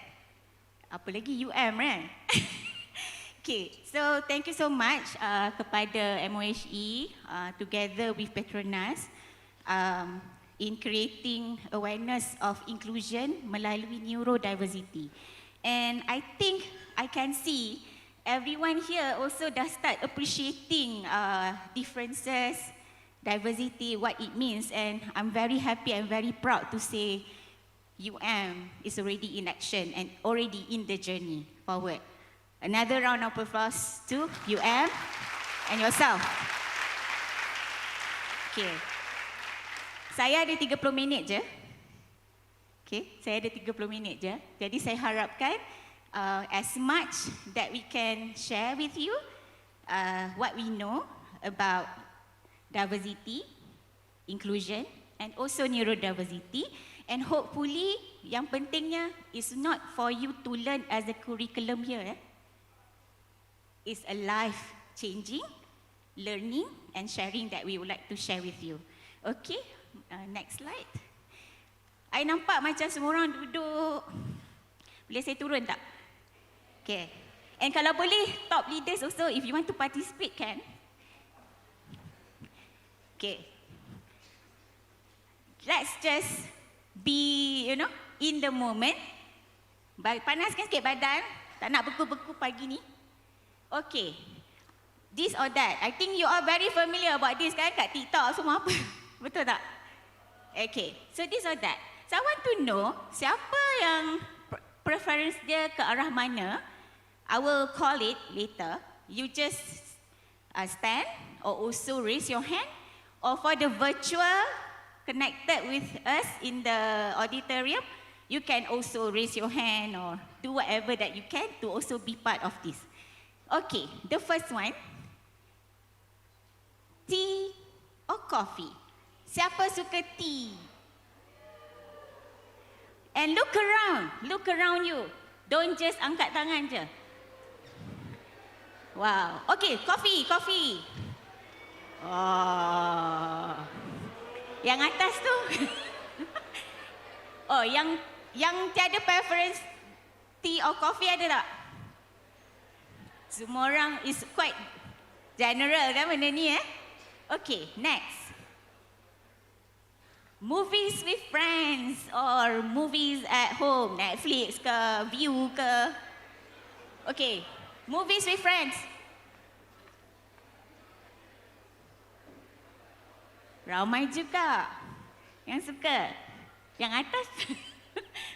Apa lagi UM, kan? Okay, so thank you so much kepada MOHE together with Petronas in creating awareness of inclusion melalui neurodiversity. And I think I can see everyone here also dah start appreciating differences, diversity, what it means, and I'm very happy and very proud to say UM is already in action and already in the journey forward. Another round of applause to UM and yourself. Okay. Saya ada 30 minit je. Okay, saya ada 30 minit je. Jadi saya harapkan as much that we can share with you what we know about diversity, inclusion, and also neurodiversity. And hopefully, yang pentingnya is not for you to learn as a curriculum here. It's a life-changing learning and sharing that we would like to share with you. Okay, next slide. I nampak macam semua orang duduk. Boleh saya turun tak? Okay. And kalau boleh, top leaders also, if you want to participate, can. Okay. Let's just be, in the moment. Panaskan sikit badan. Tak nak beku-beku pagi ni. Okay. This or that. I think you are very familiar about this kan? Kat TikTok semua apa. Betul tak? Okay. So this or that. So I want to know siapa yang preference dia ke arah mana. I will call it later. You just stand or also raise your hand. Or for the virtual connected with us in the auditorium, you can also raise your hand or do whatever that you can to also be part of this. Okay, the first one. Tea or coffee? Siapa suka tea? And look around you. Don't just angkat tangan je. Wow. Okay, coffee. Oh. Yang atas tu. Oh, yang tiada preference tea or coffee ada tak? Semua orang is quite general kan benda ni Okay, next. Movies with friends or movies at home, Netflix ke, View ke. Okay, movies with friends. Ramai juga yang suka. Yang atas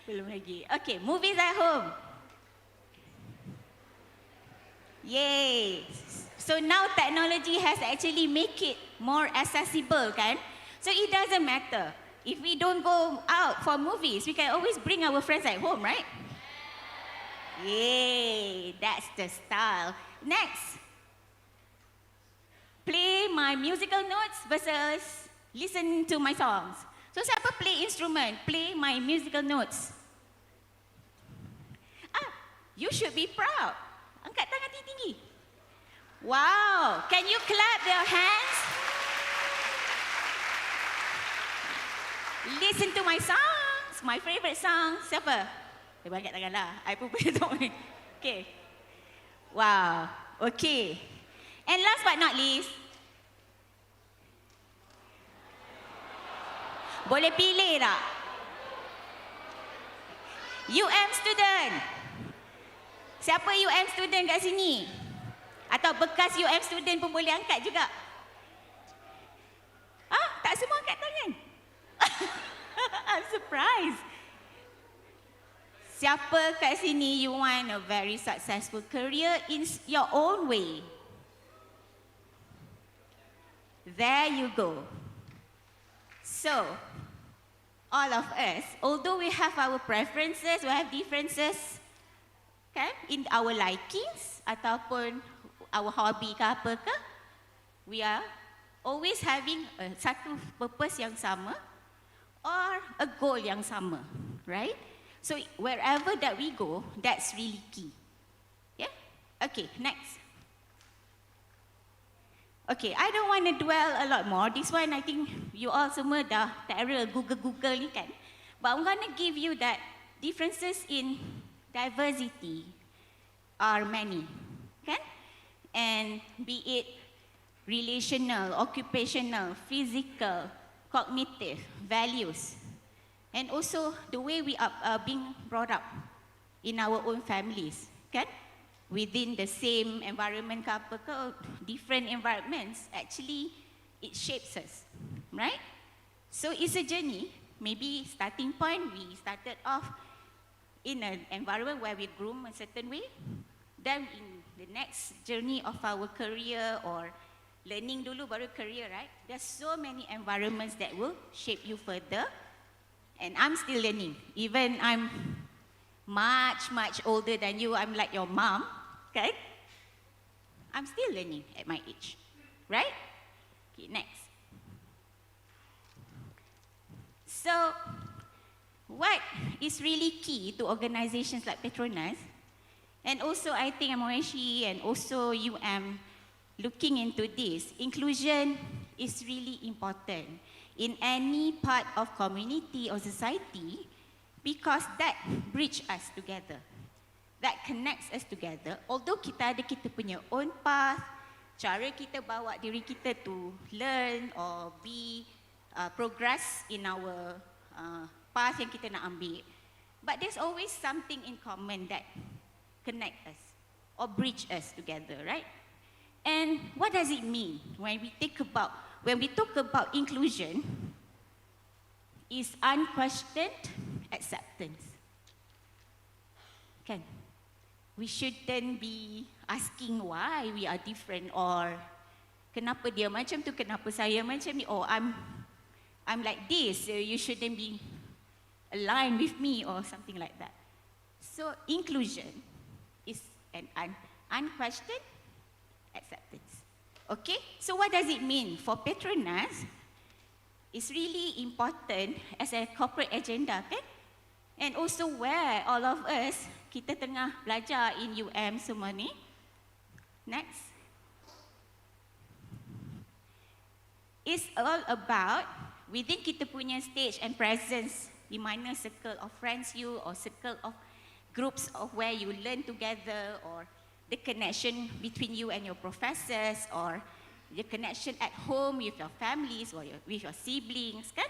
belum lagi. Okay, movies at home. Yay! So now technology has actually make it more accessible, kan? So it doesn't matter. If we don't go out for movies, we can always bring our friends at home, right? Yay! That's the style. Next. Play my musical notes versus listen to my songs. So siapa play instrument? Play my musical notes. You should be proud. Angkat tangan tinggi-tinggi. Wow, can you clap your hands? Listen to my songs, my favorite songs. Siapa? Angkat tangan lah. I pun boleh tahu ni. Okay. Wow, okay. And last but not least, boleh pilih tak? UM student. Siapa UM student kat sini? Atau bekas UM student pun boleh angkat juga? Tak semua angkat tangan? I'm surprised. Siapa kat sini you want a very successful career in your own way? There you go. So, all of us, although we have our preferences, we have differences, kan, in our likings ataupun our hobby ke apa ke, we are always having satu purpose yang sama or a goal yang sama, right? So wherever that we go, that's really key. Yeah? Okay, next. Okay, I don't want to dwell a lot more. This one, I think you all semua dah terror Google ni kan. But I'm going to give you that differences in diversity are many, kan? And be it relational, occupational, physical, cognitive, values, and also the way we are being brought up in our own families, kan? Within the same environment ke apa ke, different environments, actually it shapes us, right? So it's a journey. Maybe starting point, we started off in an environment where we groom a certain way. Then in the next journey of our career or learning dulu baru career, right? There's so many environments that will shape you further. And I'm still learning. Even I'm much older than you, I'm like your mom, okay? I'm still learning at my age, right? Okay, next. So, what is really key to organizations like Petronas, and also I think MOHE and also looking into this, inclusion is really important in any part of community or society because that bridge us together, that connects us together. Although kita ada kita punya own path, cara kita bawa diri kita to learn or progress in our path yang kita nak ambil, but there's always something in common that connect us or bridge us together, right? And what does it mean when we talk about inclusion? Is unquestioned acceptance. Kan? We shouldn't be asking why we are different or kenapa dia macam tu, kenapa saya macam ni, or I'm like this, so you shouldn't be aligned with me or something like that. So inclusion is an unquestioned acceptance. Okay, so what does it mean for Petronas? It's really important as a corporate agenda, kan? And also where all of us, kita tengah belajar in semua ni. Next. It's all about within kita punya stage and presence, di mana circle of friends you or circle of groups of where you learn together or the connection between you and your professors or the connection at home with your families or with your siblings, kan?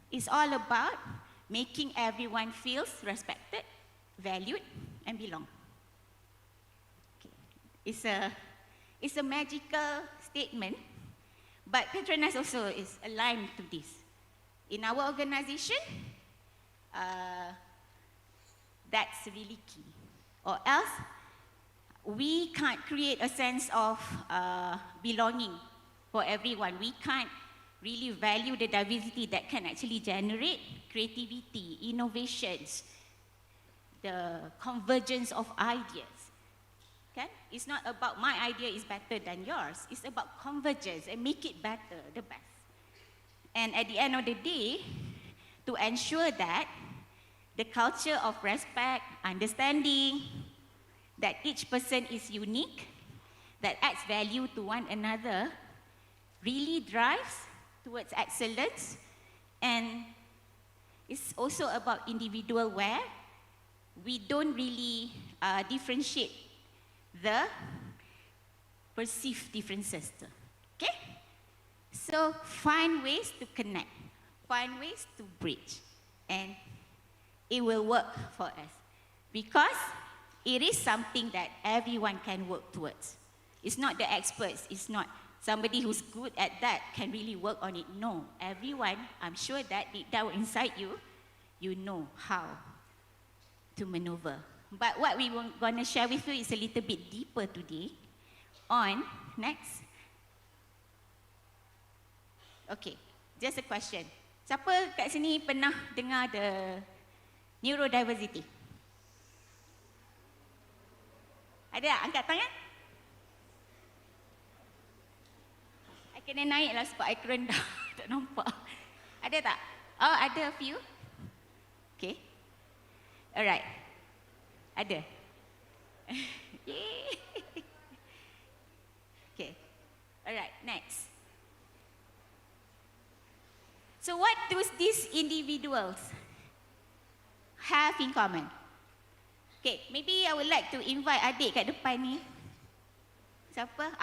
It's all about making everyone feels respected, valued, and belong. Okay. It's a magical statement, but Petronas also is aligned to this. In our organization, that's really key. Or else, we can't create a sense of belonging for everyone. We can't really value the diversity that can actually generate creativity, innovations, the convergence of ideas. Okay? It's not about my idea is better than yours. It's about convergence and make it better, the best. And at the end of the day, to ensure that the culture of respect, understanding, that each person is unique, that adds value to one another, really drives towards excellence. And it's also about individual where we don't really differentiate the perceived differences. Okay? So find ways to connect, find ways to bridge, and it will work for us because it is something that everyone can work towards. It's not the experts, it's not somebody who's good at that can really work on it. No, everyone, I'm sure that deep down inside you, you know how to maneuver. But what we were going to share with you is a little bit deeper today on, next. Okay, just a question. Siapa kat sini pernah dengar the neurodiversity? Ada? Angkat tangan. I kena naik lah sebab I kerendah. Tak nampak. Ada tak? Oh, ada a few. Okay. Alright. Ada. Yay. Okay. Alright, next. So what do these individuals have in common? Okay, maybe I would like to invite adik kat depan ni. Siapa?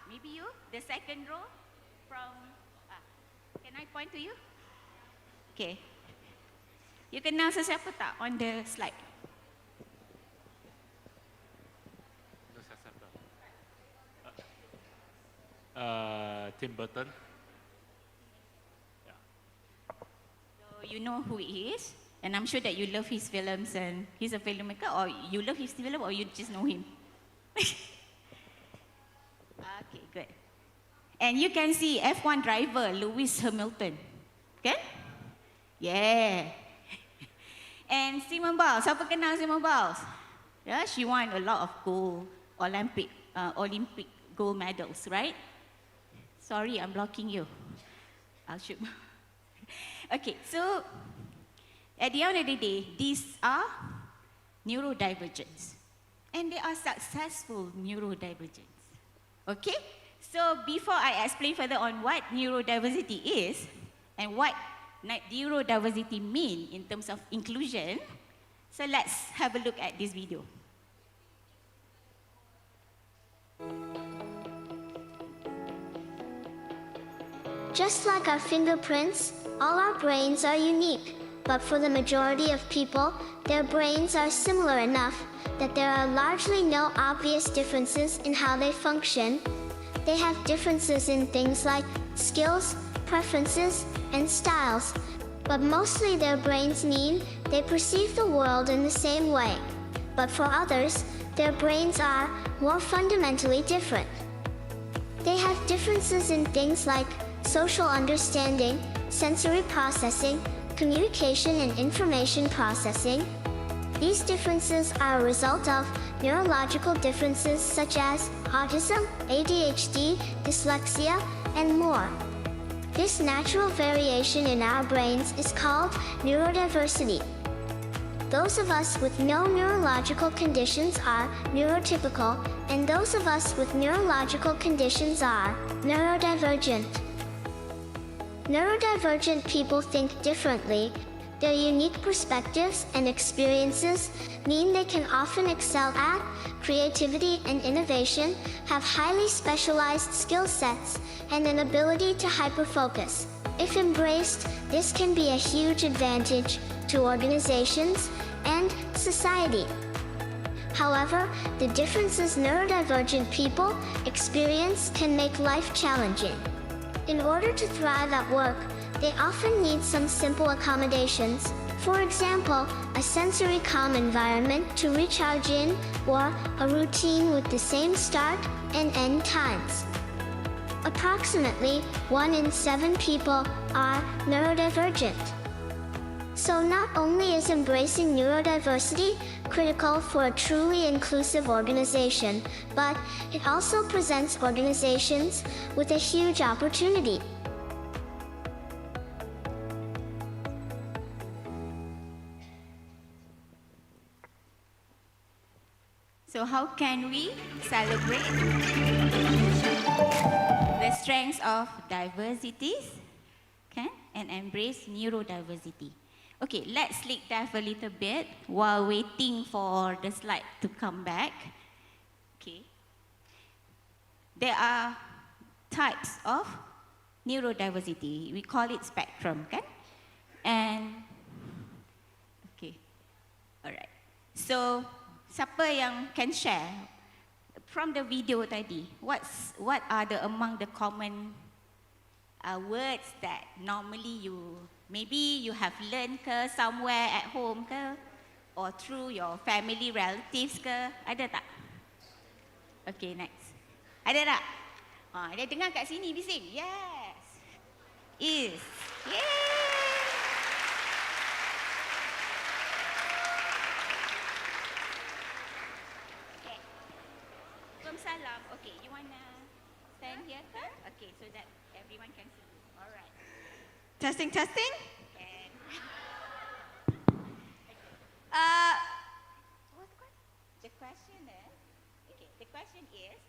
Maybe you, the second row from, can I point to you? Okay. You kenal sesiapa tak on the slide? Tim Burton. So you know who he is, and I'm sure that you love his films, and he's a filmmaker, or you love his film, or you just know him. Okay, good. And you can see F1 driver Lewis Hamilton, okay? Yeah. And Simone Biles, siapa kenal Simone Biles? Yeah, she won a lot of Olympic gold medals, right? Sorry, I'm blocking you. I'll shoot. Okay, so at the end of the day, these are neurodivergents. And they are successful neurodivergents. Okay? So before I explain further on what neurodiversity is and what neurodiversity mean in terms of inclusion, so let's have a look at this video. Just like our fingerprints, all our brains are unique. But for the majority of people, their brains are similar enough that there are largely no obvious differences in how they function. They have differences in things like skills, preferences, and styles. But mostly their brains mean they perceive the world in the same way. But for others, their brains are more fundamentally different. They have differences in things like social understanding, sensory processing, communication and information processing. These differences are a result of neurological differences such as autism, ADHD, dyslexia, and more. This natural variation in our brains is called neurodiversity. Those of us with no neurological conditions are neurotypical, and those of us with neurological conditions are neurodivergent. Neurodivergent people think differently. Their unique perspectives and experiences mean they can often excel at creativity and innovation, have highly specialized skill sets, and an ability to hyperfocus. If embraced, this can be a huge advantage to organizations and society. However, the differences neurodivergent people experience can make life challenging. In order to thrive at work, they often need some simple accommodations. For example, a sensory calm environment to recharge in, or a routine with the same start and end times. Approximately 1 in 7 people are neurodivergent. So not only is embracing neurodiversity critical for a truly inclusive organization, but it also presents organizations with a huge opportunity. So how can we celebrate the strengths of diversities, okay, and embrace neurodiversity? Okay, let's sleep dive a little bit while waiting for the slide to come back. Okay. There are types of neurodiversity. We call it spectrum, kan? And, okay, alright. So, siapa yang can share from the video tadi? What are among the common words that normally maybe you have learned ke somewhere at home ke, or through your family relatives ke? Ada tak? Okay, next. Ada tak? Dia dengar kat sini bising. Yes. Is. Yay. Okay. Salam. Okay, you wanna stand here ke? Okay, so that everyone can see you. Alright. Testing, testing. And the question is, okay, the question is,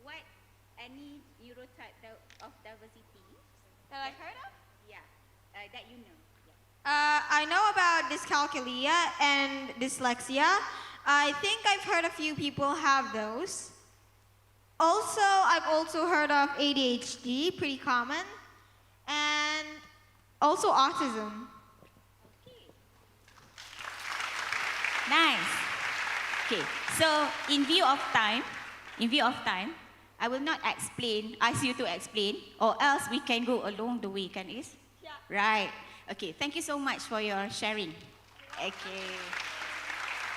what any neurotype of diversity That I've heard of? Yeah, that you know. Yeah. I know about dyscalculia and dyslexia. I think I've heard a few people have those. Also, I've also heard of ADHD, pretty common, and also autism. Okay. Nice. Okay, so in view of time, I will not ask you to explain, or else we can go along the way, can Is? Yeah. Right. Okay, thank you so much for your sharing. Okay.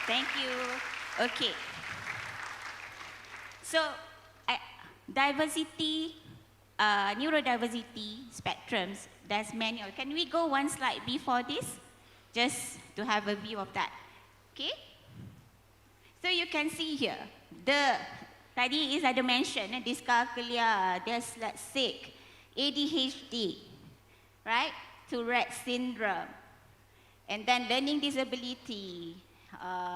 Thank you. Okay. So, diversity, neurodiversity spectrums, there's many. Can we go one slide before this? Just to have a view of that. Okay? So you can see here, tadi is ada mention, dyscalculia, dyslexic, ADHD, right? Tourette syndrome. And then learning disability,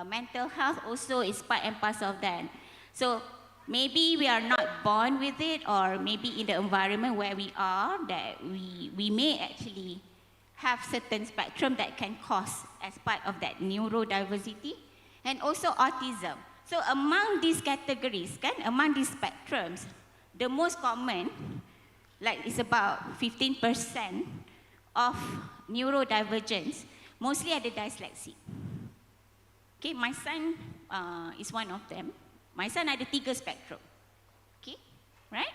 mental health also is part and parcel of that. So maybe we are not born with it, or maybe in the environment where we are, that we may actually have certain spectrum that can cause as part of that neurodiversity, and also autism. So among these categories, among these spectrums, the most common, like it's about 15% of neurodivergence, mostly ada dyslexia. Okay, my son is one of them. My son ada 3 spektrum. Okay, right?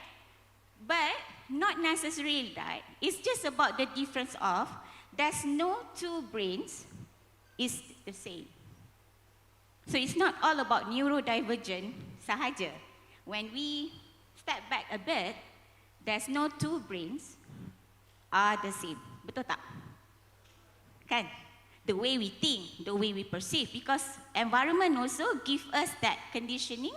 But not necessarily that. It's just about the difference of there's no 2 brains is the same. So it's not all about neurodivergent sahaja. When we step back a bit, there's no 2 brains are the same. Betul tak? Kan? The way we think, the way we perceive, because environment also give us that conditioning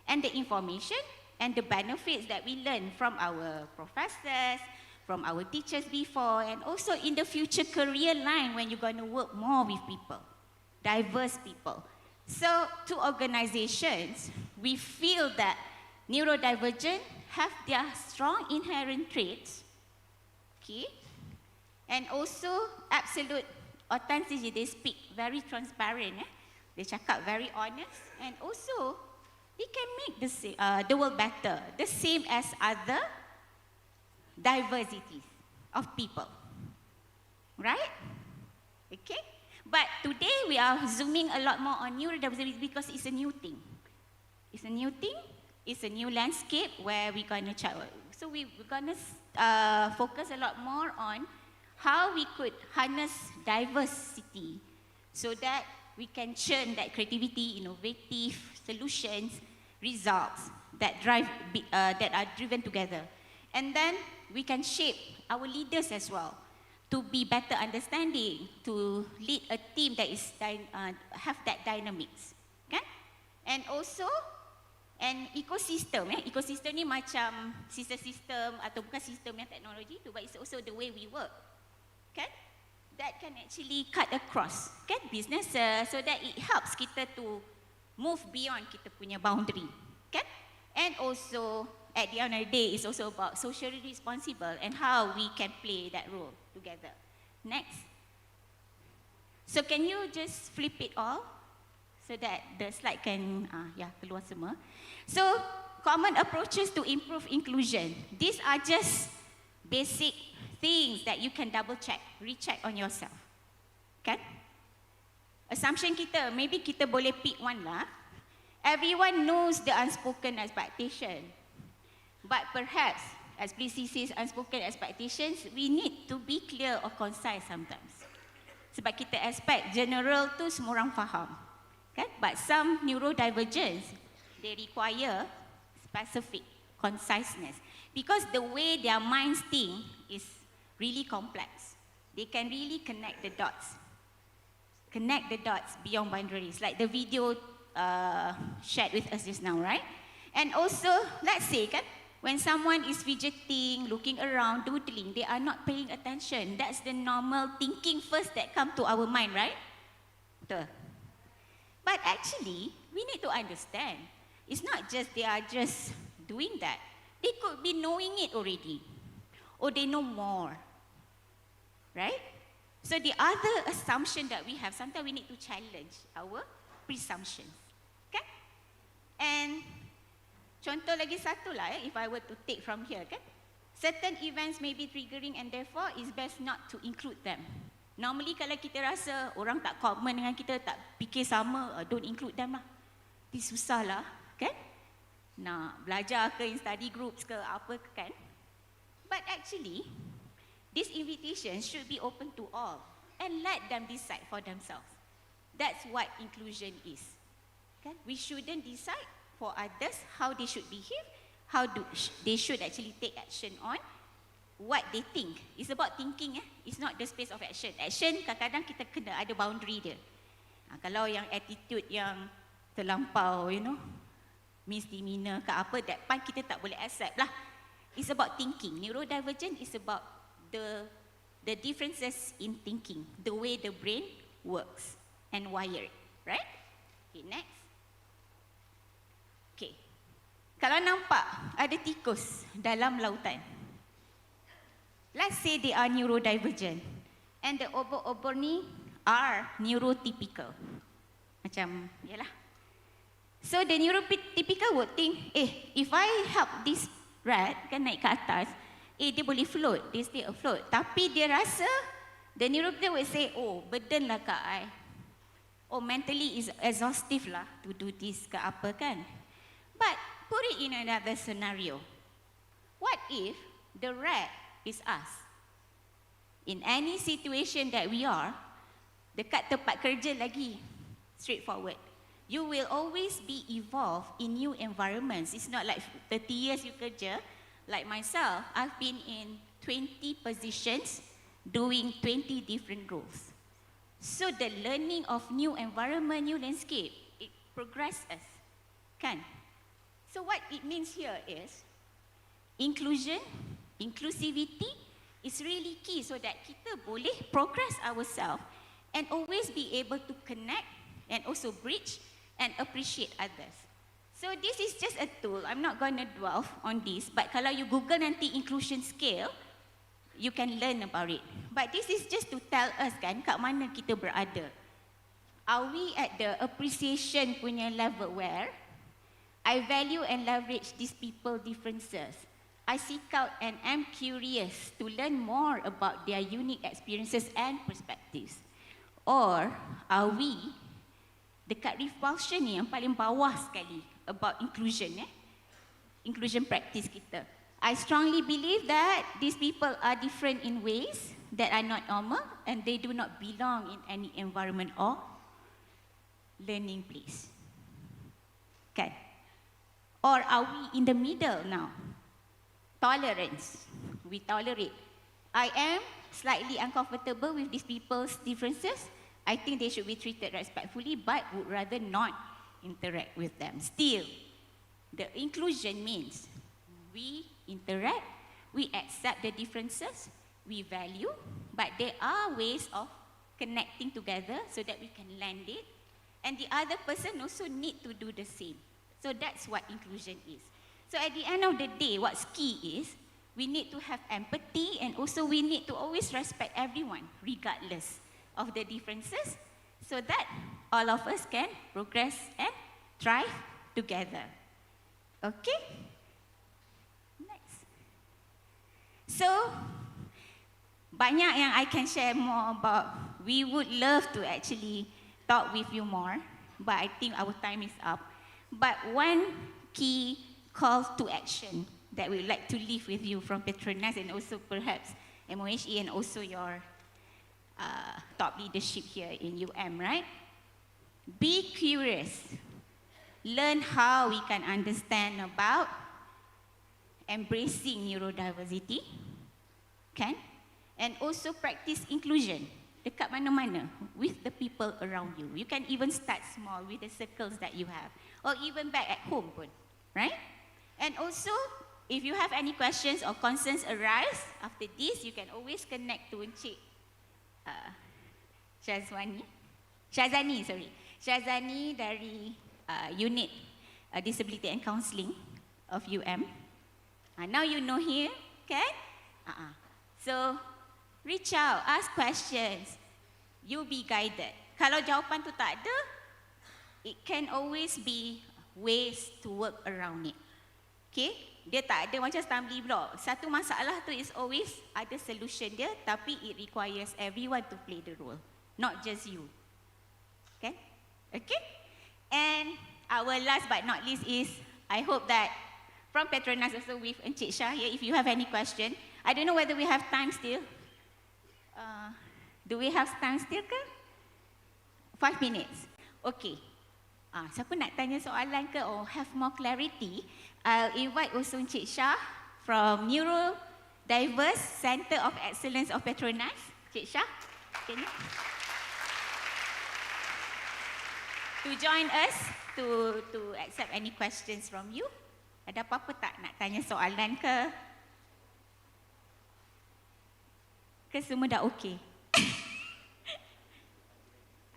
and the information and the benefits that we learn from our professors, from our teachers before, and also in the future career line when you're going to work more with people, diverse people. So to organizations, we feel that neurodivergent have their strong inherent traits, okay, and also absolute authenticity. They speak very transparent, they cakap very honest, and also they can make the world better, the same as other diversities of people, right? Okay, but today we are zooming a lot more on neurodiversity because it's a new thing. It's a new thing, it's a new landscape where we're gonna check. So we're gonna focus a lot more on how we could harness diversity so that we can churn that creativity, innovative solutions, results that are driven together. And then we can shape our leaders as well to be better understanding, to lead a team that is have that dynamics, kan? And also an ecosystem. Ecosystem ni macam system atau bukan sistem yang teknologi tu, but it's also the way we work, kan? That can actually cut across, kan, businesses, so that it helps kita to move beyond kita punya boundary, kan? And also at the end of the day, it's also about socially responsible and how we can play that role together. Next. So can you just flip it all so that the slide can, keluar semua. So common approaches to improve inclusion. These are just basic things that you can double check, recheck on yourself. Kan? Assumption kita, maybe kita boleh pick one lah. Everyone knows the unspoken expectation. But perhaps, as Blissy says, unspoken expectations, we need to be clear or concise sometimes. Sebab kita expect general tu semua orang faham. Kan? But some neurodivergence, they require specific conciseness. Because the way their minds think is really complex. They can really connect the dots. Connect the dots beyond boundaries. Like the video shared with us just now, right? And also, let's say, kan, when someone is fidgeting, looking around, doodling, they are not paying attention. That's the normal thinking first that come to our mind, right? Betul. But actually, we need to understand. It's not just they are just doing that. They could be knowing it already. Or they know more. Right? So the other assumption that we have, sometimes we need to challenge our presumptions. Okay? And contoh lagi satu lah, if I were to take from here, kan? Certain events may be triggering and therefore it's best not to include them. Normally kalau kita rasa orang tak common dengan kita, tak fikir sama, don't include them lah. Ini susah lah, kan? Nak belajar ke, in study groups ke, apa ke, kan? But actually, this invitation should be open to all and let them decide for themselves. That's what inclusion is. Okay? We shouldn't decide for others how they should behave, how they should actually take action on what they think. It's about thinking. It's not the space of action. Action kadang-kadang kita kena ada boundary dia. Kalau yang attitude yang terlampau, misdemeanor ke apa, that part kita tak boleh accept lah. It's about thinking. Neurodivergent is about the differences in thinking, the way the brain works and wired, right? Okay, next. Okay. Kalau nampak ada tikus dalam lautan, let's say they are neurodivergent and the obor-obor ni are neurotypical. Macam, yalah. So the neurotypical would think, if I help this rat kan naik ke atas, dia boleh float, dia stay afloat. Tapi dia rasa, the neurotypical will say, burden lah kak I. Mentally is exhaustive lah to do this ke apa kan. But put it in another scenario. What if the rat is us? In any situation that we are, dekat tempat kerja lagi, straightforward. You will always be evolved in new environments. It's not like 30 years you kerja. Like myself, I've been in 20 positions doing 20 different roles. So the learning of new environment, new landscape, it progresses, kan? So what it means here is inclusion, inclusivity is really key so that kita boleh progress ourselves and always be able to connect and also bridge and appreciate others. So this is just a tool. I'm not going to dwell on this, but kalau you Google nanti inclusion scale, you can learn about it. But this is just to tell us kan, kat mana kita berada. Are we at the appreciation punya level where I value and leverage these people differences? I seek out and am curious to learn more about their unique experiences and perspectives. Or are we dekat revulsion ni yang paling bawah sekali about inclusion, inclusion practice kita. I strongly believe that these people are different in ways that are not normal and they do not belong in any environment or learning place? Okay. Or are we in the middle now? Tolerance. We tolerate. I am slightly uncomfortable with these people's differences. I think they should be treated respectfully, but would rather not interact with them. Still, the inclusion means we interact, we accept the differences, we value, but there are ways of connecting together so that we can land it, and the other person also need to do the same. So that's what inclusion is. So at the end of the day, what's key is we need to have empathy, and also we need to always respect everyone, regardless of the differences, so that all of us can progress and thrive together. Okay? Next. So, banyak yang I can share more about. We would love to actually talk with you more, but I think our time is up. But one key call to action that we would like to leave with you from Petronas and also perhaps MOHE and also your top leadership here in right? Be curious. Learn how we can understand about embracing neurodiversity, kan? And also practice inclusion dekat mana-mana with the people around you. You can even start small with the circles that you have, or even back at home pun, right? And also, if you have any questions or concerns arise after this, you can always connect to Encik Syazani dari Unit Disability and Counselling of Now you know here, kan? So, reach out, ask questions. You'll be guided. Kalau jawapan tu tak ada, it can always be ways to work around it. Okay? Dia tak ada macam stumbling block. Satu masalah tu is always ada solution dia, tapi it requires everyone to play the role, not just you. Okay? Okay? And our last but not least is, I hope that from Petronas also with Encik Shah here, if you have any question, I don't know whether we have time still. Do we have time still ke? 5 minutes. Okay. Siapa nak tanya soalan ke or have more clarity, I'll invite also Encik Shah from Neurodiverse Center of Excellence of Petronas. Encik Shah, can you? To join us, to accept any questions from you. Ada apa-apa tak nak tanya soalan ke? Ke semua dah okey?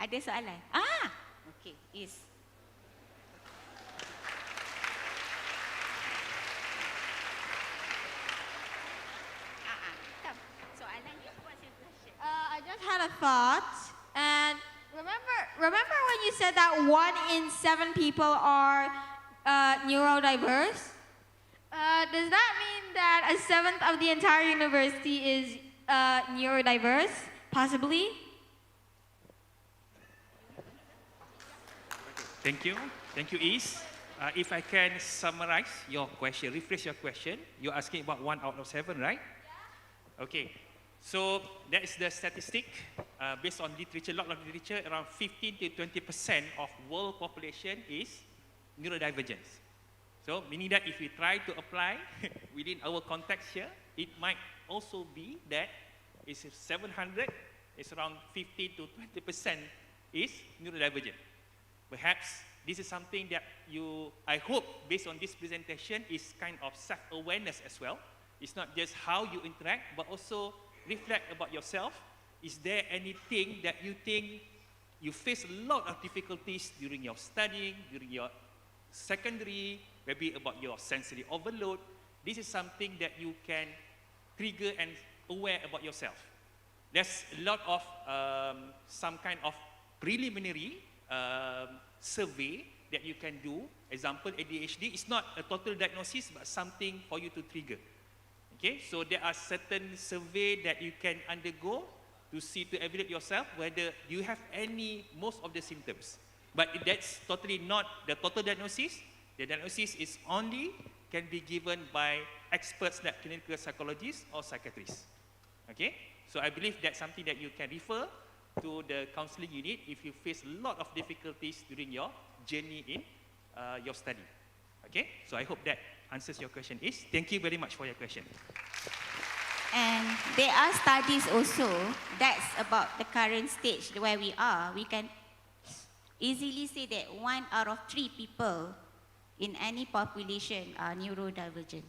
Ada soalan? Okay, yes. I just had a thought, and remember when you said that 1 in 7 people are neurodiverse? Does that mean that a seventh of the entire university is neurodiverse, possibly? Thank you, Is. If I can summarize your question, rephrase your question, you're asking about 1 out of 7, right? Yeah. Okay, so that is the statistic based on literature, lot of literature, around 15 to 20% of world population is neurodivergent. So meaning that if we try to apply within our context here, it might also be that it's 700, it's around 15 to 20% is neurodivergent. Perhaps this is something that I hope, based on this presentation, is kind of self-awareness as well. It's not just how you interact, but also reflect about yourself. Is there anything that you think you face a lot of difficulties during your studying, during your secondary, maybe about your sensory overload? This is something that you can trigger and aware about yourself. There's a lot of some kind of preliminary survey that you can do. Example, ADHD is not a total diagnosis, but something for you to trigger. Okay, so there are certain survey that you can undergo to see, to evaluate yourself whether you have most of the symptoms. But that's totally not the total diagnosis. The diagnosis is only can be given by experts like clinical psychologists or psychiatrists. Okay. So I believe that's something that you can refer to the counseling unit if you face a lot of difficulties during your journey in your study. Okay, so I hope that answers your question. Thank you very much for your question. And there are studies also that's about the current stage where we are. We can easily say that 1 out of 3 people in any population are neurodivergent.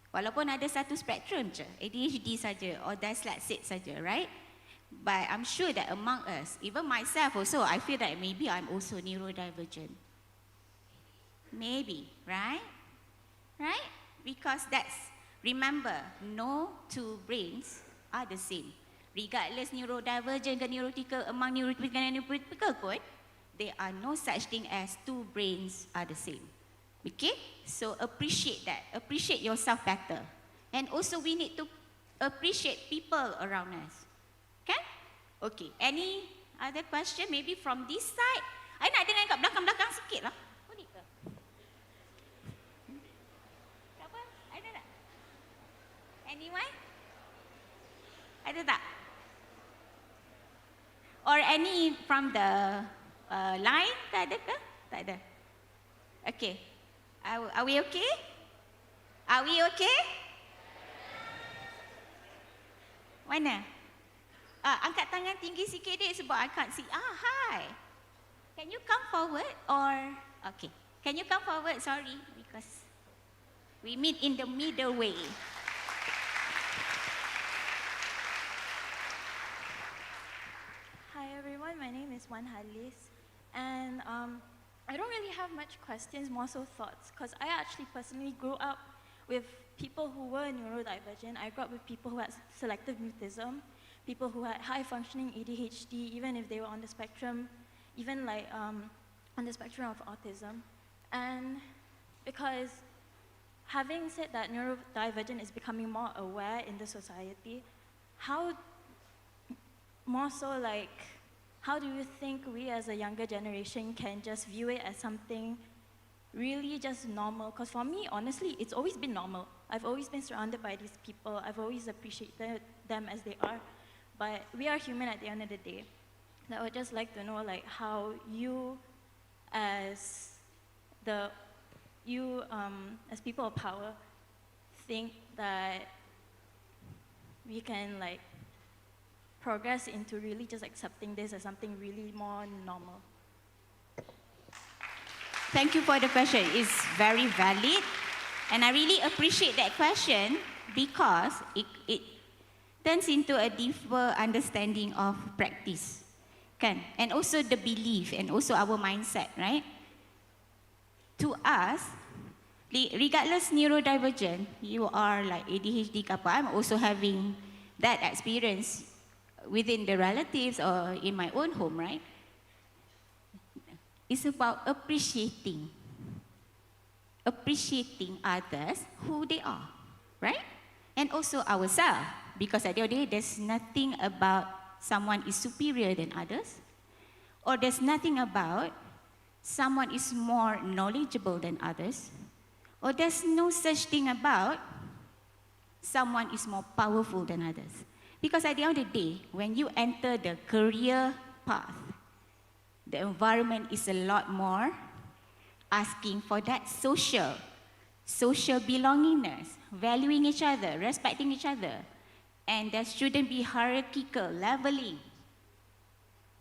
Walaupun ada satu spektrum je, ADHD saja or dyslexic saja, right? But I'm sure that among us, even myself also, I feel that maybe I'm also neurodivergent. Maybe, right? Right? Because that's, remember, no two brains are the same. Regardless neurodivergent ke neurotypical, among neurotypical and neurotypical pun, there are no such thing as two brains are the same. Okay? So appreciate that. Appreciate yourself better. And also we need to appreciate people around us. Okay? Okay. Any other question? Maybe from this side? I nak dengar kat belakang-belakang sikit lah. Boleh ke? Tak apa? Ada tak? Anyone? Ada tak? Or any from the line? Tak ada ke? Tak ada. Okay. Are we okay? Are we okay? Mana? Angkat tangan tinggi sikit dek sebab I can't see. Hi. Can you come forward or okay? Can you come forward? Sorry, because we meet in the middle way. Hi everyone, my name is Wan Halis, and I don't really have much questions, more so thoughts, because I actually personally grew up with people who were neurodivergent. I grew up with people who had selective mutism, people who had high-functioning ADHD, even if they were on the spectrum, even like on the spectrum of autism. And because having said that neurodivergent is becoming more aware in the society, how more so like, how do you think we as a younger generation can just view it as something really just normal? Because for me, honestly, it's always been normal. I've always been surrounded by these people. I've always appreciated them as they are. But we are human at the end of the day. And I would just like to know like how you as people of power think that we can like progress into really just accepting this as something really more normal. Thank you for the question. It's very valid. And I really appreciate that question because it turns into a deeper understanding of practice. Kan? And also the belief and also our mindset, right? To us, regardless neurodivergent, you are like ADHD ke apa, I'm also having that experience within the relatives or in my own home, right? It's about appreciating others, who they are, right? And also ourselves, because at the end of the day, there's nothing about someone is superior than others, or there's nothing about someone is more knowledgeable than others, or there's no such thing about someone is more powerful than others. Because at the end of the day, when you enter the career path, the environment is a lot more asking for that social belongingness, valuing each other, respecting each other. And there shouldn't be hierarchical leveling.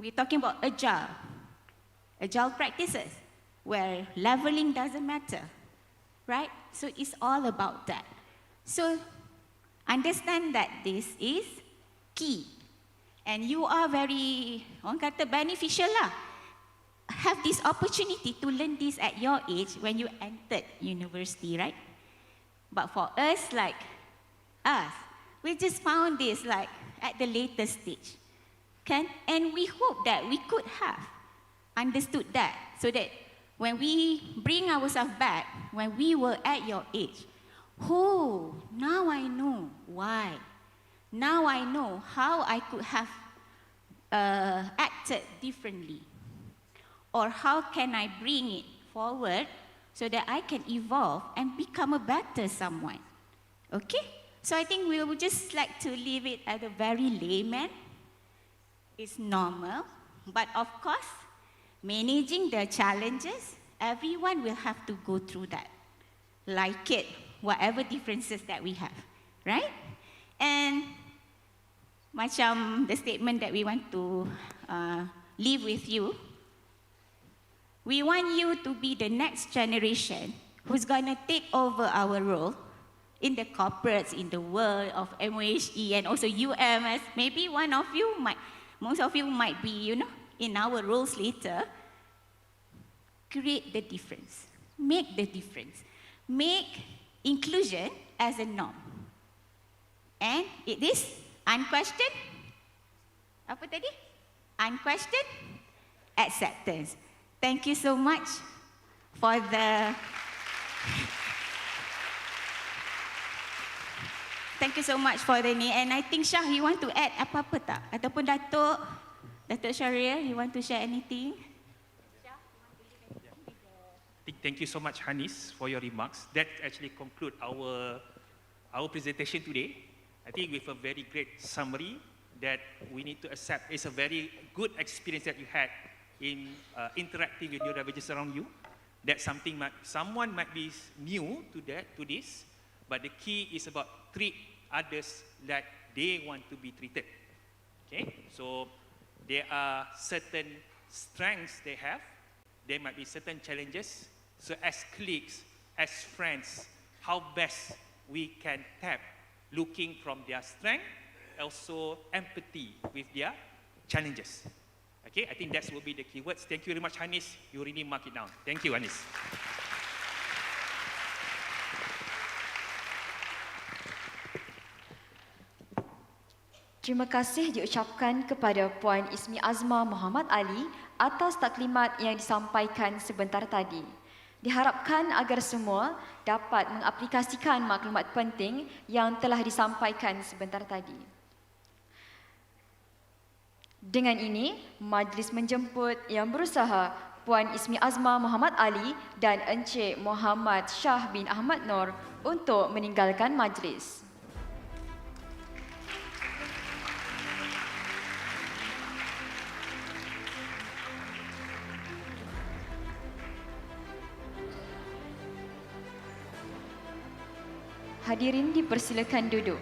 We're talking about agile practices, where leveling doesn't matter, right? So it's all about that. So understand that this is key. And you are very, orang kata beneficial lah. Have this opportunity to learn this at your age when you entered university, right? But for us, like us, we just found this like at the later stage. And we hope that we could have understood that so that when we bring ourselves back, when we were at your age, oh, now I know why. Now I know how I could have acted differently. Or how can I bring it forward so that I can evolve and become a better someone. Okay? So I think we would just like to leave it at a very layman. It's normal, but of course, managing the challenges, everyone will have to go through that. Like it, whatever differences that we have, right? And macam the statement that we want to leave with you, we want you to be the next generation who's gonna take over our role in the corporates, in the world of MOHE and also UMS. Maybe most of you might be, in our roles later. Create the difference. Make the difference. Make inclusion as a norm. And it is unquestioned. Apa tadi? Unquestioned acceptance. Thank you so much for the... Thank you so much for the ni. And I think Shah, you want to add apa-apa tak? Ataupun Datuk Syahrir, you want to share anything? Thank you so much, Hanis, for your remarks. That actually conclude our presentation today. I think with a very great summary that we need to accept. It's a very good experience that you had in interacting with neurodivergents around you. That someone might be new to this, but the key is about treat others that they want to be treated. Okay, so there are certain strengths they have. There might be certain challenges. So as colleagues, as friends, how best we can tap, looking from their strength, also empathy with their challenges. Okay, I think that will be the keywords. Thank you very much, Hanis. You really mark it down. Thank you, Hanis. Terima kasih diucapkan kepada Puan Ismi Azma Muhammad Ali atas taklimat yang disampaikan sebentar tadi. Diharapkan agar semua dapat mengaplikasikan maklumat penting yang telah disampaikan sebentar tadi. Dengan ini, majlis menjemput yang berusaha Puan Ismi Azma Muhammad Ali dan Encik Muhammad Shah bin Ahmad Noor untuk meninggalkan majlis. Hadirin dipersilakan duduk.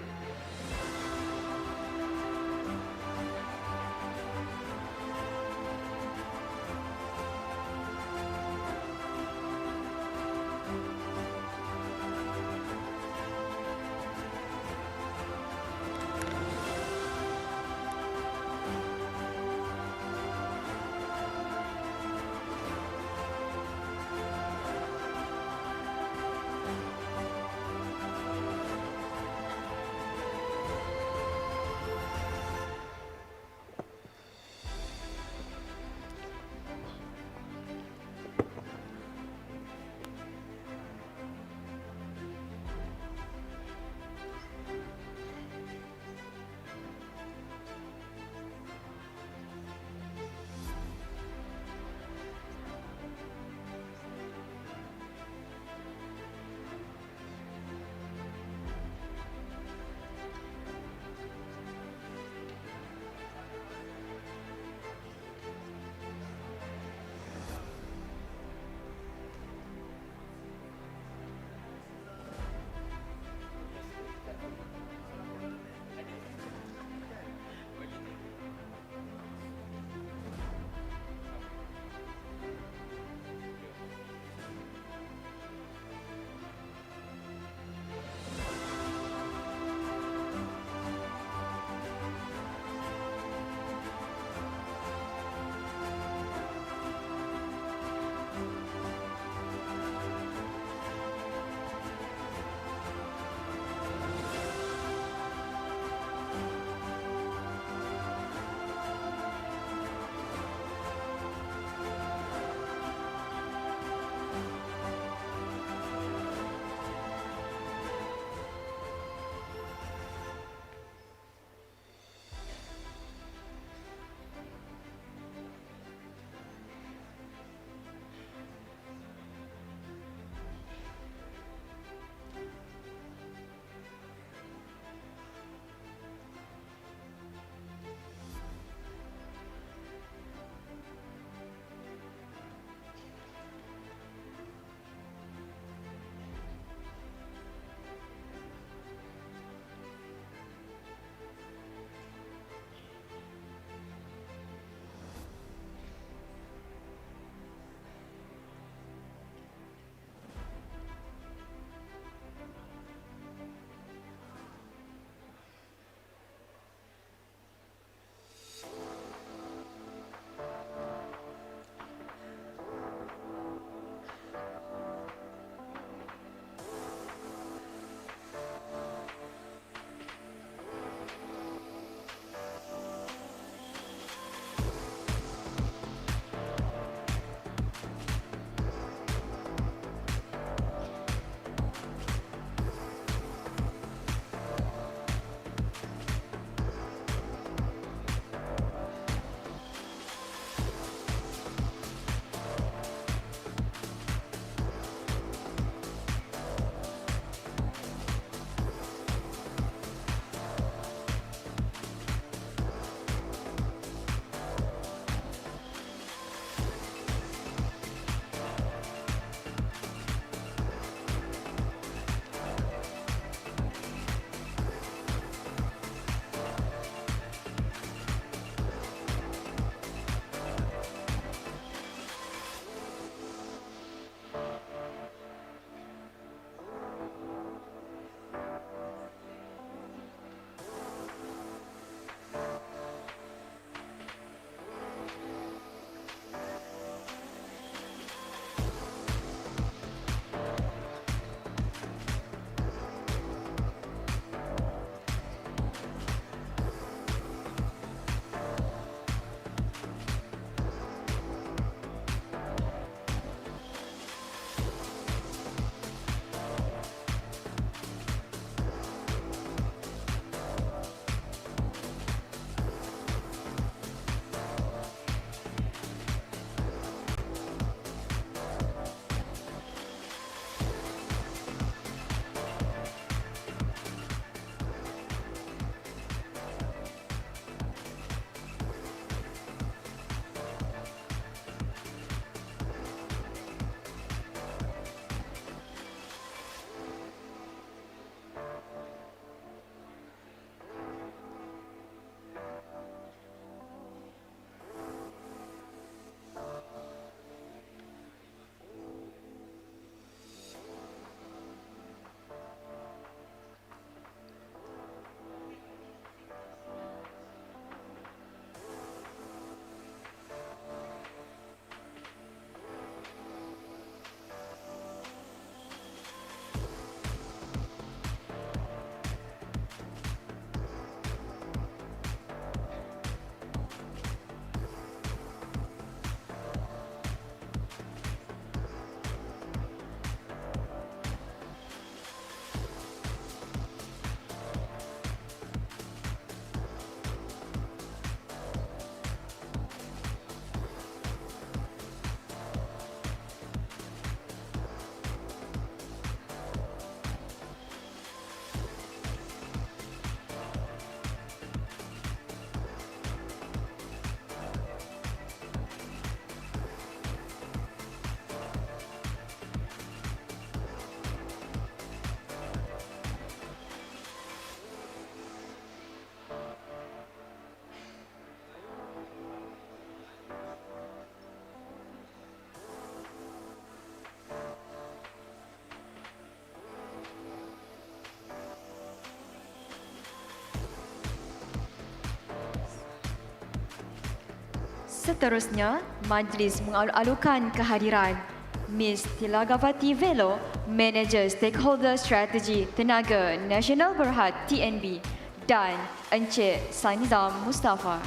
Seterusnya, majlis mengalu-alukan kehadiran Miss Tilagavati Velo, Manager Stakeholder Strategi Tenaga Nasional Berhad TNB dan Encik Sanizam Mustafa,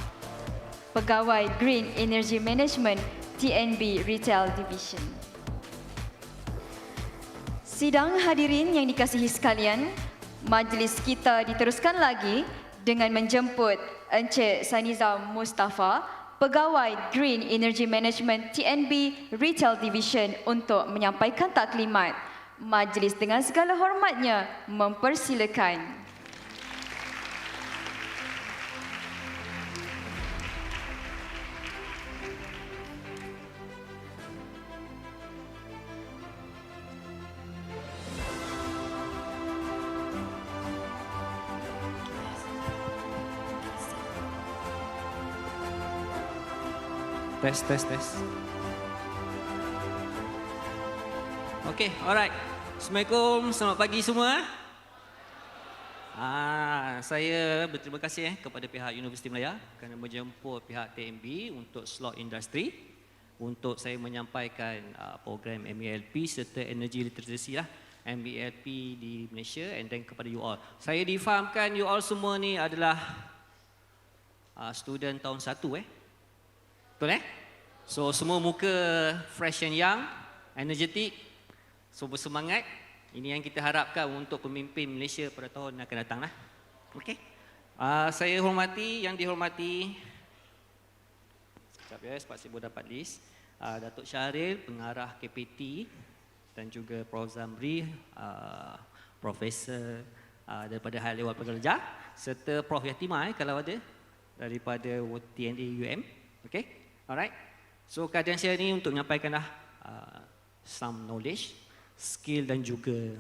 Pegawai Green Energy Management TNB Retail Division. Sidang hadirin yang dikasihi sekalian, majlis kita diteruskan lagi dengan menjemput Encik Sanizam Mustafa, Pegawai Green Energy Management TNB Retail Division untuk menyampaikan taklimat. Majlis dengan segala hormatnya mempersilakan. Tes. Okay, alright. Assalamualaikum, selamat pagi semua. Saya berterima kasih kepada pihak Universiti Malaya kerana menjemput pihak TNB untuk slot industri untuk saya menyampaikan program MELP serta energy literacy MELP di Malaysia and then kepada you all. Saya difahamkan you all semua ni adalah student tahun 1 Betul So semua muka fresh and young, energetic, so bersemangat. Ini yang kita harapkan untuk pemimpin Malaysia pada tahun yang akan datang Okay. Saya hormati, yang dihormati, sekejap sebab saya boleh dapat list. Datuk Syahril, pengarah KPT dan juga Prof Zamri, Profesor daripada High Level Pekerja, serta Prof Yatimah kalau ada daripada TNA UM. Okay. Alright, so keadaan saya ni untuk menyampaikanlah some knowledge, skill dan juga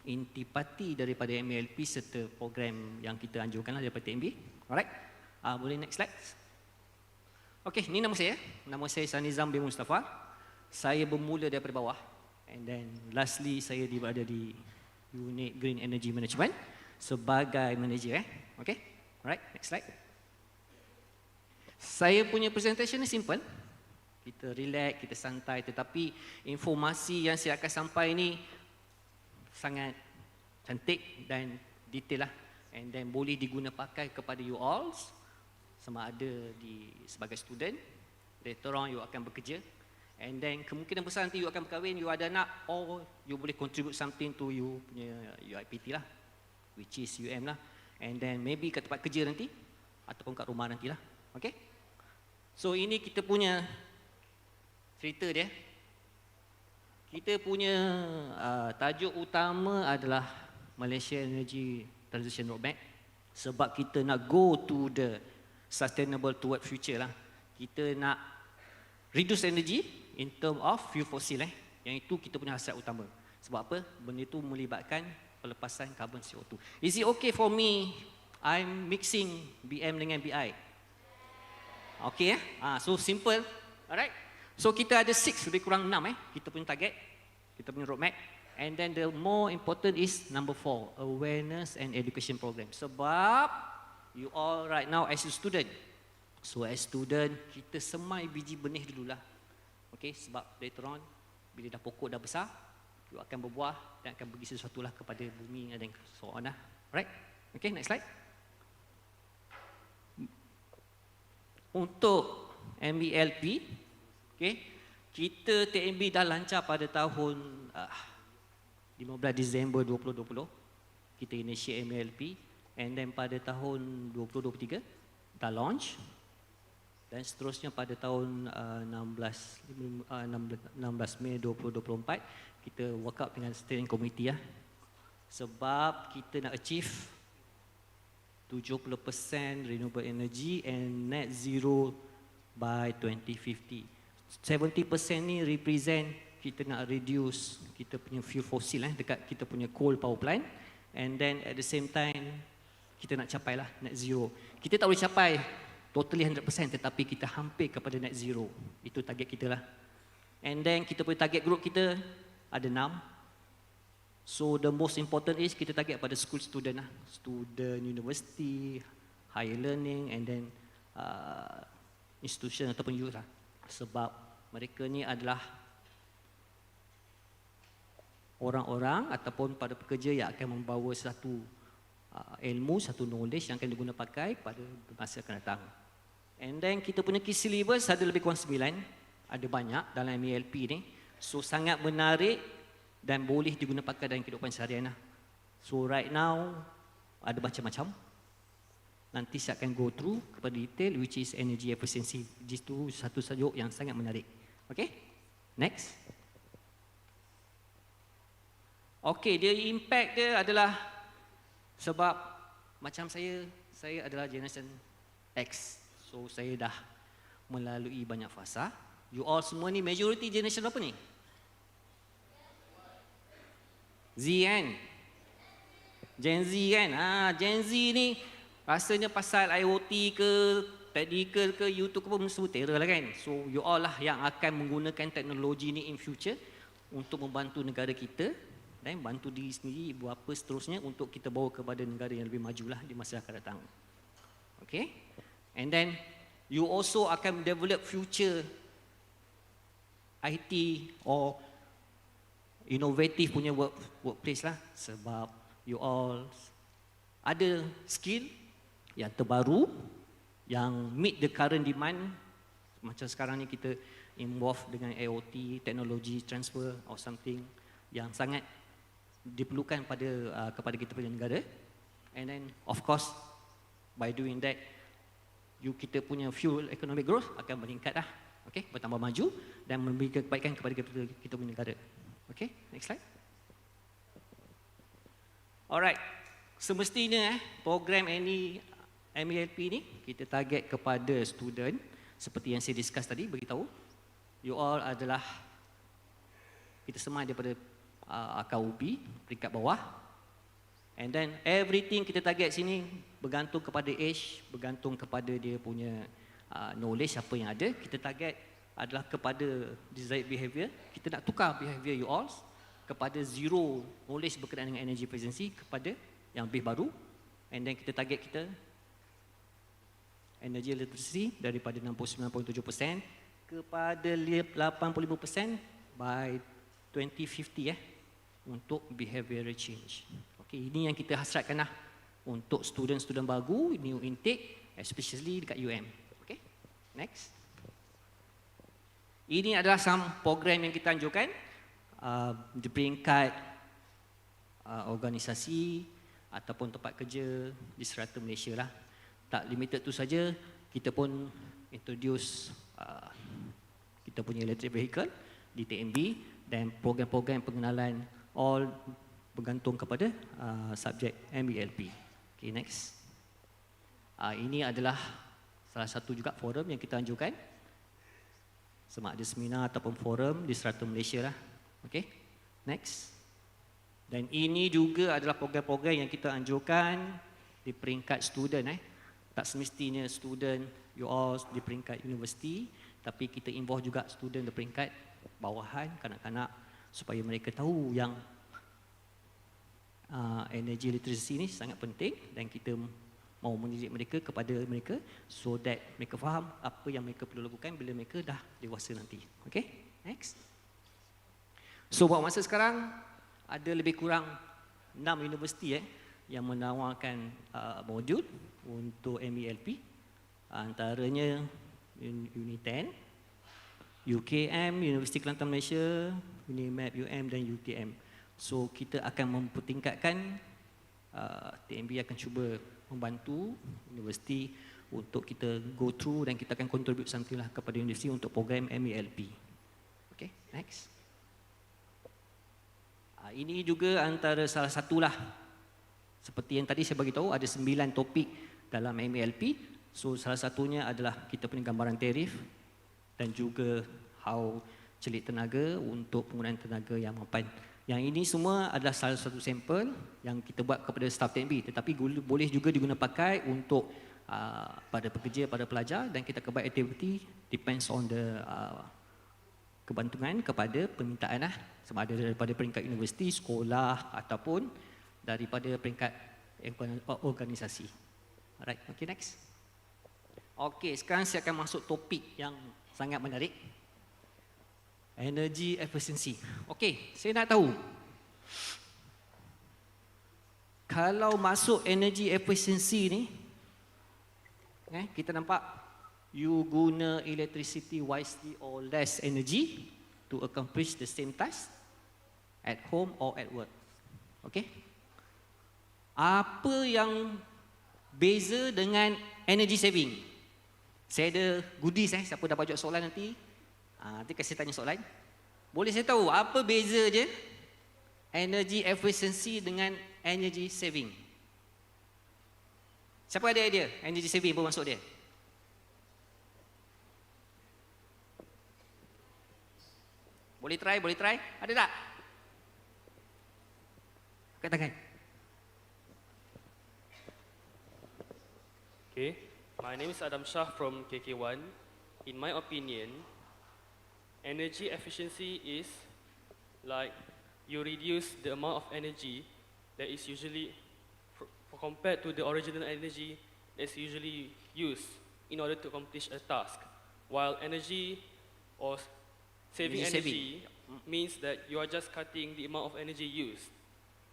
intipati daripada MELP serta program yang kita anjurkanlah daripada TNB. Alright, boleh next slide. Okay, ni nama saya. Nama saya Sanizam bin Mustafa. Saya bermula daripada bawah and then lastly saya berada di unit Green Energy Management sebagai manager. Okay, alright, next slide. Saya punya presentation ni simple. Kita relax, kita santai, tetapi informasi yang saya akan sampai ni sangat cantik dan detail and then boleh diguna pakai kepada you all sama ada sebagai student, later on you akan bekerja and then kemungkinan besar nanti you akan berkahwin, you ada anak, or you boleh contribute something to you punya UIPT which is UM and then maybe kat tempat kerja nanti ataupun kat rumah nanti okay. So ini kita punya cerita dia. Kita punya tajuk utama adalah Malaysia Energy Transition Roadmap sebab kita nak go to the sustainable toward future Kita nak reduce energy in term of fuel fossil Yang itu kita punya hasrat utama. Sebab apa? Benda itu melibatkan pelepasan karbon CO2. Is it okay for me I'm mixing BM dengan BI? Okay so simple. Alright. So kita ada 6 lebih kurang 6 kita punya target, kita punya roadmap. And then the more important is number 4, awareness and education program. Sebab you all right now as a student. So as student kita semai biji benih dululah. Okay, sebab later on bila dah pokok dah besar, you akan berbuah dan akan bagi sesuatu kepada bumi dan so on Alright. Okay, next slide. Untuk MELP, okay, kita TNB dah lancar pada tahun 15 Disember 2020. Kita initiate MELP and then pada tahun 2023 dah launch dan seterusnya pada tahun 16 Mei 2024 kita work out dengan steering committee sebab kita nak achieve 70% renewable energy and net zero by 2050. 70% ni represent kita nak reduce kita punya fuel fossil dekat kita punya coal power plant and then at the same time kita nak capai net zero. Kita tak boleh capai totally 100% tetapi kita hampir kepada net zero. Itu target kita And then kita punya target group kita ada 6. So the most important is kita target pada school student student university, higher learning and then institution ataupun youth lah. Sebab mereka ni adalah orang-orang ataupun para pekerja yang akan membawa satu ilmu, satu knowledge yang akan diguna pakai pada masa akan datang. And then kita punya key syllabus ada lebih kurang 9, ada banyak dalam MELP ni. So sangat menarik dan boleh diguna pakai dalam kehidupan seharian lah. So right now ada macam-macam. Nanti saya akan go through kepada detail which is energy efficiency. Itu satu tajuk yang sangat menarik. Okay, next. Okay, dia impact dia adalah sebab macam saya adalah generation X. So saya dah melalui banyak fasa. You all semua ni majority generation apa ni? Z kan? Gen Z kan? Gen Z ni rasanya pasal IoT ke, technical ke, YouTube ke pun semua terror lah kan? So you all lah yang akan menggunakan teknologi ni in future untuk membantu negara kita dan bantu diri sendiri buat apa seterusnya untuk kita bawa kepada negara yang lebih maju lah di masa akan datang. Okay? And then you also akan develop future IT or innovative punya workplace lah, sebab you all ada skill yang terbaru yang meet the current demand. Macam sekarang ni kita involve dengan IoT, teknologi transfer or something yang sangat diperlukan kepada kita punya negara. And then of course by doing that kita punya fuel economic growth akan meningkat lah. Okay, bertambah maju dan memberikan kebaikan kepada kita punya negara. Okay, next slide. Alright, semestinya program MELP ni kita target kepada student seperti yang saya discuss tadi, beritahu you all adalah kita semua daripada akar ubi peringkat bawah, and then everything kita target sini bergantung kepada age, bergantung kepada dia punya knowledge apa yang ada. Kita target adalah kepada desired behavior. Kita nak tukar behavior you all kepada zero knowledge berkenaan dengan energy efficiency kepada yang lebih baru. And then kita target kita energy literacy daripada 69.7% kepada 85% by 2050 untuk behavioral change. Okay, ini yang kita hasratkan lah untuk student-student baru, new intake, especially dekat UM. Okay, next. Ini adalah some program yang kita anjurkan di peringkat organisasi ataupun tempat kerja di serata Malaysia lah. Tak limited tu saja, kita pun introduce kita punya electric vehicle di TMB dan program-program pengenalan all bergantung kepada subjek MELP. Okay, next. Ini adalah salah satu juga forum yang kita anjurkan. Sama ada seminar ataupun forum di serata Malaysia lah. Okay, next. Dan ini juga adalah program-program yang kita anjurkan di peringkat student. Tak semestinya student you all di peringkat universiti, tapi kita involve juga student di peringkat bawahan, kanak-kanak, supaya mereka tahu yang energy literacy ni sangat penting dan kita mau mendidik mereka kepada mereka so that mereka faham apa yang mereka perlu lakukan bila mereka dah dewasa nanti. Okay, next. So buat masa sekarang ada lebih kurang 6 universiti yang menawarkan modul untuk MELP. Antaranya Uni10, UKM, Universiti Kelantan Malaysia, UNIMAP UM dan UTM. So kita akan mempertingkatkan, TMB akan cuba membantu universiti untuk kita go through dan kita akan contribute something lah kepada universiti untuk program MELP. Okay, next. Ini juga antara salah satulah, seperti yang tadi saya bagi tahu ada 9 topik dalam MELP. So salah satunya adalah kita punya gambaran tarif dan juga how celik tenaga untuk penggunaan tenaga yang mampan. Yang ini semua adalah salah satu sampel yang kita buat kepada staff TMB, tetapi boleh juga diguna pakai untuk pada pekerja, pada pelajar, dan kita kebuat activity depends on the kebantungan kepada permintaan sama ada daripada peringkat universiti, sekolah ataupun daripada peringkat organisasi. Alright, okay, next. Okey, sekarang saya akan masuk topik yang sangat menarik. Energy efficiency. Okey, saya nak tahu. Kalau masuk energy efficiency ni, kita nampak you guna electricity wisely or less energy to accomplish the same task at home or at work. Okey? Apa yang beza dengan energy saving? Saya ada goodies siapa dapat jawab soalan nanti. Nanti kasi tanya soalan. Boleh saya tahu apa beza je energy efficiency dengan energy saving? Siapa ada idea? Energy saving pun masuk dia. Boleh try? Ada tak? Angkat tangan. Okay, my name is Adam Shah from KK1. In my opinion, energy efficiency is like you reduce the amount of energy that is usually compared to the original energy that's usually used in order to accomplish a task. While energy or saving energy means that you are just cutting the amount of energy used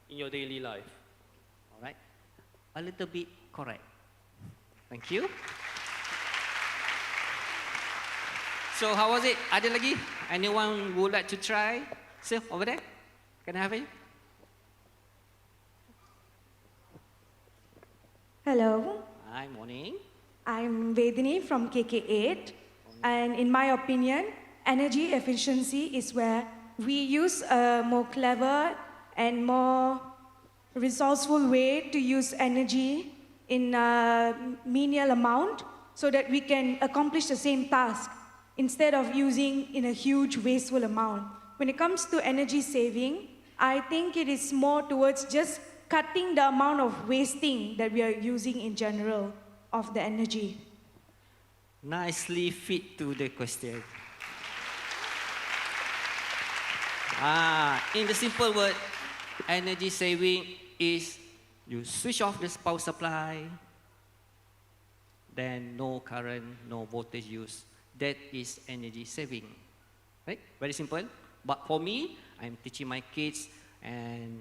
in your daily life. All right, a little bit correct. Thank you. So how was it? Ada lagi? Anyone would like to try? Sir, over there. Can I have you? Hello. Hi, morning. I'm Vedini from KK8. And in my opinion, energy efficiency is where we use a more clever and more resourceful way to use energy in a menial amount so that we can accomplish the same task instead of using in a huge wasteful amount. When it comes to energy saving, I think it is more towards just cutting the amount of wasting that we are using in general of the energy. Nicely fit to the question. In the simple word, energy saving is you switch off the power supply, then no current, no voltage use. That is energy saving. Right? Very simple. But for me, I'm teaching my kids and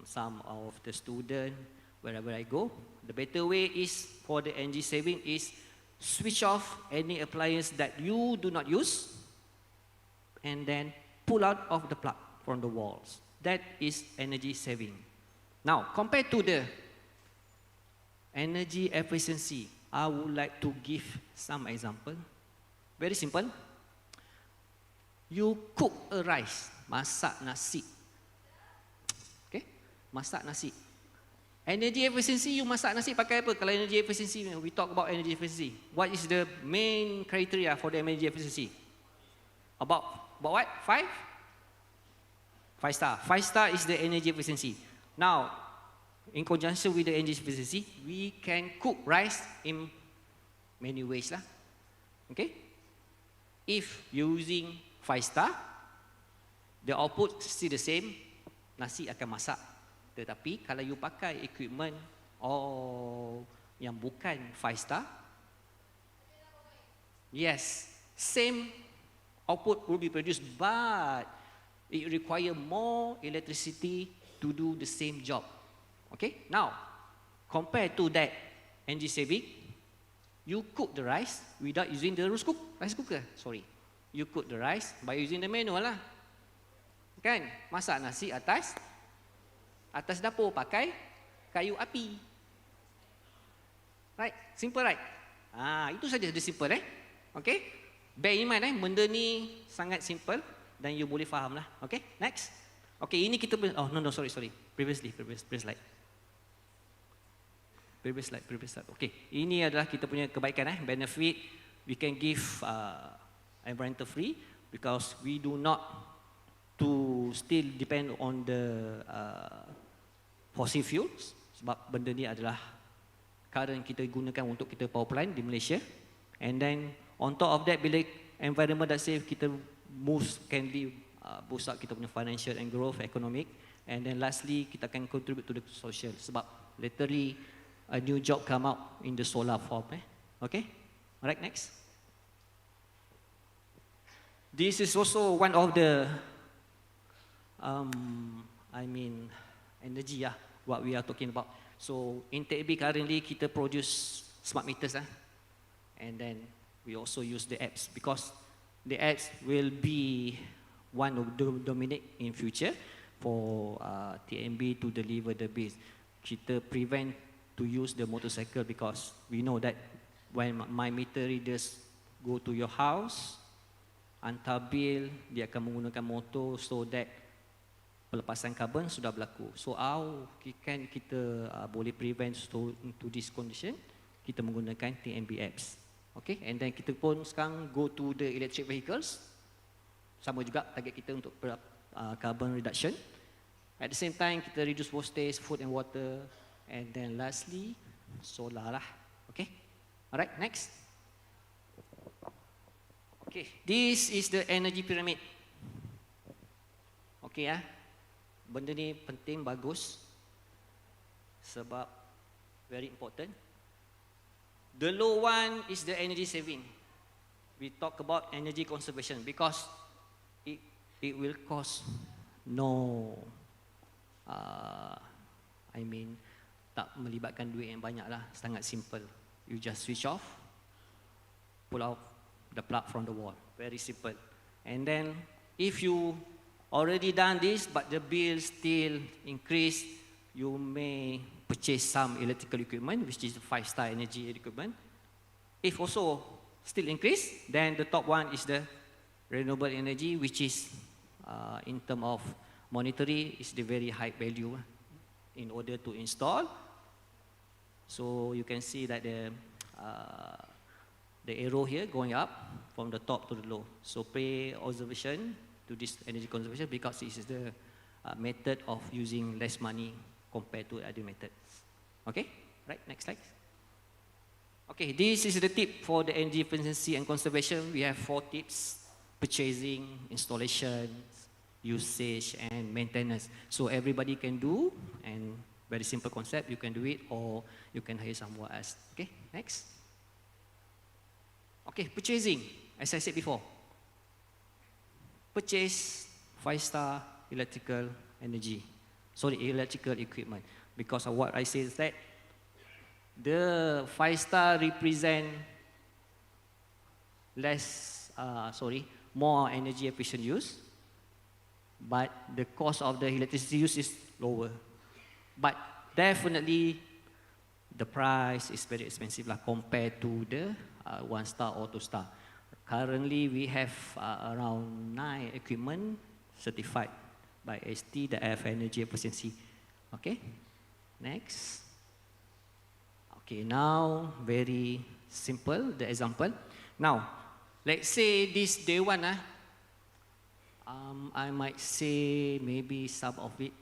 some of the students wherever I go. The better way is for the energy saving is switch off any appliance that you do not use and then pull out of the plug from the walls. That is energy saving. Now, compared to the energy efficiency, I would like to give some example. Very simple. You cook a rice, masak nasi. Okay, masak nasi. Energy efficiency, you masak nasi pakai apa? Kalau energy efficiency, we talk about energy efficiency. What is the main criteria for the energy efficiency? About what? 5 star. 5 star is the energy efficiency. Now, in conjunction with the energy efficiency, we can cook rice in many ways lah. Okay? If using 5 star, the output still the same, nasi akan masak. Tetapi kalau you pakai equipment yang bukan 5 star, yes, same output will be produced, but it require more electricity to do the same job. Okay, now, compared to that energy saving, you cook the rice without using the rice cooker. You cook the rice by using the manual lah. Kan? Masak nasi atas dapur pakai kayu api. Right? Simple right? Itu saja the simple Okay? Bear in mind benda ni sangat simple dan you boleh faham lah. Okay? Next. Okay, ini kita sorry. Previous slide. Previous slide. Okay, ini adalah kita punya kebaikan benefit. We can give environmental free because we do not to still depend on the fossil fuels sebab benda ni adalah current kita gunakan untuk kita power plant di Malaysia. And then on top of that, bila environment dah safe, kita can be boost up kita punya financial and growth economic. And then lastly, kita akan contribute to the social sebab literally a new job come out in the solar form. Okay? All right, next. This is also one of the, energy, what we are talking about. So in TAB currently, kita produce smart meters, and then we also use the apps because the apps will be one of the dominate in future for TMB to deliver the base. Kita prevent to use the motorcycle because we know that when my meter readers go to your house, hantar bil, dia akan menggunakan motor so that pelepasan karbon sudah berlaku. So how can kita boleh prevent to this condition? Kita menggunakan TMB apps. Okay, and then kita pun sekarang go to the electric vehicles. Sama juga target kita untuk carbon reduction. At the same time, kita reduce wastage, food and water. And then lastly, solar lah. Okay, alright, next. Okay, this is the energy pyramid. Okay benda ni penting, bagus. Sebab very important. The low one is the energy saving. We talk about energy conservation because it will cost no, tak melibatkan duit yang banyak lah, sangat simple. You just switch off, pull out the plug from the wall, very simple. And then if you already done this but the bill still increase, you may purchase some electrical equipment which is 5-star energy equipment. If also still increase, then the top one is the renewable energy, which is in terms of monetary is the very high value in order to install. So you can see that the arrow here going up from the top to the low. So pay observation to this energy conservation because this is the method of using less money compared to other methods. Okay, right, next slide. Okay, this is the tip for the energy efficiency and conservation. We have 4 tips: purchasing, installation, usage, and maintenance. So everybody can do, and very simple concept, you can do it or you can hire someone else. Okay, next. Okay, purchasing, as I said before. Purchase 5-star electrical equipment. Because of what I said is that the 5-star represent more energy efficient use, but the cost of the electricity use is lower. But definitely the price is very expensive compared to the 1-star or 2-star. Currently we have around 9 equipment certified by ST that have energy efficiency. Okay, next. Okay, now very simple, the example. Now, let's say this day one, I might say maybe some of it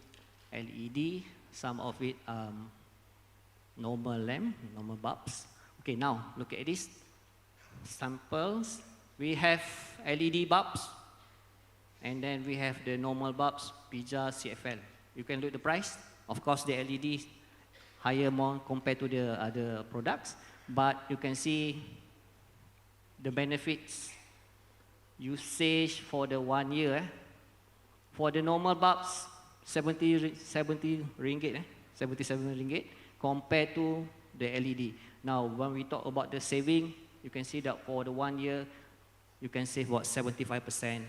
LED, some of it normal lamp, normal bulbs. Okay, now look at this. Samples, we have LED bulbs, and then we have the normal bulbs, PIJA, CFL. You can look at the price. Of course, the LED higher more compared to the other products, but you can see the benefits. Usage for the 1 year. For the normal bulbs, 70 ringgit, 77 ringgit, compared to the LED. Now, when we talk about the saving, you can see that for the 1 year, you can save about 75%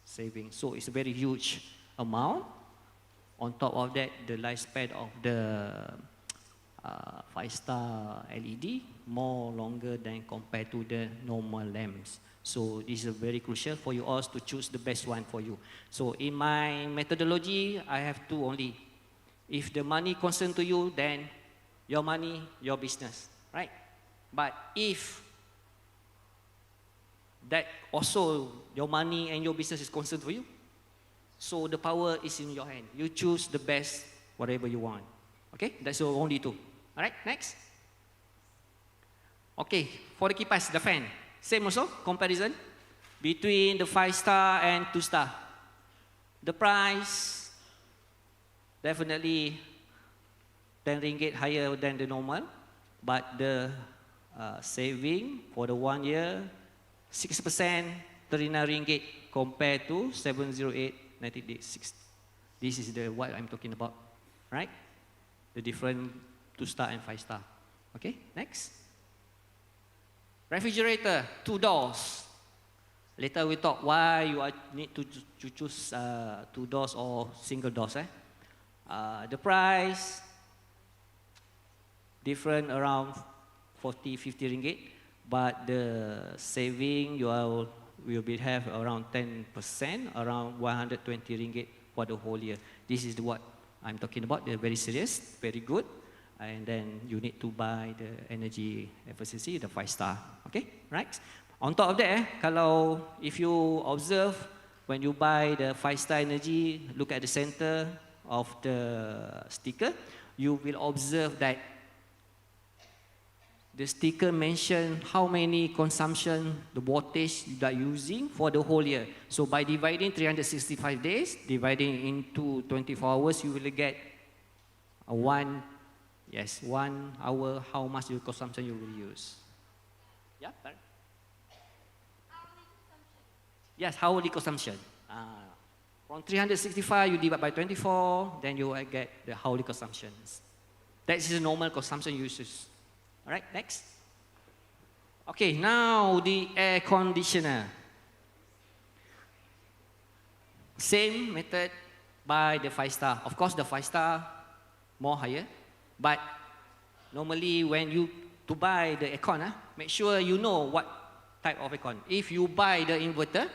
saving. So it's a very huge amount. On top of that, the lifespan of the 5-star LED more longer than compared to the normal lamps. So this is very crucial for you all to choose the best one for you. So in my methodology, I have 2 only. If the money concerned to you, then your money, your business, right? But if that also your money and your business is concerned for you, so the power is in your hand. You choose the best, whatever you want. Okay, that's your only 2. All right, next. Okay, for the kipas, the fan. Same also, comparison between the 5-star and 2-star. The price, definitely 10 ringgit higher than the normal, but the saving for the 1 year, 6%, RM39 compared to 708, 98, This is the what I'm talking about, right? The different 2-star and 5-star. Okay, next. Refrigerator, 2 doors. Later we talk why you need to choose 2 doors or single doors. The price, different around 40, 50 ringgit, but the saving you will have around 10%, around 120 ringgit for the whole year. This is what I'm talking about. They're very serious, very good. And then you need to buy the energy efficiency, the 5-star. Okay, right? On top of that, if you observe, when you buy the 5-star energy, look at the center of the sticker, you will observe that the sticker mentions how many consumption, the wattage you are using for the whole year. So by dividing 365 days, dividing into 24 hours, you will get 1 hour, how much your consumption you will use. Yeah, sorry. Yes, hourly consumption. From 365, you divide by 24, then you will get the hourly consumptions. That is the normal consumption uses. All right, next. Okay, now the air conditioner. Same method by the 5-star. Of course, the 5-star more higher, but normally when you to buy the aircon, make sure you know what type of aircon. If you buy the inverter,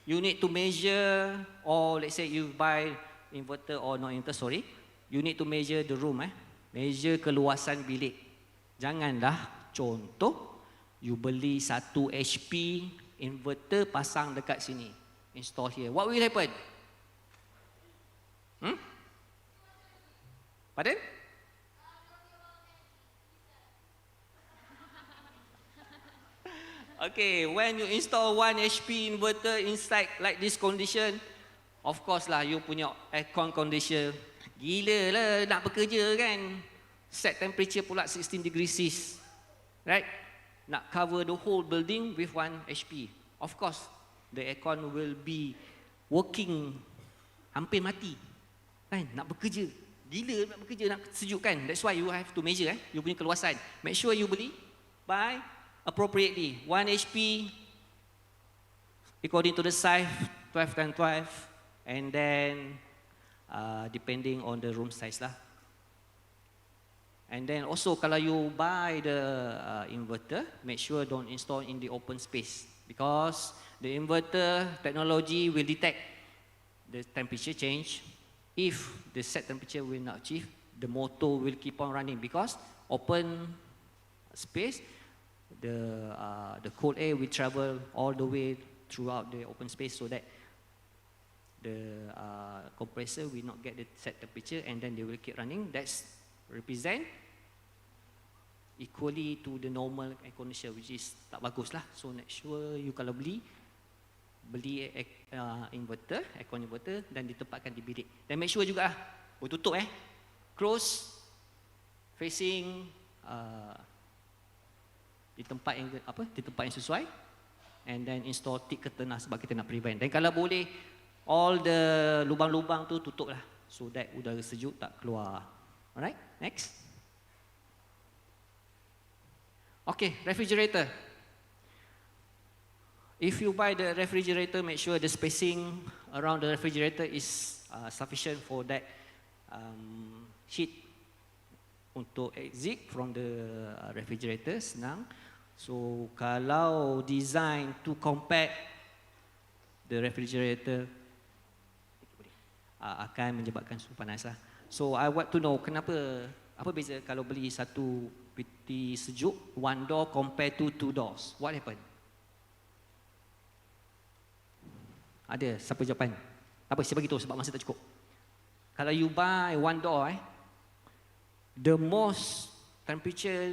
you need to measure, or let's say you buy inverter or not inverter, sorry, you need to measure the room, measure keluasan bilik. Janganlah contoh you beli 1 HP inverter pasang dekat sini, install here. What will happen? Pardon? Okay, when you install 1 HP inverter inside like this condition, of course lah you punya aircon condition gila lah nak bekerja kan. Set temperature pula 16 degrees Celsius, right? Nak cover the whole building with 1 HP. Of course, the aircon will be working hampir mati, kan? Nak bekerja, gila nak bekerja, nak sejuk kan? That's why you have to measure, you punya keluasan. Make sure you beli, buy appropriately. 1 HP, according to the size, 12 times 12, and then depending on the room size lah. And then also kalau you buy the inverter, make sure don't install in the open space, because the inverter technology will detect the temperature change. If the set temperature will not achieve, the motor will keep on running, because open space, the cold air will travel all the way throughout the open space, so that the compressor will not get the set temperature, and then they will keep running. That's represent equally to the normal air conditioner, which is tak bagus lah. So make sure you kalau beli inverter, aircon inverter, dan ditempatkan di bilik. Dan make sure juga tutup close, facing di tempat yang sesuai, and then install thick curtain lah, sebab kita nak prevent. Dan kalau boleh all the lubang-lubang tu tutup lah, so that udara sejuk tak keluar. Alright, next. Okay, refrigerator. If you buy the refrigerator, make sure the spacing around the refrigerator is sufficient for that heat untuk exit from the refrigerator, senang. So kalau design to compact the refrigerator, akan menyebabkan suhu panas lah. So I want to know apa beza kalau beli satu peti sejuk 1 door compared to 2 doors? What happen? Ada siapa jawapan? Tak apa, saya bagi tahu sebab masa tak cukup. Kalau you buy 1 door, the most temperature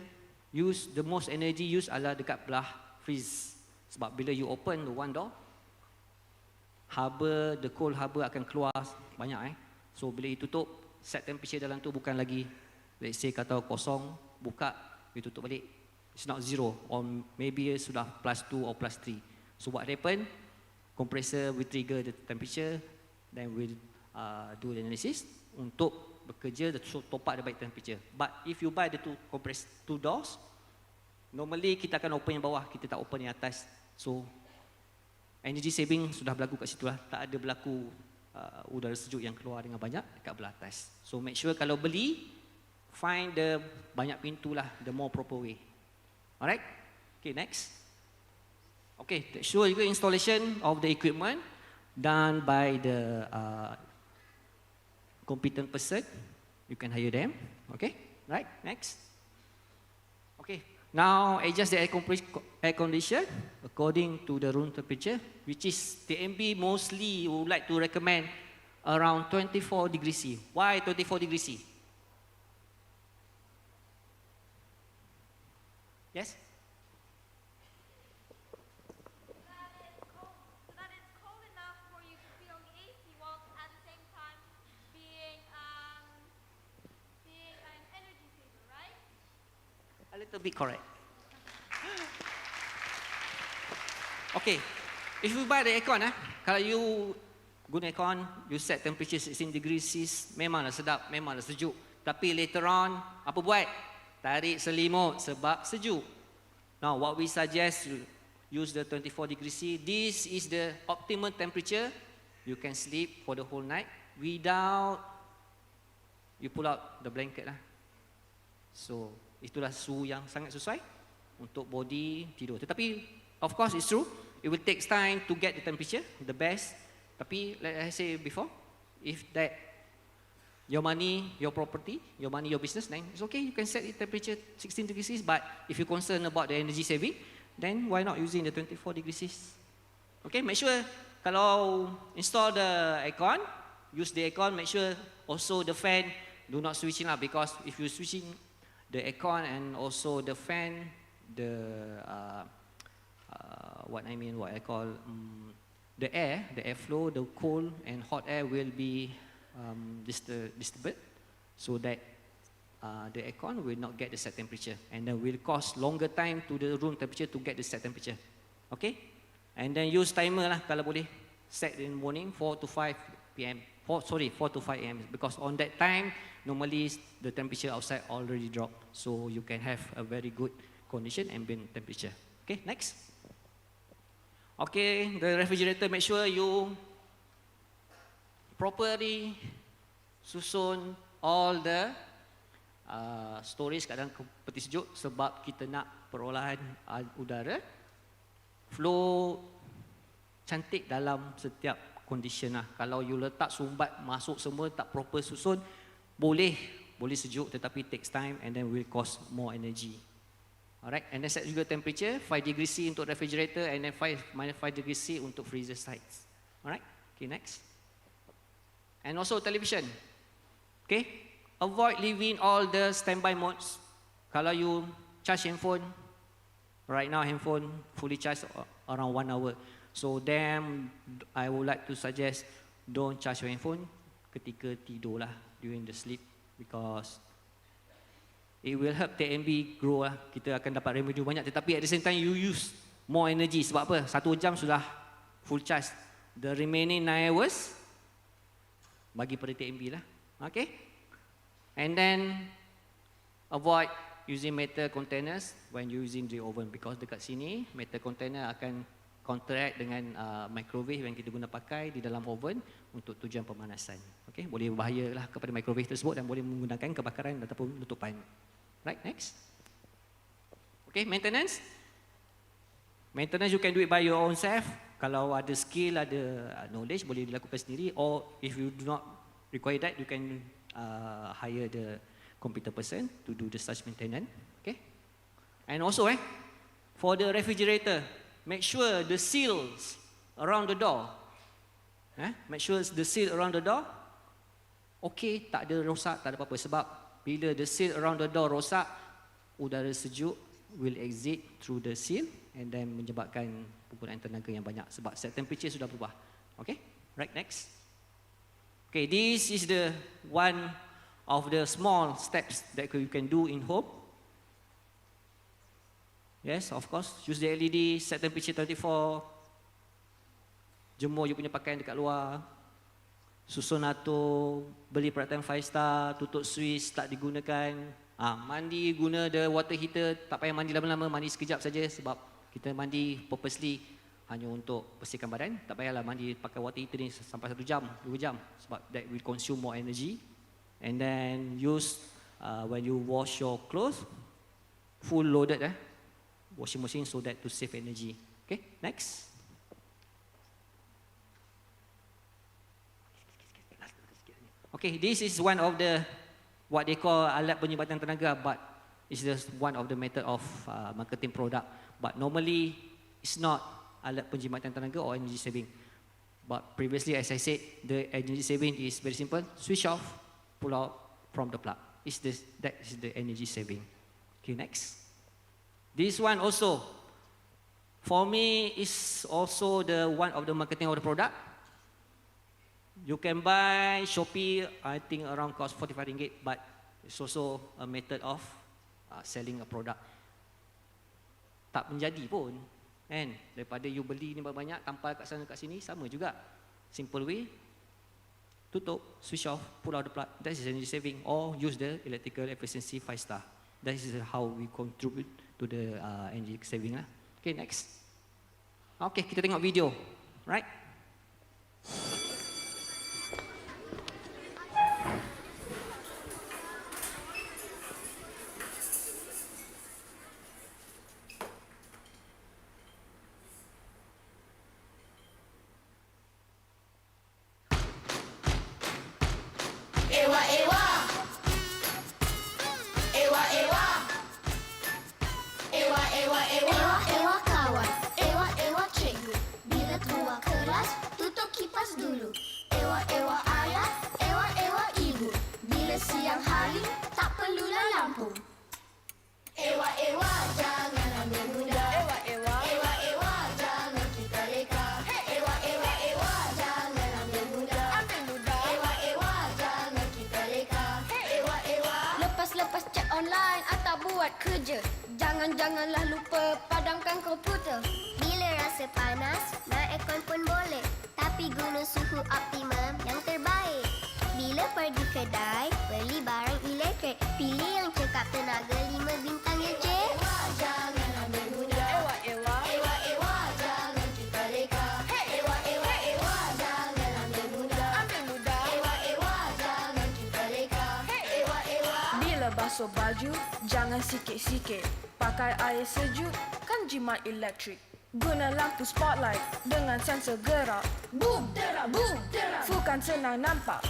use, the most energy use adalah dekat belah freeze. Sebab bila you open the 1 door, harbor, the cold harbor akan keluar banyak. So bila you tutup, set temperature dalam tu bukan lagi, let's say kata kosong, buka, you tutup balik, It's not 0, or maybe sudah +2 or +3. So what happen? Compressor will trigger the temperature, then we'll do the analysis untuk bekerja top up the baik temperature. But if you buy the two doors, normally kita akan open yang bawah, kita tak open yang atas. So energy saving sudah berlaku kat situ lah. Tak ada berlaku udara sejuk yang keluar dengan banyak dekat belah atas. So make sure kalau beli, find the banyak pintu lah, the more proper way. Alright? Okay, next. Okay, show you installation of the equipment done by the competent person. You can hire them. Okay, right? Next. Okay, now adjust the air condition according to the room temperature, which is TMB mostly would like to recommend around 24 degrees C. Why 24 degrees C? Yes? A little bit correct. Okay, if you buy the aircon, kalau you guna aircon, you set temperature 16 degrees C, memanglah sedap, memanglah sejuk. Tapi later on, apa buat? Tarik selimut sebab sejuk. Now, what we suggest, you use the 24 degrees C. This is the optimal temperature. You can sleep for the whole night without you pull out the blanket lah. So, itulah suhu yang sangat sesuai untuk body tidur. Tetapi, of course, it's true. It will take time to get the temperature, the best. Tapi, like I said before, if that your money, your property, your money, your business, then it's okay. You can set the temperature 16 degrees C. But if you're concerned about the energy saving, then why not using the 24 degrees C? Okay, make sure kalau install the aircon, use the aircon. Make sure also the fan do not switching up, because if you switching the aircon and also the fan, the what I call the airflow, the cold and hot air will be disturbed, so that the aircon will not get the set temperature, and then will cost longer time to the room temperature to get the set temperature. Okay, and then use timer lah kalau boleh, set in the morning 4 to 5 p.m. 4 to 5 a.m. because on that time normally the temperature outside already drop, so you can have a very good condition ambient temperature. Okay, next. Okay, the refrigerator, make sure you properly susun all the storage kat dalam peti sejuk, sebab kita nak perolahan udara flow cantik dalam setiap condition lah. Kalau you letak sumbat masuk semua tak proper susun, boleh sejuk tetapi takes time and then will cost more energy. Alright, and then set juga temperature 5 degrees C untuk refrigerator and then -5 degrees C untuk freezer sides. Alright, okay, next. And also television. Okay, avoid leaving all the standby modes. Kalau you charge handphone, right now handphone fully charged around 1 hour. So then I would like to suggest don't charge your handphone ketika tidur lah, during the sleep, because it will help TMB grow lah. Kita akan dapat revenue banyak, tetapi at the same time you use more energy. Sebab apa? 1 jam sudah full charge. The remaining 9 hours bagi pada TMB lah. Okay? And then avoid using metal containers when using the oven, because dekat sini metal container akan counteract dengan microwave yang kita guna pakai di dalam oven untuk tujuan pemanasan. Okay? Boleh berbahaya lah kepada microwave tersebut dan boleh menggunakan kebakaran ataupun letupan. Right, next. Okay, maintenance. Maintenance you can do it by your own self. Kalau ada skill, ada knowledge, boleh dilakukan sendiri. Or if you do not require that, you can hire the competent person to do the such maintenance. Okay. And also, for the refrigerator, make sure the seals around the door. Make sure the seal around the door. Okay, tak ada rosak, tak ada apa-apa. Sebab bila the seal around the door rosak, udara sejuk will exit through the seal and then menyebabkan penggunaan tenaga yang banyak sebab set temperature sudah berubah. Okay, right, next. Okay, this is the one of the small steps that you can do in home. Yes, of course. Use the LED, set temperature 34. Jemur you punya pakaian dekat luar. Susun atur, beli peralatan 5 star, tutup switch, tak digunakan. Mandi guna the water heater, tak payah mandi lama-lama, mandi sekejap saja sebab kita mandi purposely hanya untuk bersihkan badan. Tak payahlah mandi pakai water heater ni sampai 1 jam, 2 jam sebab that will consume more energy. And then use when you wash your clothes, full loaded washing machine so that to save energy. Okay, next. Okay, this is one of the what they call alat penyumbatan tenaga, but it's just one of the method of marketing product. But normally, it's not alat penyumbatan tenaga or energy saving. But previously, as I said, the energy saving is very simple. Switch off, pull out from the plug. That is the energy saving. Okay, next. This one also, for me, is also the one of the marketing of the product. You can buy Shopee, I think around cost RM45, but it's also a method of selling a product. Tak menjadi pun, kan? Daripada you beli ni banyak, tampal kat sana kat sini, sama juga. Simple way, tutup, switch off, pull out the plug. That is energy saving. Or use the electrical efficiency 5 star. That is how we contribute to the energy saving lah. Okay, next. Okay, kita tengok video, right? Ewa kawan, ewa cikgu. Bila keluar kelas, tutup kipas dulu. Ewa ayah, ewa ibu. Bila siang hari, tak perlulah lampu. Ewa jangan ambil muda. Ewa jangan kita reka. Ewa jangan ambil muda. Ewa jangan kita reka. Lepas cek online atau buat kerja, janganlah lupa padamkan komputer. Bila rasa panas, naik aircon pun boleh, tapi guna suhu optimum yang terbaik. Bila pergi kedai, beli barang elektrik, pilih yang cekap tenaga 5 bintang ya cik. Jangan ambil muda. Ewa jangan kita reka. Ewa jangan ambil muda. Ewa jangan kita reka. Bila basuh baju, jangan sikit-sikit. Pakai air sejuk, kan jimat elektrik. Guna lampu spotlight dengan sensor gerak. Boom, boom, bukan senang nampak.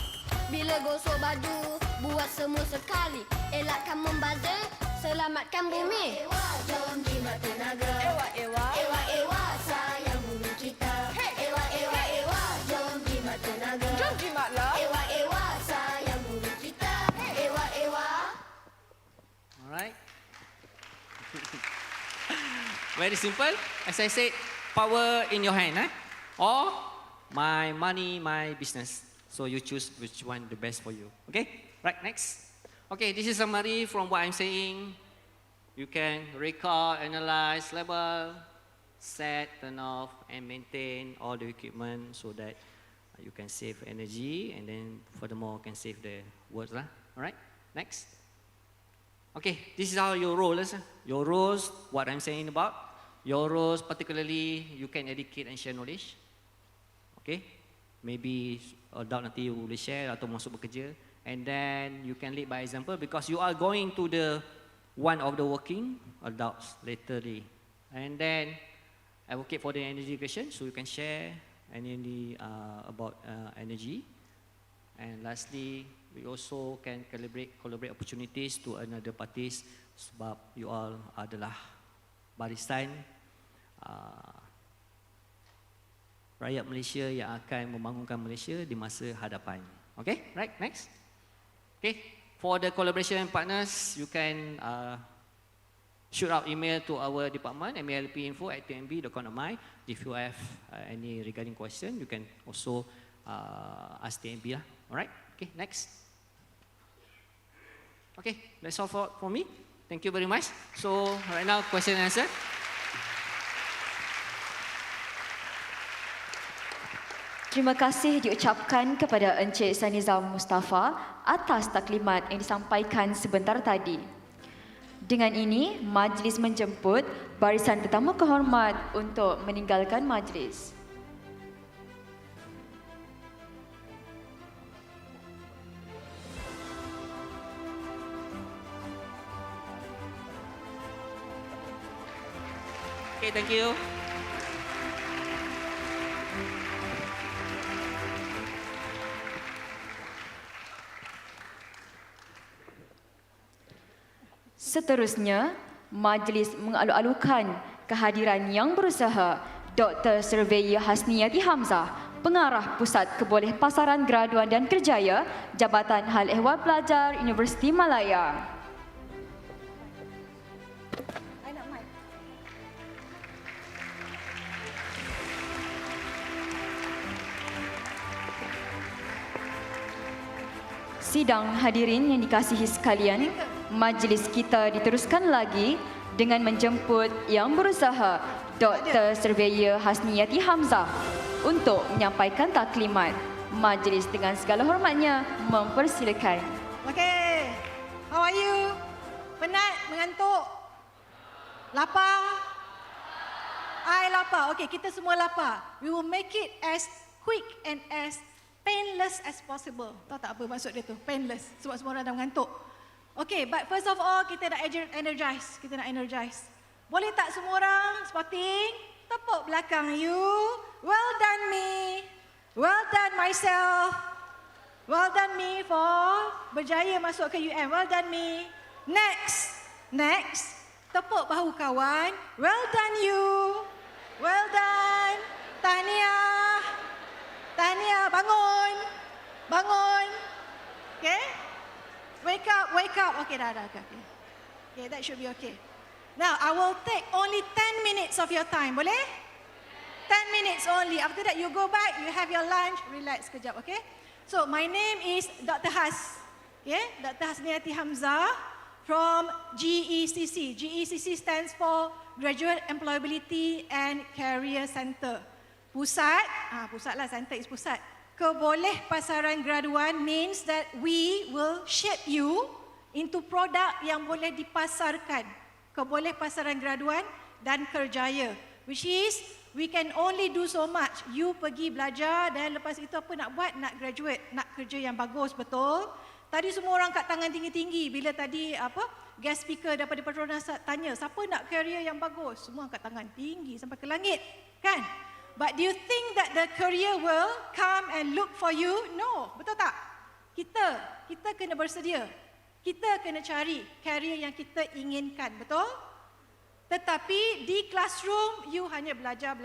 Bila gosok baju, buat semua sekali. Elakkan membazir, selamatkan bumi. Jom jimat tenaga. Ewa sayang bumi kita. Ewa jom jimat tenaga. Jom jimatlah. Ewa sayang bumi kita. Ewa. Alright. Very simple. As I said, power in your hand, or my money, my business. So you choose which one the best for you. Okay? Right, next. Okay, this is a summary from what I'm saying. You can record, analyze, label, set, turn off, and maintain all the equipment so that you can save energy, and then furthermore can save the words. Alright, next. Okay, this is how your roles. Your roles, what I'm saying about. Your roles, particularly, you can educate and share knowledge. Okay, maybe adult nanti you boleh share atau masuk bekerja. And then you can lead by example because you are going to the one of the working adults laterly. And then advocate for the energy education so you can share any about energy. And lastly, we also can collaborate opportunities to another parties sebab you all adalah barisan rakyat Malaysia yang akan membangunkan Malaysia di masa hadapan. Okay, right, next. Okay, for the collaboration partners, you can shoot out email to our department, malpinfo@tmb.com.my. If you have any regarding question, you can also ask TMB lah. Alright, okay, next. Okay, that's all for me. Thank you very much. So right now, question and answer. Terima kasih diucapkan kepada Encik Sanizam Mustafa atas taklimat yang disampaikan sebentar tadi. Dengan ini, majlis menjemput barisan tetamu kehormat untuk meninggalkan majlis. Okay, thank you. Seterusnya, majlis mengalu-alukan kehadiran yang berusaha Dr. Surveyor Hasniyati Hamzah, Pengarah Pusat Kebolehpasaran Graduan dan Kerjaya Jabatan Hal Ehwal Pelajar Universiti Malaya. Sidang hadirin yang dikasihi sekalian, majlis kita diteruskan lagi dengan menjemput yang berusaha Dr. Surveyor Hasniyati Hamzah untuk menyampaikan taklimat. Majlis dengan segala hormatnya mempersilakan. Okay, how are you? Penat? Mengantuk? Lapar? I lapar. Okay, kita semua lapar. We will make it as quick and as painless as possible. Tahu tak apa maksud dia tu? Painless. Sebab semua orang dah mengantuk. Okay, but first of all, kita nak energize. Kita nak energize. Boleh tak semua orang spotting? Tepuk belakang you. Well done me. Well done myself. Well done me for berjaya masuk ke UM. Well done me. Next. Next. Tepuk bahu kawan. Well done you. Well done. Tahniah. Tahniah, bangun. Bangun. Okay? Wake up, wake up. Okay, dah. Okay. Okay, that should be okay. Now, I will take only 10 minutes of your time. Boleh? 10 minutes only. After that, you go back, you have your lunch, relax sekejap, okay? So, my name is Dr. Has. Okay? Dr. Hasniyati Hamzah from GECC. GECC stands for Graduate Employability and Career Center. Pusat, pusat lah, center is pusat. Kebolehpasaran graduan means that we will shape you into produk yang boleh dipasarkan. Kebolehpasaran graduan dan kerjaya. Which is, we can only do so much. You pergi belajar dan lepas itu apa nak buat? Nak graduate, nak kerja yang bagus, betul? Tadi semua orang kat tangan tinggi-tinggi. Bila tadi guest speaker daripada Petronas tanya, siapa nak career yang bagus? Semua angkat tangan tinggi sampai ke langit. Kan? But do you think that the career will come and look for you? No, betul tak? Kita kena bersedia. Kita kena cari career yang kita inginkan, betul? Tetapi di classroom, you hanya belajar,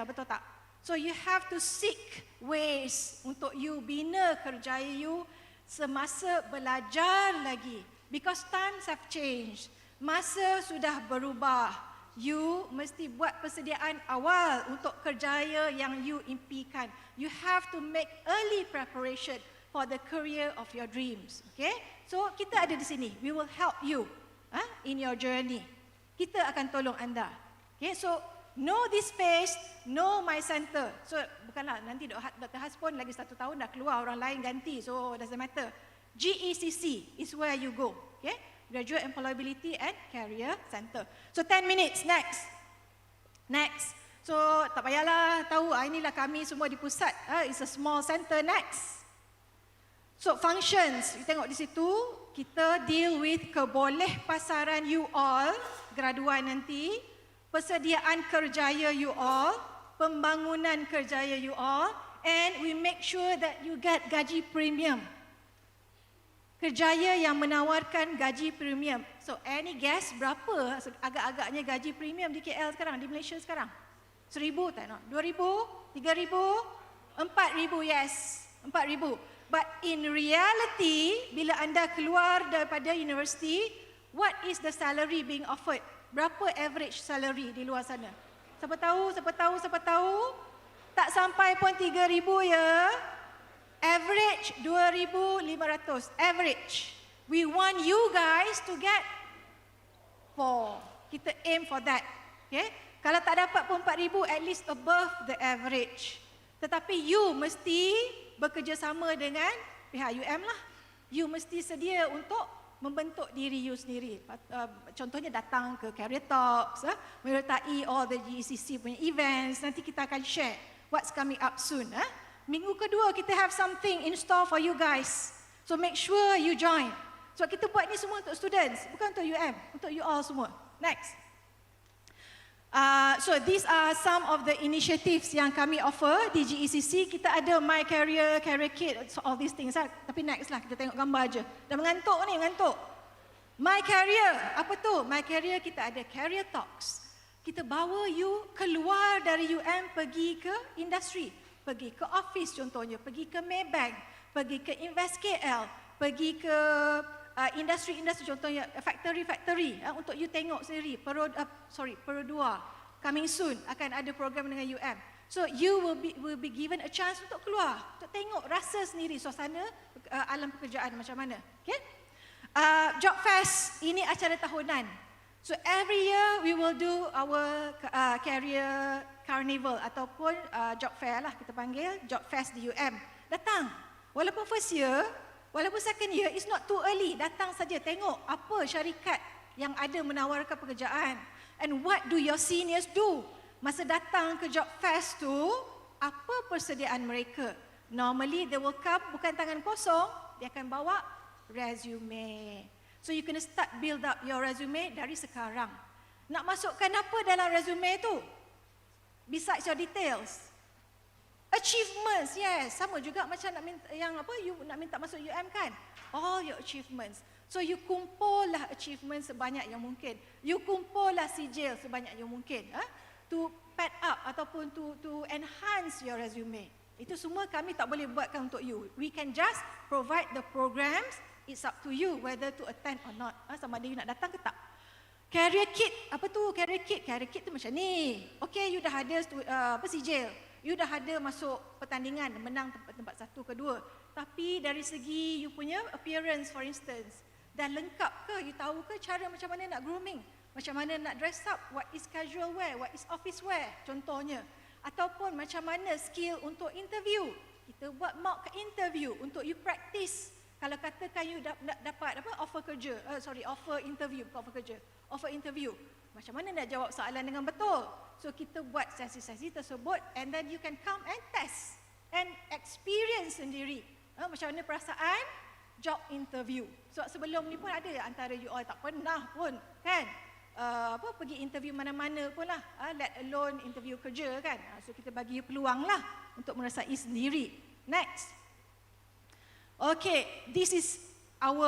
betul tak? So you have to seek ways untuk you bina kerjaya you semasa belajar lagi. Because times have changed. Masa sudah berubah. You mesti buat persediaan awal untuk kerjaya yang you impikan. You have to make early preparation for the career of your dreams. Okay? So, kita ada di sini. We will help you in your journey. Kita akan tolong anda. Okay? So, know this space, know my center. So, bukanlah nanti Dr. Has pun lagi 1 tahun dah keluar, orang lain ganti. So, doesn't matter. GECC is where you go. Okay? Graduate Employability and Career Center. So 10 minutes, next. Next. So tak payahlah tahu, inilah kami semua di pusat. It's a small center, next. So functions, you tengok di situ, kita deal with kebolehpasaran you all, graduan nanti, persediaan kerjaya you all, pembangunan kerjaya you all, and we make sure that you get gaji premium. Kerjaya yang menawarkan gaji premium. So, any guess berapa agak-agaknya gaji premium di KL sekarang, di Malaysia sekarang? 1,000 tak nak? 2,000? 3,000? 4,000, yes. 4,000. But in reality, bila anda keluar daripada universiti, what is the salary being offered? Berapa average salary di luar sana? Siapa tahu? Tak sampai pun 3,000 ya. Average 2,500, average. We want you guys to get 4. Kita aim for that. Okay? Kalau tak dapat pun 4,000, at least above the average. Tetapi you mesti bekerjasama dengan pihak UM lah. You mesti sedia untuk membentuk diri you sendiri. Contohnya datang ke career talks, menyertai all the GECC punya events. Nanti kita akan share what's coming up soon. Minggu kedua kita have something in store for you guys. So make sure you join. So kita buat ni semua untuk students, bukan untuk UM, untuk you all semua. Next. So these are some of the initiatives yang kami offer di GECC. Kita ada My Career, Career Kit, all these things. Tapi next lah, kita tengok gambar aja. Dah mengantuk ni, mengantuk. My Career, apa tu? My Career kita ada Career Talks. Kita bawa you keluar dari UM pergi ke industri. Pergi ke office contohnya, pergi ke Maybank, pergi ke Invest KL, pergi ke industri-industri contohnya factory untuk you tengok sendiri. Perodua coming soon akan ada program dengan UM. So you will be given a chance untuk keluar, untuk tengok, rasa sendiri suasana alam pekerjaan macam mana. Okay? Job Fest ini acara tahunan. So every year we will do our career carnival ataupun job fair lah kita panggil, Job Fest di UM. Datang. Walaupun first year, walaupun second year, it's not too early. Datang saja tengok apa syarikat yang ada menawarkan pekerjaan. And what do your seniors do? Masa datang ke Job Fest tu, apa persediaan mereka? Normally they will come bukan tangan kosong, dia akan bawa resume. So you kena start build up your resume dari sekarang. Nak masukkan apa dalam resume tu? Besides your details. Achievements, yes. Sama juga macam nak minta, yang apa, you nak minta masuk UM kan? All your achievements. So you kumpullah achievements sebanyak yang mungkin. You kumpullah sijil sebanyak yang mungkin. To pad up ataupun to enhance your resume. Itu semua kami tak boleh buatkan untuk you. We can just provide the programs. It's up to you whether to attend or not. Sama ada you nak datang ke tak. Career kit, apa tu career kit? Career kit tu macam ni. Okay, you dah ada sijil. You dah ada masuk pertandingan, menang tempat 1 ke 2. Tapi dari segi you punya appearance for instance, dah lengkap ke? You tahu ke cara macam mana nak grooming? Macam mana nak dress up? What is casual wear? What is office wear? Contohnya. Ataupun macam mana skill untuk interview? Kita buat mock interview untuk you practice. Kalau katakan you dapat offer kerja, offer interview, bukan offer kerja, offer interview. Macam mana nak jawab soalan dengan betul? So kita buat sesi-sesi tersebut and then you can come and test and experience sendiri. Macam mana perasaan job interview. So sebelum ni pun ada antara you all tak pernah pun kan pergi interview mana-mana pun lah, let alone interview kerja kan. So kita bagi you peluang lah untuk merasai sendiri. Next. Okay, this is our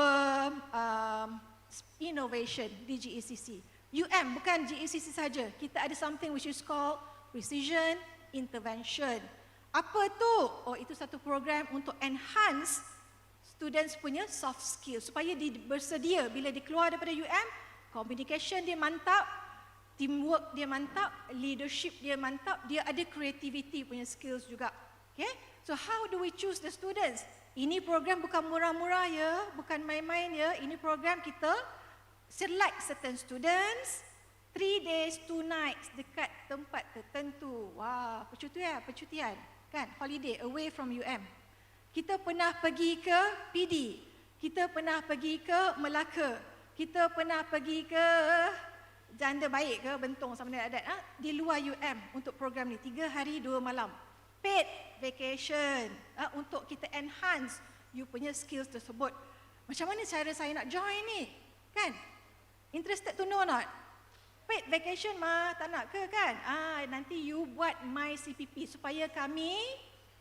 innovation di GECC. UM bukan GECC saja. Kita ada something which is called precision intervention. Apa tu? Oh, itu satu program untuk enhance students punya soft skill supaya dia bersedia bila dia keluar daripada UM, communication dia mantap, teamwork dia mantap, leadership dia mantap, dia ada creativity punya skills juga. Okay? So how do we choose the students? Ini program bukan murah-murah ya, bukan main-main ya. Ini program kita select certain students, 3 days, 2 nights dekat tempat tertentu. Wah, percutian, kan? Holiday away from UM. Kita pernah pergi ke PD, kita pernah pergi ke Melaka, kita pernah pergi ke Janda Baik ke Bentong sama ada di luar UM untuk program ni 3 hari 2 malam. Paid vacation untuk kita enhance you punya skills tersebut. Macam mana cara saya nak join ni? Kan? Interested to know not? Paid vacation mah tak nak ke kan? Nanti you buat my CPP supaya kami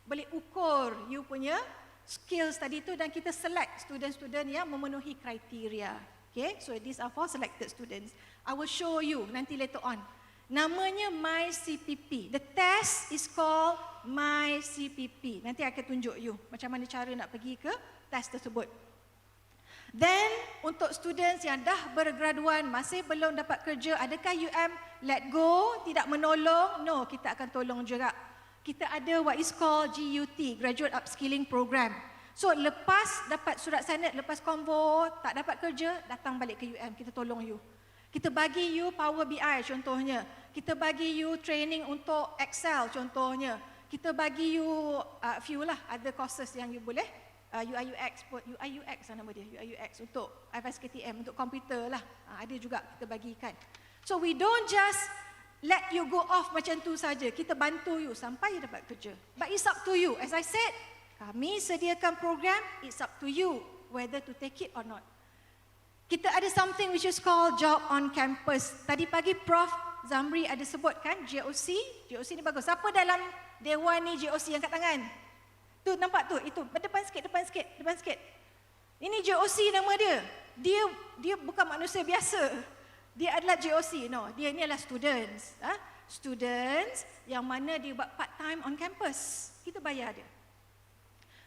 boleh ukur you punya skills tadi tu dan kita select student-student yang memenuhi kriteria. Okay, so these are for selected students. I will show you nanti later on. Namanya my CPP. The test is called my CPP. Nanti akan tunjuk you macam mana cara nak pergi ke test tersebut. Then untuk students yang dah bergraduan masih belum dapat kerja, adakah UM let go, tidak menolong? No, kita akan tolong juga. Kita ada what is called GUT, Graduate Upskilling Program. So lepas dapat surat sanad, lepas konvo, tak dapat kerja, datang balik ke UM, kita tolong you. Kita bagi you Power BI contohnya. Kita bagi you training untuk Excel contohnya. Kita bagi you few lah other courses yang you boleh. UI UX pun, UI UX nama dia, UI UX untuk FSKTM, untuk komputer lah. Ada juga kita bagikan. So we don't just let you go off macam tu saja. Kita bantu you sampai you dapat kerja. But it's up to you. As I said, kami sediakan program, it's up to you whether to take it or not. Kita ada something which is called job on campus. Tadi pagi Prof Zamri ada sebut kan, JOC. JOC ni bagus. Siapa dalam Dewan ni JOC, angkat tangan? Tu nampak tu, itu depan sikit, depan sikit, depan sikit. Ini JOC nama dia. Dia bukan manusia biasa. Dia adalah JOC, no. Dia ni adalah students. Students yang mana dia buat part time on campus. Kita bayar dia.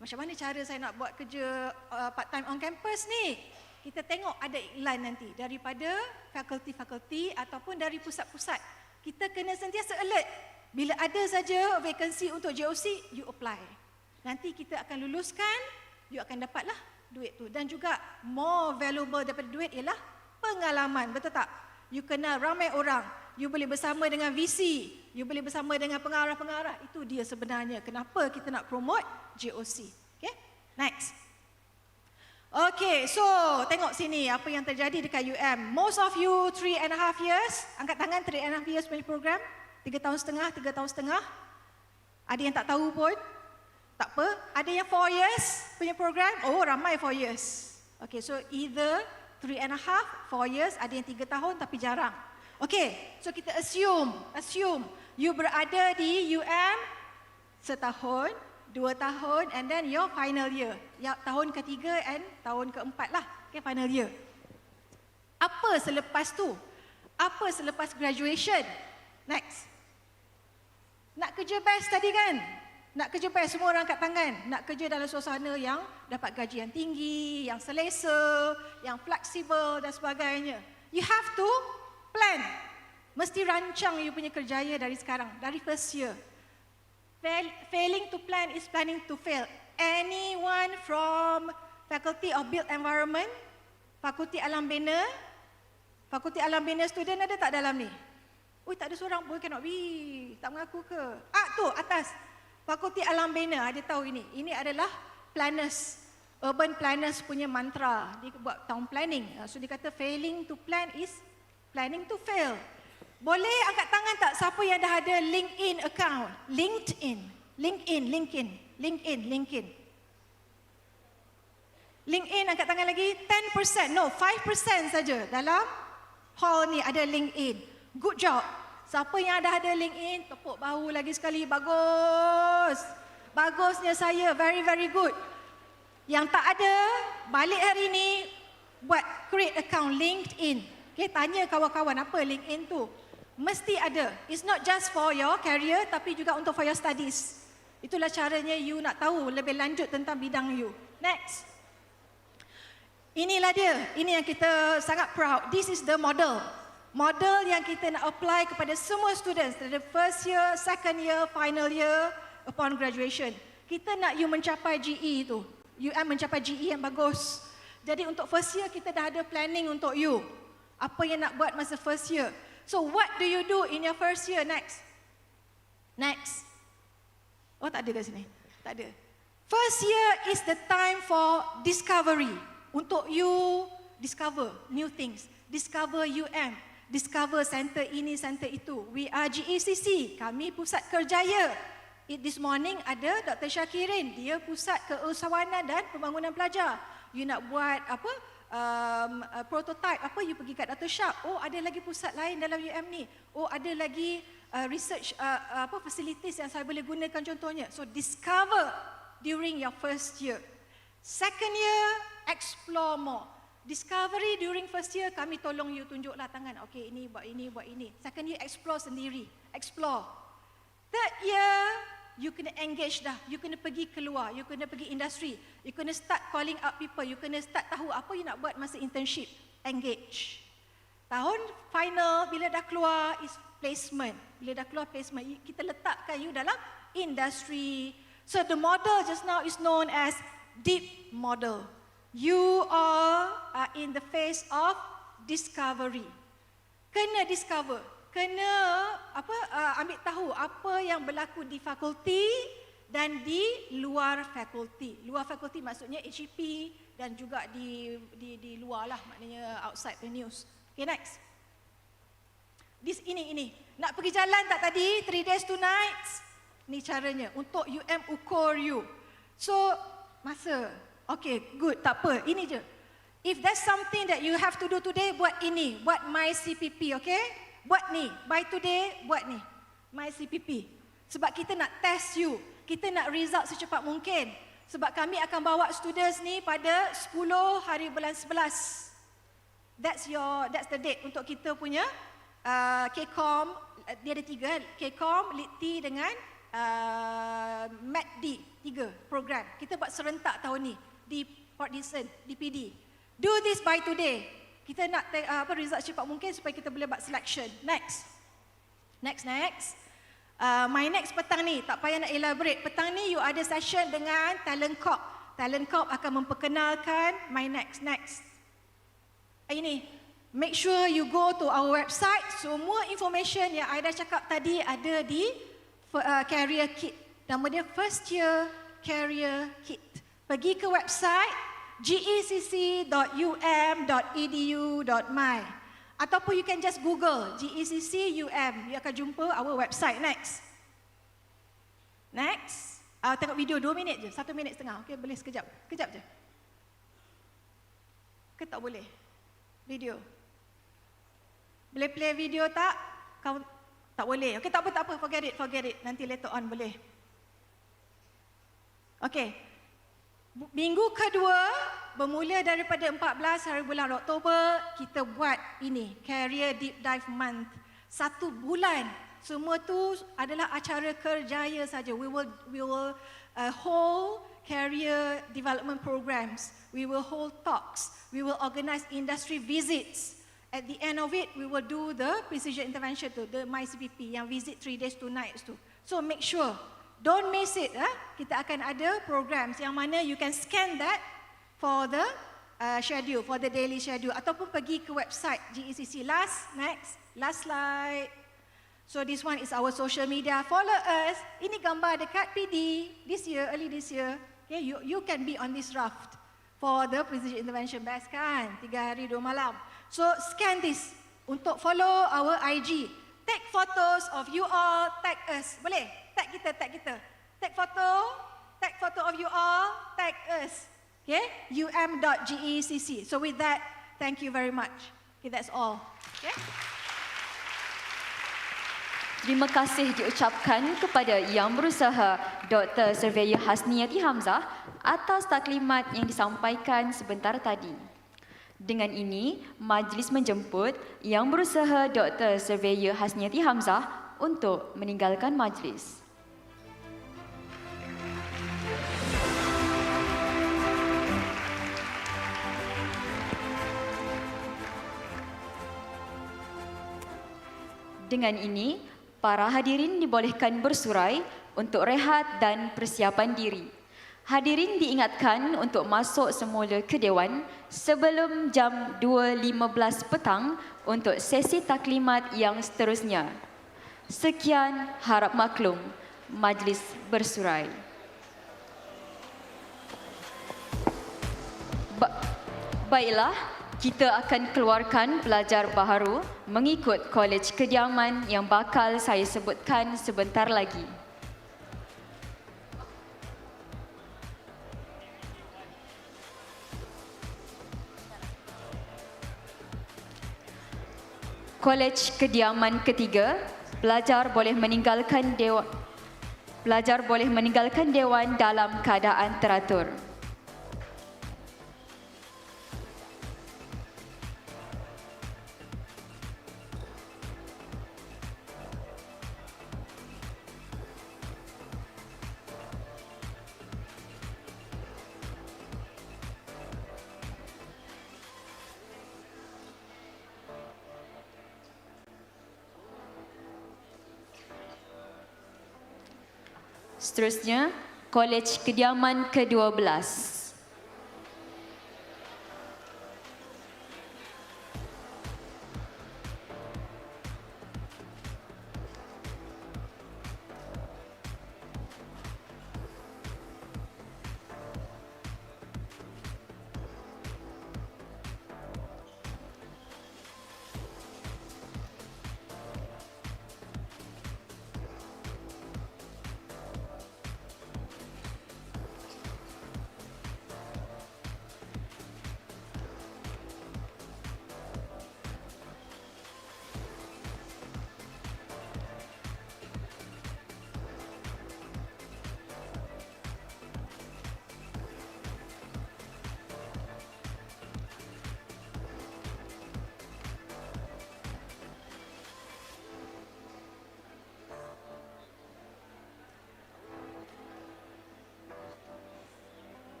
Macam mana cara saya nak buat kerja part time on campus ni? Kita tengok ada iklan nanti daripada fakulti-fakulti ataupun dari pusat-pusat. Kita kena sentiasa alert. Bila ada saja vacancy untuk JOC, you apply. Nanti kita akan luluskan, you akan dapatlah duit tu. Dan juga more valuable daripada duit ialah pengalaman, betul tak? You kenal ramai orang, you boleh bersama dengan VC, you boleh bersama dengan pengarah-pengarah. Itu dia sebenarnya kenapa kita nak promote JOC. Okay, next. Okay, so tengok sini apa yang terjadi dekat UM. Most of you 3.5 years, angkat tangan 3.5 years punya program. 3 tahun setengah. Ada yang tak tahu pun. Tak apa, ada yang 4 years punya program. Oh, ramai 4 years. Okay, so either 3.5, 4 years, ada yang 3 tahun tapi jarang. Okay, so kita assume you berada di UM setahun, 2 tahun, and then your final year. Ya, tahun ketiga and tahun keempat lah. Okay, final year. Apa selepas tu? Apa selepas graduation? Next. Nak kerja best tadi kan? Nak kerja best, semua orang angkat tangan. Nak kerja dalam suasana yang dapat gaji yang tinggi, yang selesa, yang fleksibel dan sebagainya. You have to plan. Mesti rancang you punya kerjaya dari sekarang, dari first year. Failing to plan is planning to fail. Anyone from Faculty of Built Environment, Fakulti Alam Bina student ada tak dalam ni? Ui, tak ada seorang pun, cannot be. Tak mengaku ke? Tu, atas. Fakulti Alam Bina, ada tahu ini. Ini adalah planners, urban planners punya mantra. Dia buat town planning. So dia kata failing to plan is planning to fail. Boleh angkat tangan tak siapa yang dah ada LinkedIn account? LinkedIn. LinkedIn angkat tangan lagi. 10%, no 5% saja dalam hall ni ada LinkedIn. Good job. Siapa yang dah ada LinkedIn, tepuk bahu lagi sekali. Bagus. Bagusnya saya, very very good. Yang tak ada, balik hari ni buat create account LinkedIn. Okay, tanya kawan-kawan apa LinkedIn tu. Mesti ada. It's not just for your career tapi juga untuk for your studies. Itulah caranya you nak tahu lebih lanjut tentang bidang you. Next. Inilah dia. Ini yang kita sangat proud. This is the model. Model yang kita nak apply kepada semua students dari first year, second year, final year upon graduation. Kita nak you mencapai GE tu. UM mencapai GE yang bagus. Jadi untuk first year kita dah ada planning untuk you. Apa yang nak buat masa first year. So what do you do in your first year? Next. Oh, tak ada kat sini. Tak ada. First year is the time for discovery. Untuk you discover new things. Discover UM. Discover center ini, center itu. We are GECC. Kami pusat kerjaya. This morning ada Dr. Syakirin. Dia pusat keusahawanan dan pembangunan pelajar. You nak buat apa? Prototype apa, you pergi kat Dr. Syak. Oh, ada lagi pusat lain dalam UM ni. Oh, ada lagi research facilities yang saya boleh gunakan contohnya. So discover during your first year. Second year, explore more. Discovery during first year, kami tolong you tunjuklah tangan. Okay, ini buat ini, buat ini. Second year, explore sendiri. Explore. Third year, you kena engage dah. You kena pergi keluar. You kena pergi industri. You kena start calling up people. You kena start tahu apa you nak buat masa internship. Engage. Tahun final, bila dah keluar, is placement. Bila dah keluar placement, kita letakkan you dalam industri. So the model just now is known as deep model. You are in the phase of discovery. kena discover, kena ambil tahu apa yang berlaku di fakulti dan di luar fakulti. Luar fakulti maksudnya HEP dan juga di luar lah, maknanya outside the news. Okay, next. Ini. Nak pergi jalan tak tadi? 3 days 2 nights. Ni caranya untuk UM ukur you. So, masa. Okay, good. Tak apa. Ini je. If there's something that you have to do today, buat ini. Buat my CPP, okay? Buat ni. By today, buat ni. My CPP. Sebab kita nak test you. Kita nak result secepat mungkin. Sebab kami akan bawa students ni pada 10 hari bulan 11. That's the date untuk kita punya KCOM. Dia ada 3, KCOM, LIT dengan MATD, 3 program. Kita buat serentak tahun ni di Port Dickson, di PD. Do this by today. Kita nak result secepat mungkin supaya kita boleh buat selection. Next. My next petang ni, tak payah nak elaborate. Petang ni you ada session dengan Talent Corp. Talent Corp akan memperkenalkan my next. Ini, make sure you go to our website. Semua information yang I dah cakap tadi ada di career kit. Nama dia First Year Career Kit. Pergi ke website gecc.um.edu.my ataupun you can just Google GECC UM. You akan jumpa our website. Next. Tengok video 2 minit je, 1 minit setengah. Okay, boleh sekejap je. Ke tak boleh? Video. Boleh play video tak? Kau tak boleh. Okay, tak apa. Forget it. Nanti later on boleh. Okay. Minggu kedua, bermula daripada 14 hari bulan Oktober, kita buat ini, Career Deep Dive Month. 1 bulan. Semua tu adalah acara kerjaya saja. We will hold career development programs. We will hold talks. We will organize industry visits. At the end of it, we will do the precision intervention tu, the MyCPP yang visit 3 days 2 nights tu. So make sure, don't miss it. Kita akan ada programs yang mana you can scan that for the schedule, for the daily schedule. Ataupun pergi ke website GECC. Last slide. So this one is our social media. Follow us. Ini gambar dekat PD early this year. Okay, you can be on this raft for the precision intervention. Best kan? 3 hari 2 malam. So scan this untuk follow our IG. Take photos of you all, tag us. Boleh? Tag kita. Take photo of you all, tag us. Okay? um.gecc. So with that, thank you very much. Okay, that's all. Okay? Terima kasih diucapkan kepada Yang Berusaha Dr. Surveyor Hasniyati Hamzah atas taklimat yang disampaikan sebentar tadi. Dengan ini, majlis menjemput Yang Berusaha Dr. Surveyor Hasniyati Hamzah untuk meninggalkan majlis. Dengan ini, para hadirin dibolehkan bersurai untuk rehat dan persiapan diri. Hadirin diingatkan untuk masuk semula ke Dewan sebelum jam 2.15 petang untuk sesi taklimat yang seterusnya. Sekian, harap maklum. Majlis bersurai. Baiklah, kita akan keluarkan pelajar baharu mengikut kolej kediaman yang bakal saya sebutkan sebentar lagi. Kolej kediaman ketiga, pelajar boleh meninggalkan dewan dalam keadaan teratur. Seterusnya, kolej kediaman ke-12.